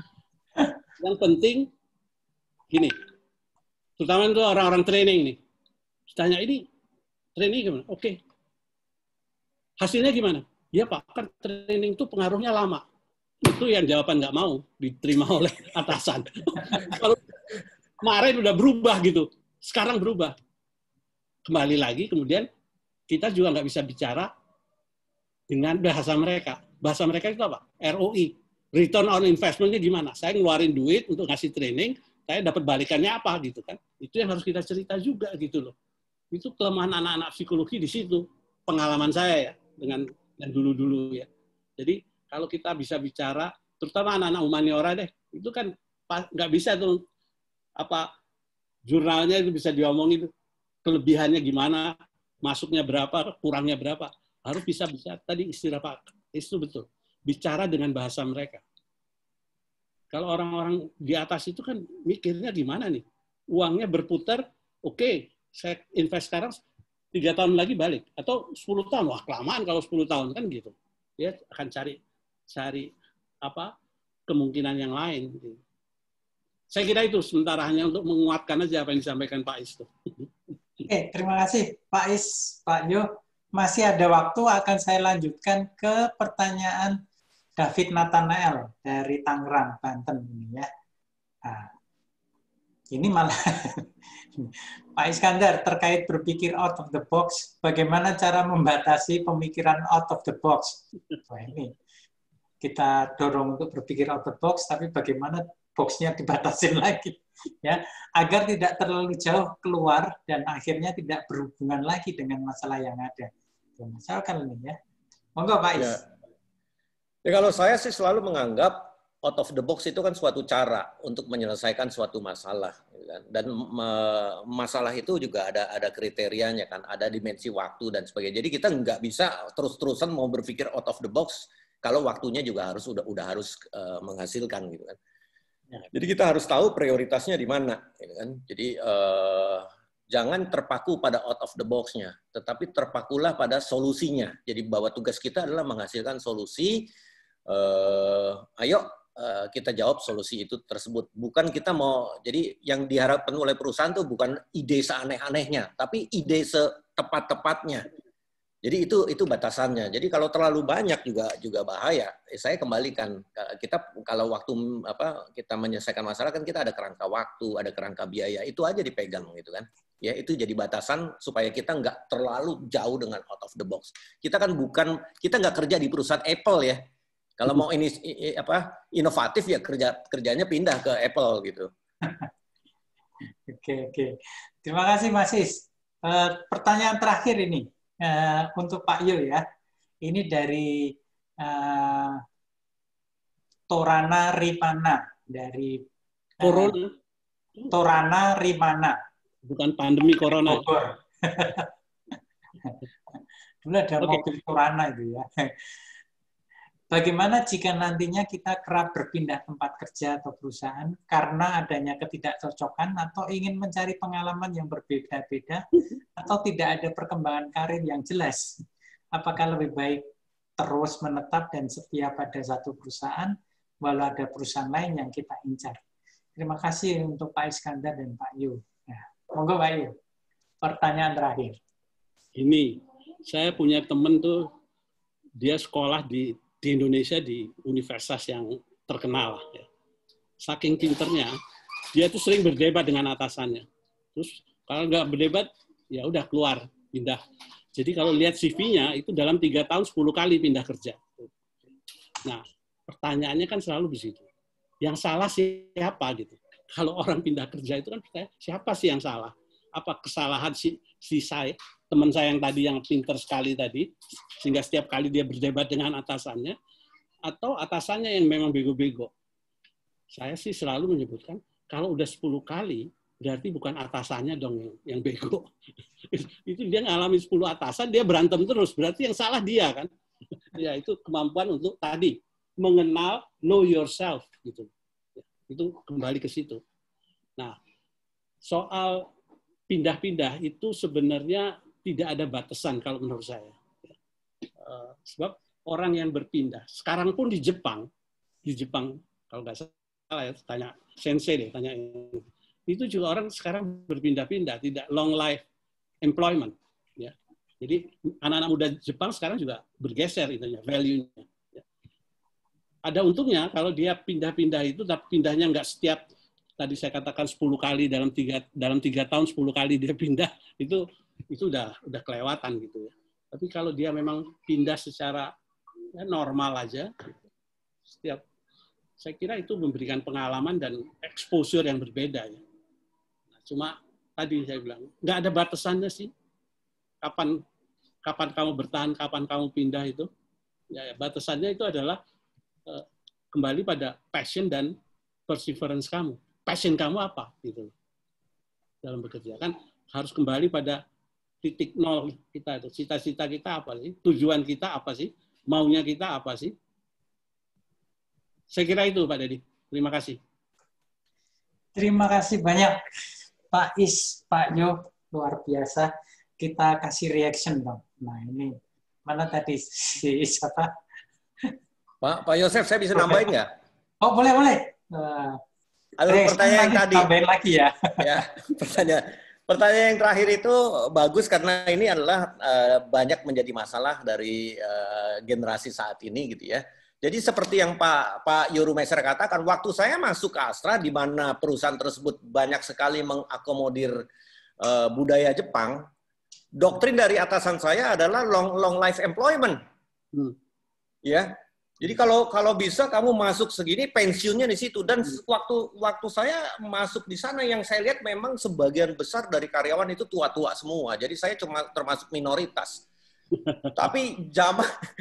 Yang penting gini, terutama itu orang-orang training nih. Tanya ini, training gimana? Oke. Hasilnya gimana? Ya Pak, kan training itu pengaruhnya lama. Itu yang jawaban nggak mau diterima oleh atasan. Kalau kemarin udah berubah gitu, sekarang berubah. Kembali lagi, kemudian kita juga nggak bisa bicara dengan bahasa mereka. Bahasa mereka itu apa? ROI. Return on investment-nya gimana? Saya ngeluarin duit untuk ngasih training, saya dapat balikannya apa gitu kan? Itu yang harus kita cerita juga gitu loh. Itu kelemahan anak-anak psikologi di situ. Pengalaman saya ya dengan dulu-dulu ya. Jadi kalau kita bisa bicara, terutama anak-anak humaniora deh, itu kan nggak bisa tuh jurnalnya itu bisa diomongin kelebihannya gimana, masuknya berapa, kurangnya berapa. Harus bisa tadi istilah Pak itu betul. Bicara dengan bahasa mereka. Kalau orang-orang di atas itu kan mikirnya gimana nih? Uangnya berputar, oke, saya invest sekarang 3 tahun lagi balik. Atau 10 tahun, wah kelamaan kalau 10 tahun kan gitu. Dia akan cari kemungkinan yang lain. Gitu. Saya kira itu sementara hanya untuk menguatkan aja apa yang disampaikan Pak Is. Oke, terima kasih Pak Is, Pak Yo. Masih ada waktu, akan saya lanjutkan ke pertanyaan David Nathanael dari Tangerang, Banten ini ya. Nah, ini malah Pak Iskandar terkait berpikir out of the box, bagaimana cara membatasi pemikiran out of the box? Wah, ini kita dorong untuk berpikir out of the box, tapi bagaimana boxnya dibatasin lagi ya, agar tidak terlalu jauh keluar dan akhirnya tidak berhubungan lagi dengan masalah yang ada. Misalkan ini ya. Monggo Pak Is. Ya, kalau saya sih selalu menganggap out of the box itu kan suatu cara untuk menyelesaikan suatu masalah, dan masalah itu juga ada kriterianya kan, ada dimensi waktu dan sebagainya. Jadi kita nggak bisa terus-terusan mau berpikir out of the box kalau waktunya juga udah harus menghasilkan gitu kan. Jadi kita harus tahu prioritasnya di mana, gitu kan. Jadi jangan terpaku pada out of the box-nya, tetapi terpakulah pada solusinya. Jadi bahwa tugas kita adalah menghasilkan solusi, ayo kita jawab solusi itu tersebut. Bukan kita mau, jadi yang diharapkan oleh perusahaan itu bukan ide seaneh-anehnya, tapi ide setepat-tepatnya. Jadi itu batasannya. Jadi kalau terlalu banyak juga bahaya. Saya kembalikan, kita kalau waktu kita menyelesaikan masalah kan kita ada kerangka waktu, ada kerangka biaya, itu aja dipegang gitu kan. Ya itu jadi batasan supaya kita nggak terlalu jauh dengan out of the box. Kita kan kita nggak kerja di perusahaan Apple ya. Kalau mau ini inovatif ya kerjanya pindah ke Apple gitu. Oke. Terima kasih Mas Is. Pertanyaan terakhir ini. Untuk Pak Yo ya, ini dari Torana Rimana dari Torana Rimana. Bukan pandemi corona. Dulu ada mobil Torana itu ya. Bagaimana jika nantinya kita kerap berpindah tempat kerja atau perusahaan karena adanya ketidakcocokan atau ingin mencari pengalaman yang berbeda-beda atau tidak ada perkembangan karir yang jelas? Apakah lebih baik terus menetap dan setia pada satu perusahaan walau ada perusahaan lain yang kita incar? Terima kasih untuk Pak Iskandar dan Pak Yu. Nah, monggo Pak Yu. Pertanyaan terakhir. Ini, saya punya teman tuh, dia sekolah di Indonesia di universitas yang terkenal. Ya. Saking pinternya, dia tuh sering berdebat dengan atasannya. Terus kalau nggak berdebat, ya udah keluar, pindah. Jadi kalau lihat CV-nya, itu dalam 3 tahun 10 kali pindah kerja. Nah, pertanyaannya kan selalu di situ. Yang salah siapa gitu? Kalau orang pindah kerja itu kan siapa sih yang salah? Apa kesalahan si saya, teman saya yang tadi yang pinter sekali tadi, sehingga setiap kali dia berdebat dengan atasannya, atau atasannya yang memang bego-bego. Saya sih selalu menyebutkan, kalau udah 10 kali, berarti bukan atasannya dong yang bego. Itu dia ngalamin 10 atasan, dia berantem terus, berarti yang salah dia kan. Ya itu kemampuan untuk tadi, mengenal, know yourself. Gitu. Itu kembali ke situ. Nah, soal pindah-pindah itu sebenarnya tidak ada batasan kalau menurut saya. Sebab orang yang berpindah, sekarang pun di Jepang kalau nggak salah ya, tanya sensei deh, tanya itu juga orang sekarang berpindah-pindah, tidak long life employment. Ya. Jadi anak-anak muda Jepang sekarang juga bergeser itunya, value-nya. Ya. Ada untungnya kalau dia pindah-pindah itu, tapi pindahnya nggak setiap, tadi saya katakan 10 kali dalam 3 tahun 10 kali dia pindah, itu udah kelewatan gitu ya. Tapi kalau dia memang pindah secara ya, normal aja, saya kira itu memberikan pengalaman dan exposure yang berbeda ya. Nah, cuma tadi saya bilang nggak ada batasannya sih. Kapan kamu bertahan, kapan kamu pindah itu, ya batasannya itu adalah kembali pada passion dan perseverance kamu. Passion kamu apa gitu dalam bekerja, kan harus kembali pada titik nol kita itu, cita-cita kita apa sih, tujuan kita apa sih, maunya kita apa sih. Saya kira itu Pak Dedi. Terima kasih. Terima kasih banyak Pak Is, Pak Yo, luar biasa. Kita kasih reaction dong. Nah ini mana tadi si siapa? Pak Yosef, saya bisa nambahin nggak? Oh boleh. Halo, pertanyaan yang tadi. Tambahin lagi ya. Ya, pertanyaan yang terakhir itu bagus karena ini adalah banyak menjadi masalah dari generasi saat ini gitu ya. Jadi seperti yang Pak Yoru Meser katakan, waktu saya masuk ke Astra di mana perusahaan tersebut banyak sekali mengakomodir budaya Jepang, doktrin dari atasan saya adalah long life employment. Ya. Jadi kalau bisa kamu masuk segini, pensiunnya di situ. Dan waktu saya masuk di sana, yang saya lihat memang sebagian besar dari karyawan itu tua-tua semua. Jadi saya cuma termasuk minoritas. Tapi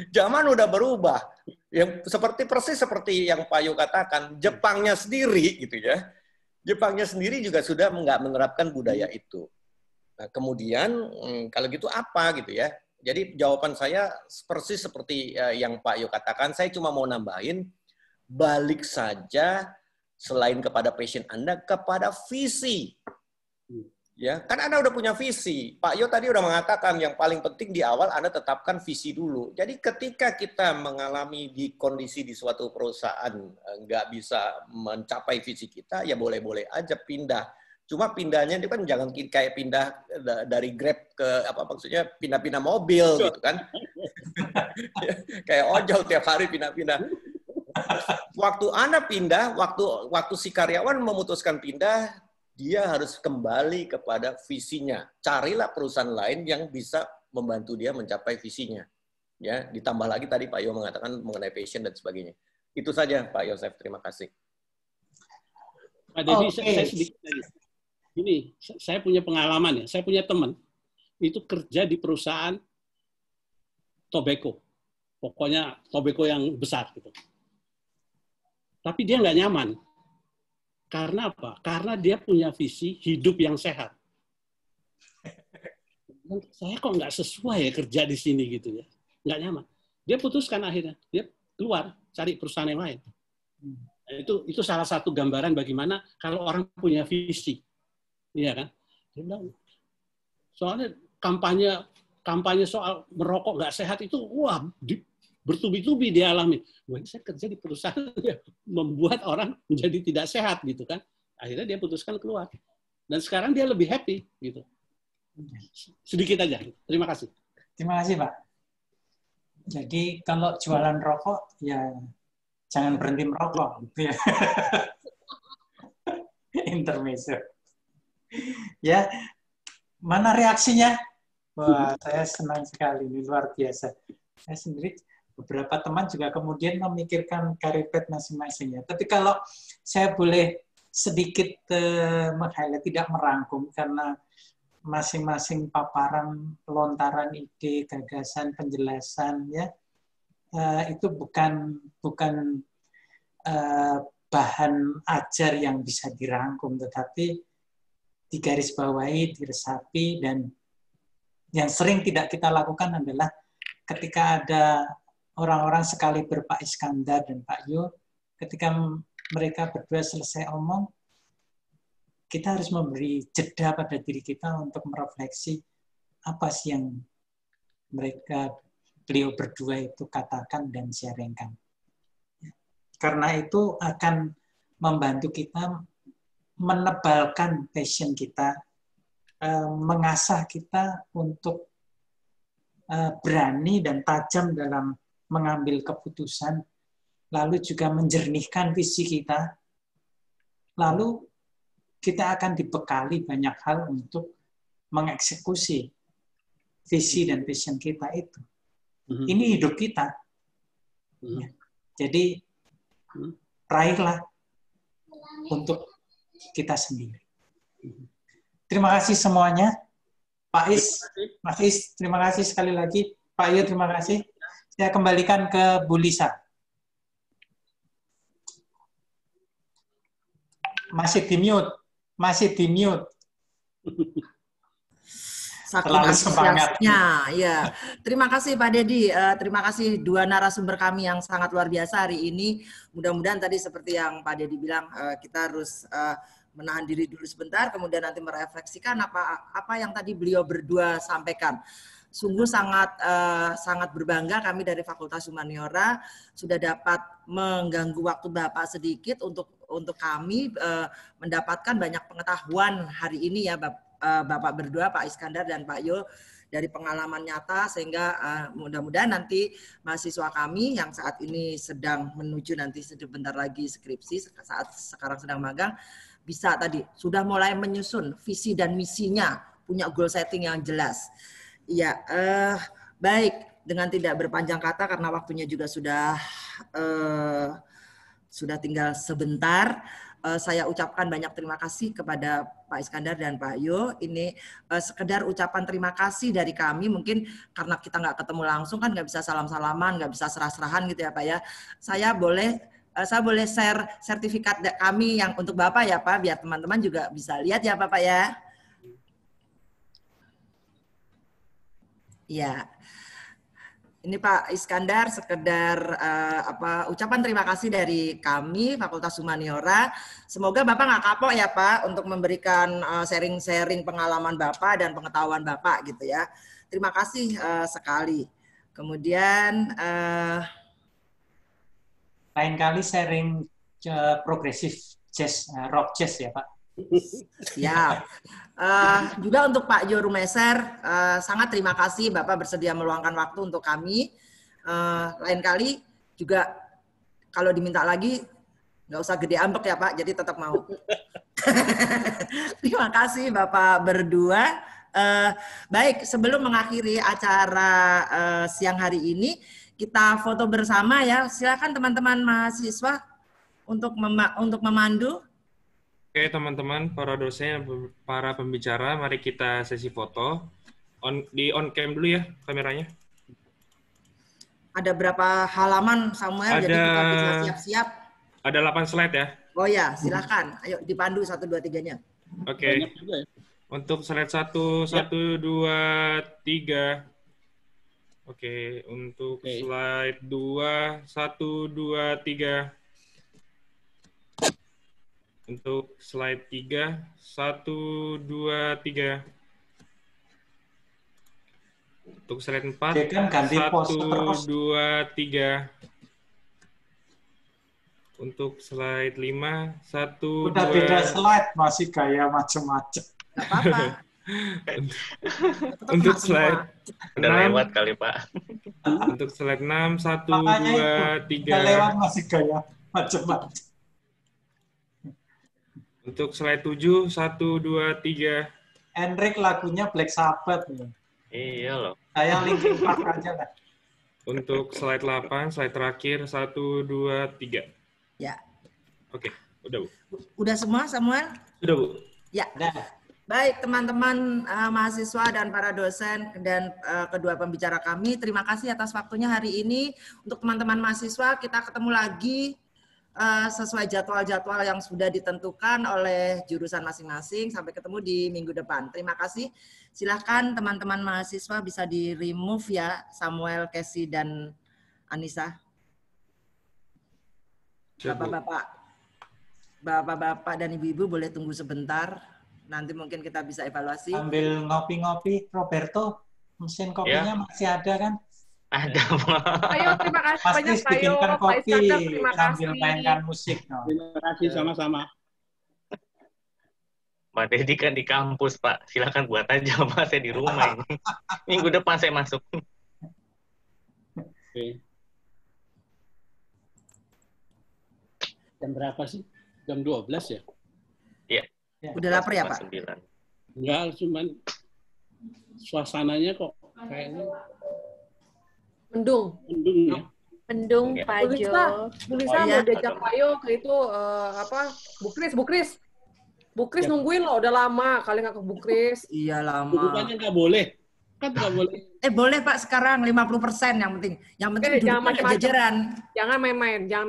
zaman udah berubah. Yang persis seperti yang Pak Yo katakan, Jepangnya sendiri gitu ya. Jepangnya sendiri juga sudah nggak menerapkan budaya itu. Nah, kemudian kalau gitu apa gitu ya? Jadi jawaban saya persis seperti yang Pak Yo katakan, saya cuma mau nambahin, balik saja selain kepada passion Anda, kepada visi. Ya, kan Anda udah punya visi. Pak Yo tadi udah mengatakan yang paling penting di awal Anda tetapkan visi dulu. Jadi ketika kita mengalami di kondisi di suatu perusahaan nggak bisa mencapai visi kita, ya boleh-boleh aja pindah. Cuma pindahnya itu kan jangan kayak pindah dari Grab ke apa maksudnya pindah-pindah mobil gitu kan. Kayak ojol tiap hari pindah-pindah. Waktu Anda pindah, waktu si karyawan memutuskan pindah, dia harus kembali kepada visinya. Carilah perusahaan lain yang bisa membantu dia mencapai visinya. Ya, ditambah lagi tadi Pak Yo mengatakan mengenai passion dan sebagainya. Itu saja Pak Yosef, terima kasih. Pak Dedi, saya sedikit lagi. Ini, saya punya pengalaman ya. Saya punya teman itu kerja di perusahaan tobacco. Pokoknya tobacco yang besar gitu. Tapi dia nggak nyaman. Karena apa? Karena dia punya visi hidup yang sehat. Saya kok nggak sesuai ya kerja di sini gitu ya. Nggak nyaman. Dia putuskan akhirnya. Dia keluar, cari perusahaan yang lain. Nah, itu salah satu gambaran bagaimana kalau orang punya visi. Iya kan? Dia bilang, soalnya kampanye soal merokok nggak sehat itu, wah, bertubi-tubi dia alami. Wah, saya kerja di perusahaan yang membuat orang menjadi tidak sehat gitu kan. Akhirnya dia putuskan keluar. Dan sekarang dia lebih happy gitu. Sedikit aja. Terima kasih. Terima kasih, Pak. Jadi kalau jualan rokok ya jangan berhenti merokok gitu ya. Intermezzo. Ya. Mana reaksinya? Wah, saya senang sekali, ini luar biasa. Saya sendiri beberapa teman juga kemudian memikirkan career path masing-masingnya. Tapi kalau saya boleh sedikit meng-highlight, tidak merangkum, karena masing-masing paparan, lontaran ide, gagasan, penjelasan, ya itu bukan bahan ajar yang bisa dirangkum, tetapi digarisbawahi, diresapi, dan yang sering tidak kita lakukan adalah ketika ada orang-orang sekaliber Pak Iskandar dan Pak Yo, ketika mereka berdua selesai omong, kita harus memberi jeda pada diri kita untuk merefleksi apa sih yang beliau berdua itu katakan dan sharingkan. Karena itu akan membantu kita menebalkan passion kita, mengasah kita untuk berani dan tajam dalam mengambil keputusan, lalu juga menjernihkan visi kita, lalu kita akan dibekali banyak hal untuk mengeksekusi visi dan passion kita itu. Ini hidup kita. Jadi, raihlah untuk kita sendiri. Terima kasih semuanya. Pak Is, Mas Is, terima kasih sekali lagi. Pak Yo, terima kasih. Saya kembalikan ke Bu Lisa. Masih di mute. Masih di mute. Saking antusiasnya, ya. Terima kasih Pak Dedi. Terima kasih dua narasumber kami yang sangat luar biasa hari ini. Mudah-mudahan tadi seperti yang Pak Dedi bilang, kita harus menahan diri dulu sebentar, kemudian nanti merefleksikan apa yang tadi beliau berdua sampaikan. Sungguh sangat berbangga kami dari Fakultas Humaniora sudah dapat mengganggu waktu Bapak sedikit untuk kami mendapatkan banyak pengetahuan hari ini ya Bapak berdua, Pak Iskandar dan Pak Yo, dari pengalaman nyata, sehingga mudah-mudahan nanti mahasiswa kami yang saat ini sedang menuju nanti sebentar lagi skripsi, saat sekarang sedang magang, bisa tadi sudah mulai menyusun visi dan misinya, punya goal setting yang jelas. Ya, baik, dengan tidak berpanjang kata karena waktunya juga sudah tinggal sebentar. Saya ucapkan banyak terima kasih kepada Pak Iskandar dan Pak Yo. Ini sekedar ucapan terima kasih dari kami. Mungkin karena kita nggak ketemu langsung kan nggak bisa salam-salaman, nggak bisa serah-serahan gitu ya Pak ya. Saya boleh share sertifikat kami yang untuk Bapak ya Pak, biar teman-teman juga bisa lihat ya Bapak ya. Ya. Ini Pak Iskandar, sekedar ucapan terima kasih dari kami Fakultas Humaniora. Semoga Bapak nggak kapok ya Pak untuk memberikan sharing-sharing pengalaman Bapak dan pengetahuan Bapak gitu ya. Terima kasih sekali. Kemudian lain kali sharing progresif jazz, rock jazz ya Pak. Siap. Juga untuk Pak Jo Rumeser, sangat terima kasih Bapak bersedia meluangkan waktu untuk kami. Lain kali juga kalau diminta lagi, nggak usah gede ambek ya Pak, jadi tetap mau. Terima kasih Bapak berdua. Baik, sebelum mengakhiri acara siang hari ini, kita foto bersama ya. Silakan teman-teman mahasiswa untuk memandu. Oke teman-teman, para dosen, para pembicara, mari kita sesi foto. Di on cam dulu ya kameranya. Ada berapa halaman Samuel, jadi kita bisa siap-siap. Ada 8 slide ya. Oh ya, silakan. Ayo dipandu 1, 2, 3-nya. Oke. Untuk slide 1, 1, 2, 3. Oke, untuk slide 2, 1, 2, 3. Untuk slide 3, 1, 2, 3. Untuk slide 4, 1, 2, 3. Untuk slide 5, 1, 2. Udah beda slide, masih gaya macam-macam. Gak apa-apa. Untuk slide udah lewat kali Pak. Untuk slide 6, 1, 2, 3. Udah lewat masih gaya macam-macam. Untuk slide 7, 1, 2, 3. Enric lagunya Black Sabbath. Iya loh. Saya Linkin Park aja lah. Untuk slide 8, slide terakhir, 1, 2, 3. Ya. Oke, udah Bu. Udah semua Samuel? Sudah Bu. Ya. Baik teman-teman mahasiswa dan para dosen dan kedua pembicara kami, terima kasih atas waktunya hari ini. Untuk teman-teman mahasiswa, kita ketemu lagi sesuai jadwal-jadwal yang sudah ditentukan oleh jurusan masing-masing. Sampai ketemu di minggu depan. Terima kasih. Silahkan teman-teman mahasiswa bisa di-remove ya, Samuel, Casey, dan Anissa. Bapak-bapak dan ibu-ibu boleh tunggu sebentar. Nanti mungkin kita bisa evaluasi. Ambil ngopi-ngopi, Roberto. Mesin kopinya masih ada kan? Ada, Pak. Ayo, terima kasih Pasti banyak, Pak Yo. bikinkan Pak kopi Iskandar, terima sambil kasih. mainkan musik. No. Terima kasih sama-sama. Pak Dedi kan di kampus, Pak. Silakan buat aja, Pak. Saya di rumah ini. Minggu depan saya masuk. Oke. Jam berapa sih? Jam 12 ya? Iya. Udah lapar ya, Pak? 9. Enggak, cuman suasananya kok kayaknya Mendung. ya. Mendung, Pak Jo. Bu Lisa mau diajak Pak Yo ke itu Bukris. Bukris nungguin loh, udah lama kali nggak ke Bukris. Iya lama. Bukannya nggak boleh. Kan nggak boleh. Boleh Pak sekarang 50% yang penting. Yang penting duduknya jajaran. Jangan main-main. Dia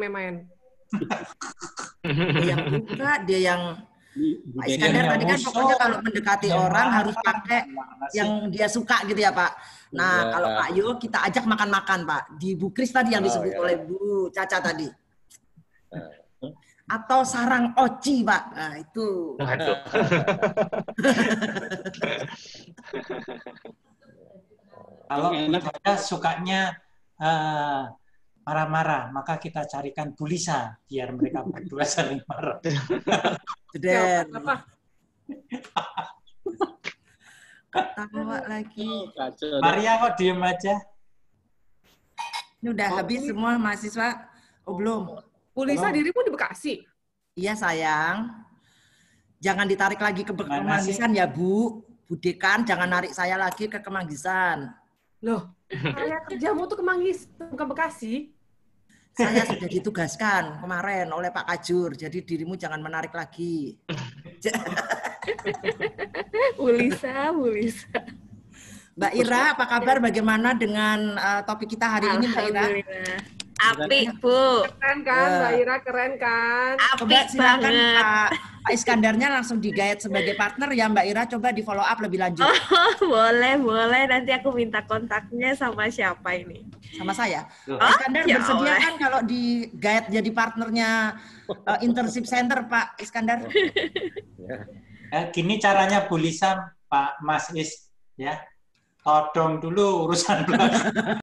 yang buka, dia yang Pak Iskandar tadi kan pokoknya kalau mendekati orang harus pakai yang dia suka gitu ya Pak. Nah kalau Pak Yo kita ajak makan-makan Pak. Di Bukris tadi yang disebut oleh Bu Caca tadi. Atau sarang oci Pak. Nah itu. Kalau kita sukanya marah-marah, maka kita carikan Bu Lisa biar mereka berdua saling marah. Jeder. Ketawa lagi. Maria kok diem aja? Ini udah habis semua mahasiswa? Oh belum. Bu Lisa dirimu di Bekasi? Iya sayang. Jangan ditarik lagi ke Kemanggisan ya Bu. Bu Dekan jangan narik saya lagi ke Kemanggisan. Loh, saya kerjamu tuh Kemanggisan, bukan Bekasi. Saya sudah ditugaskan kemarin oleh Pak Kajur, jadi dirimu jangan menarik lagi. Bu Lisa. Mbak Ira, apa kabar? Bagaimana dengan topik kita hari ini, Mbak Ira? Apik, Bu. Keren kan, Mbak Ira, keren kan? Coba silakan Pak Iskandarnya langsung digayat sebagai partner ya Mbak Ira, coba di follow up lebih lanjut. Oh, boleh. Nanti aku minta kontaknya sama siapa ini? Sama saya. Pak Iskandar ya bersedia oleh. kan kalau digayat jadi partnernya internship center Pak Iskandar? Gini caranya Bu Lisa, Pak Mas Is, ya. Todong dulu urusan belakang.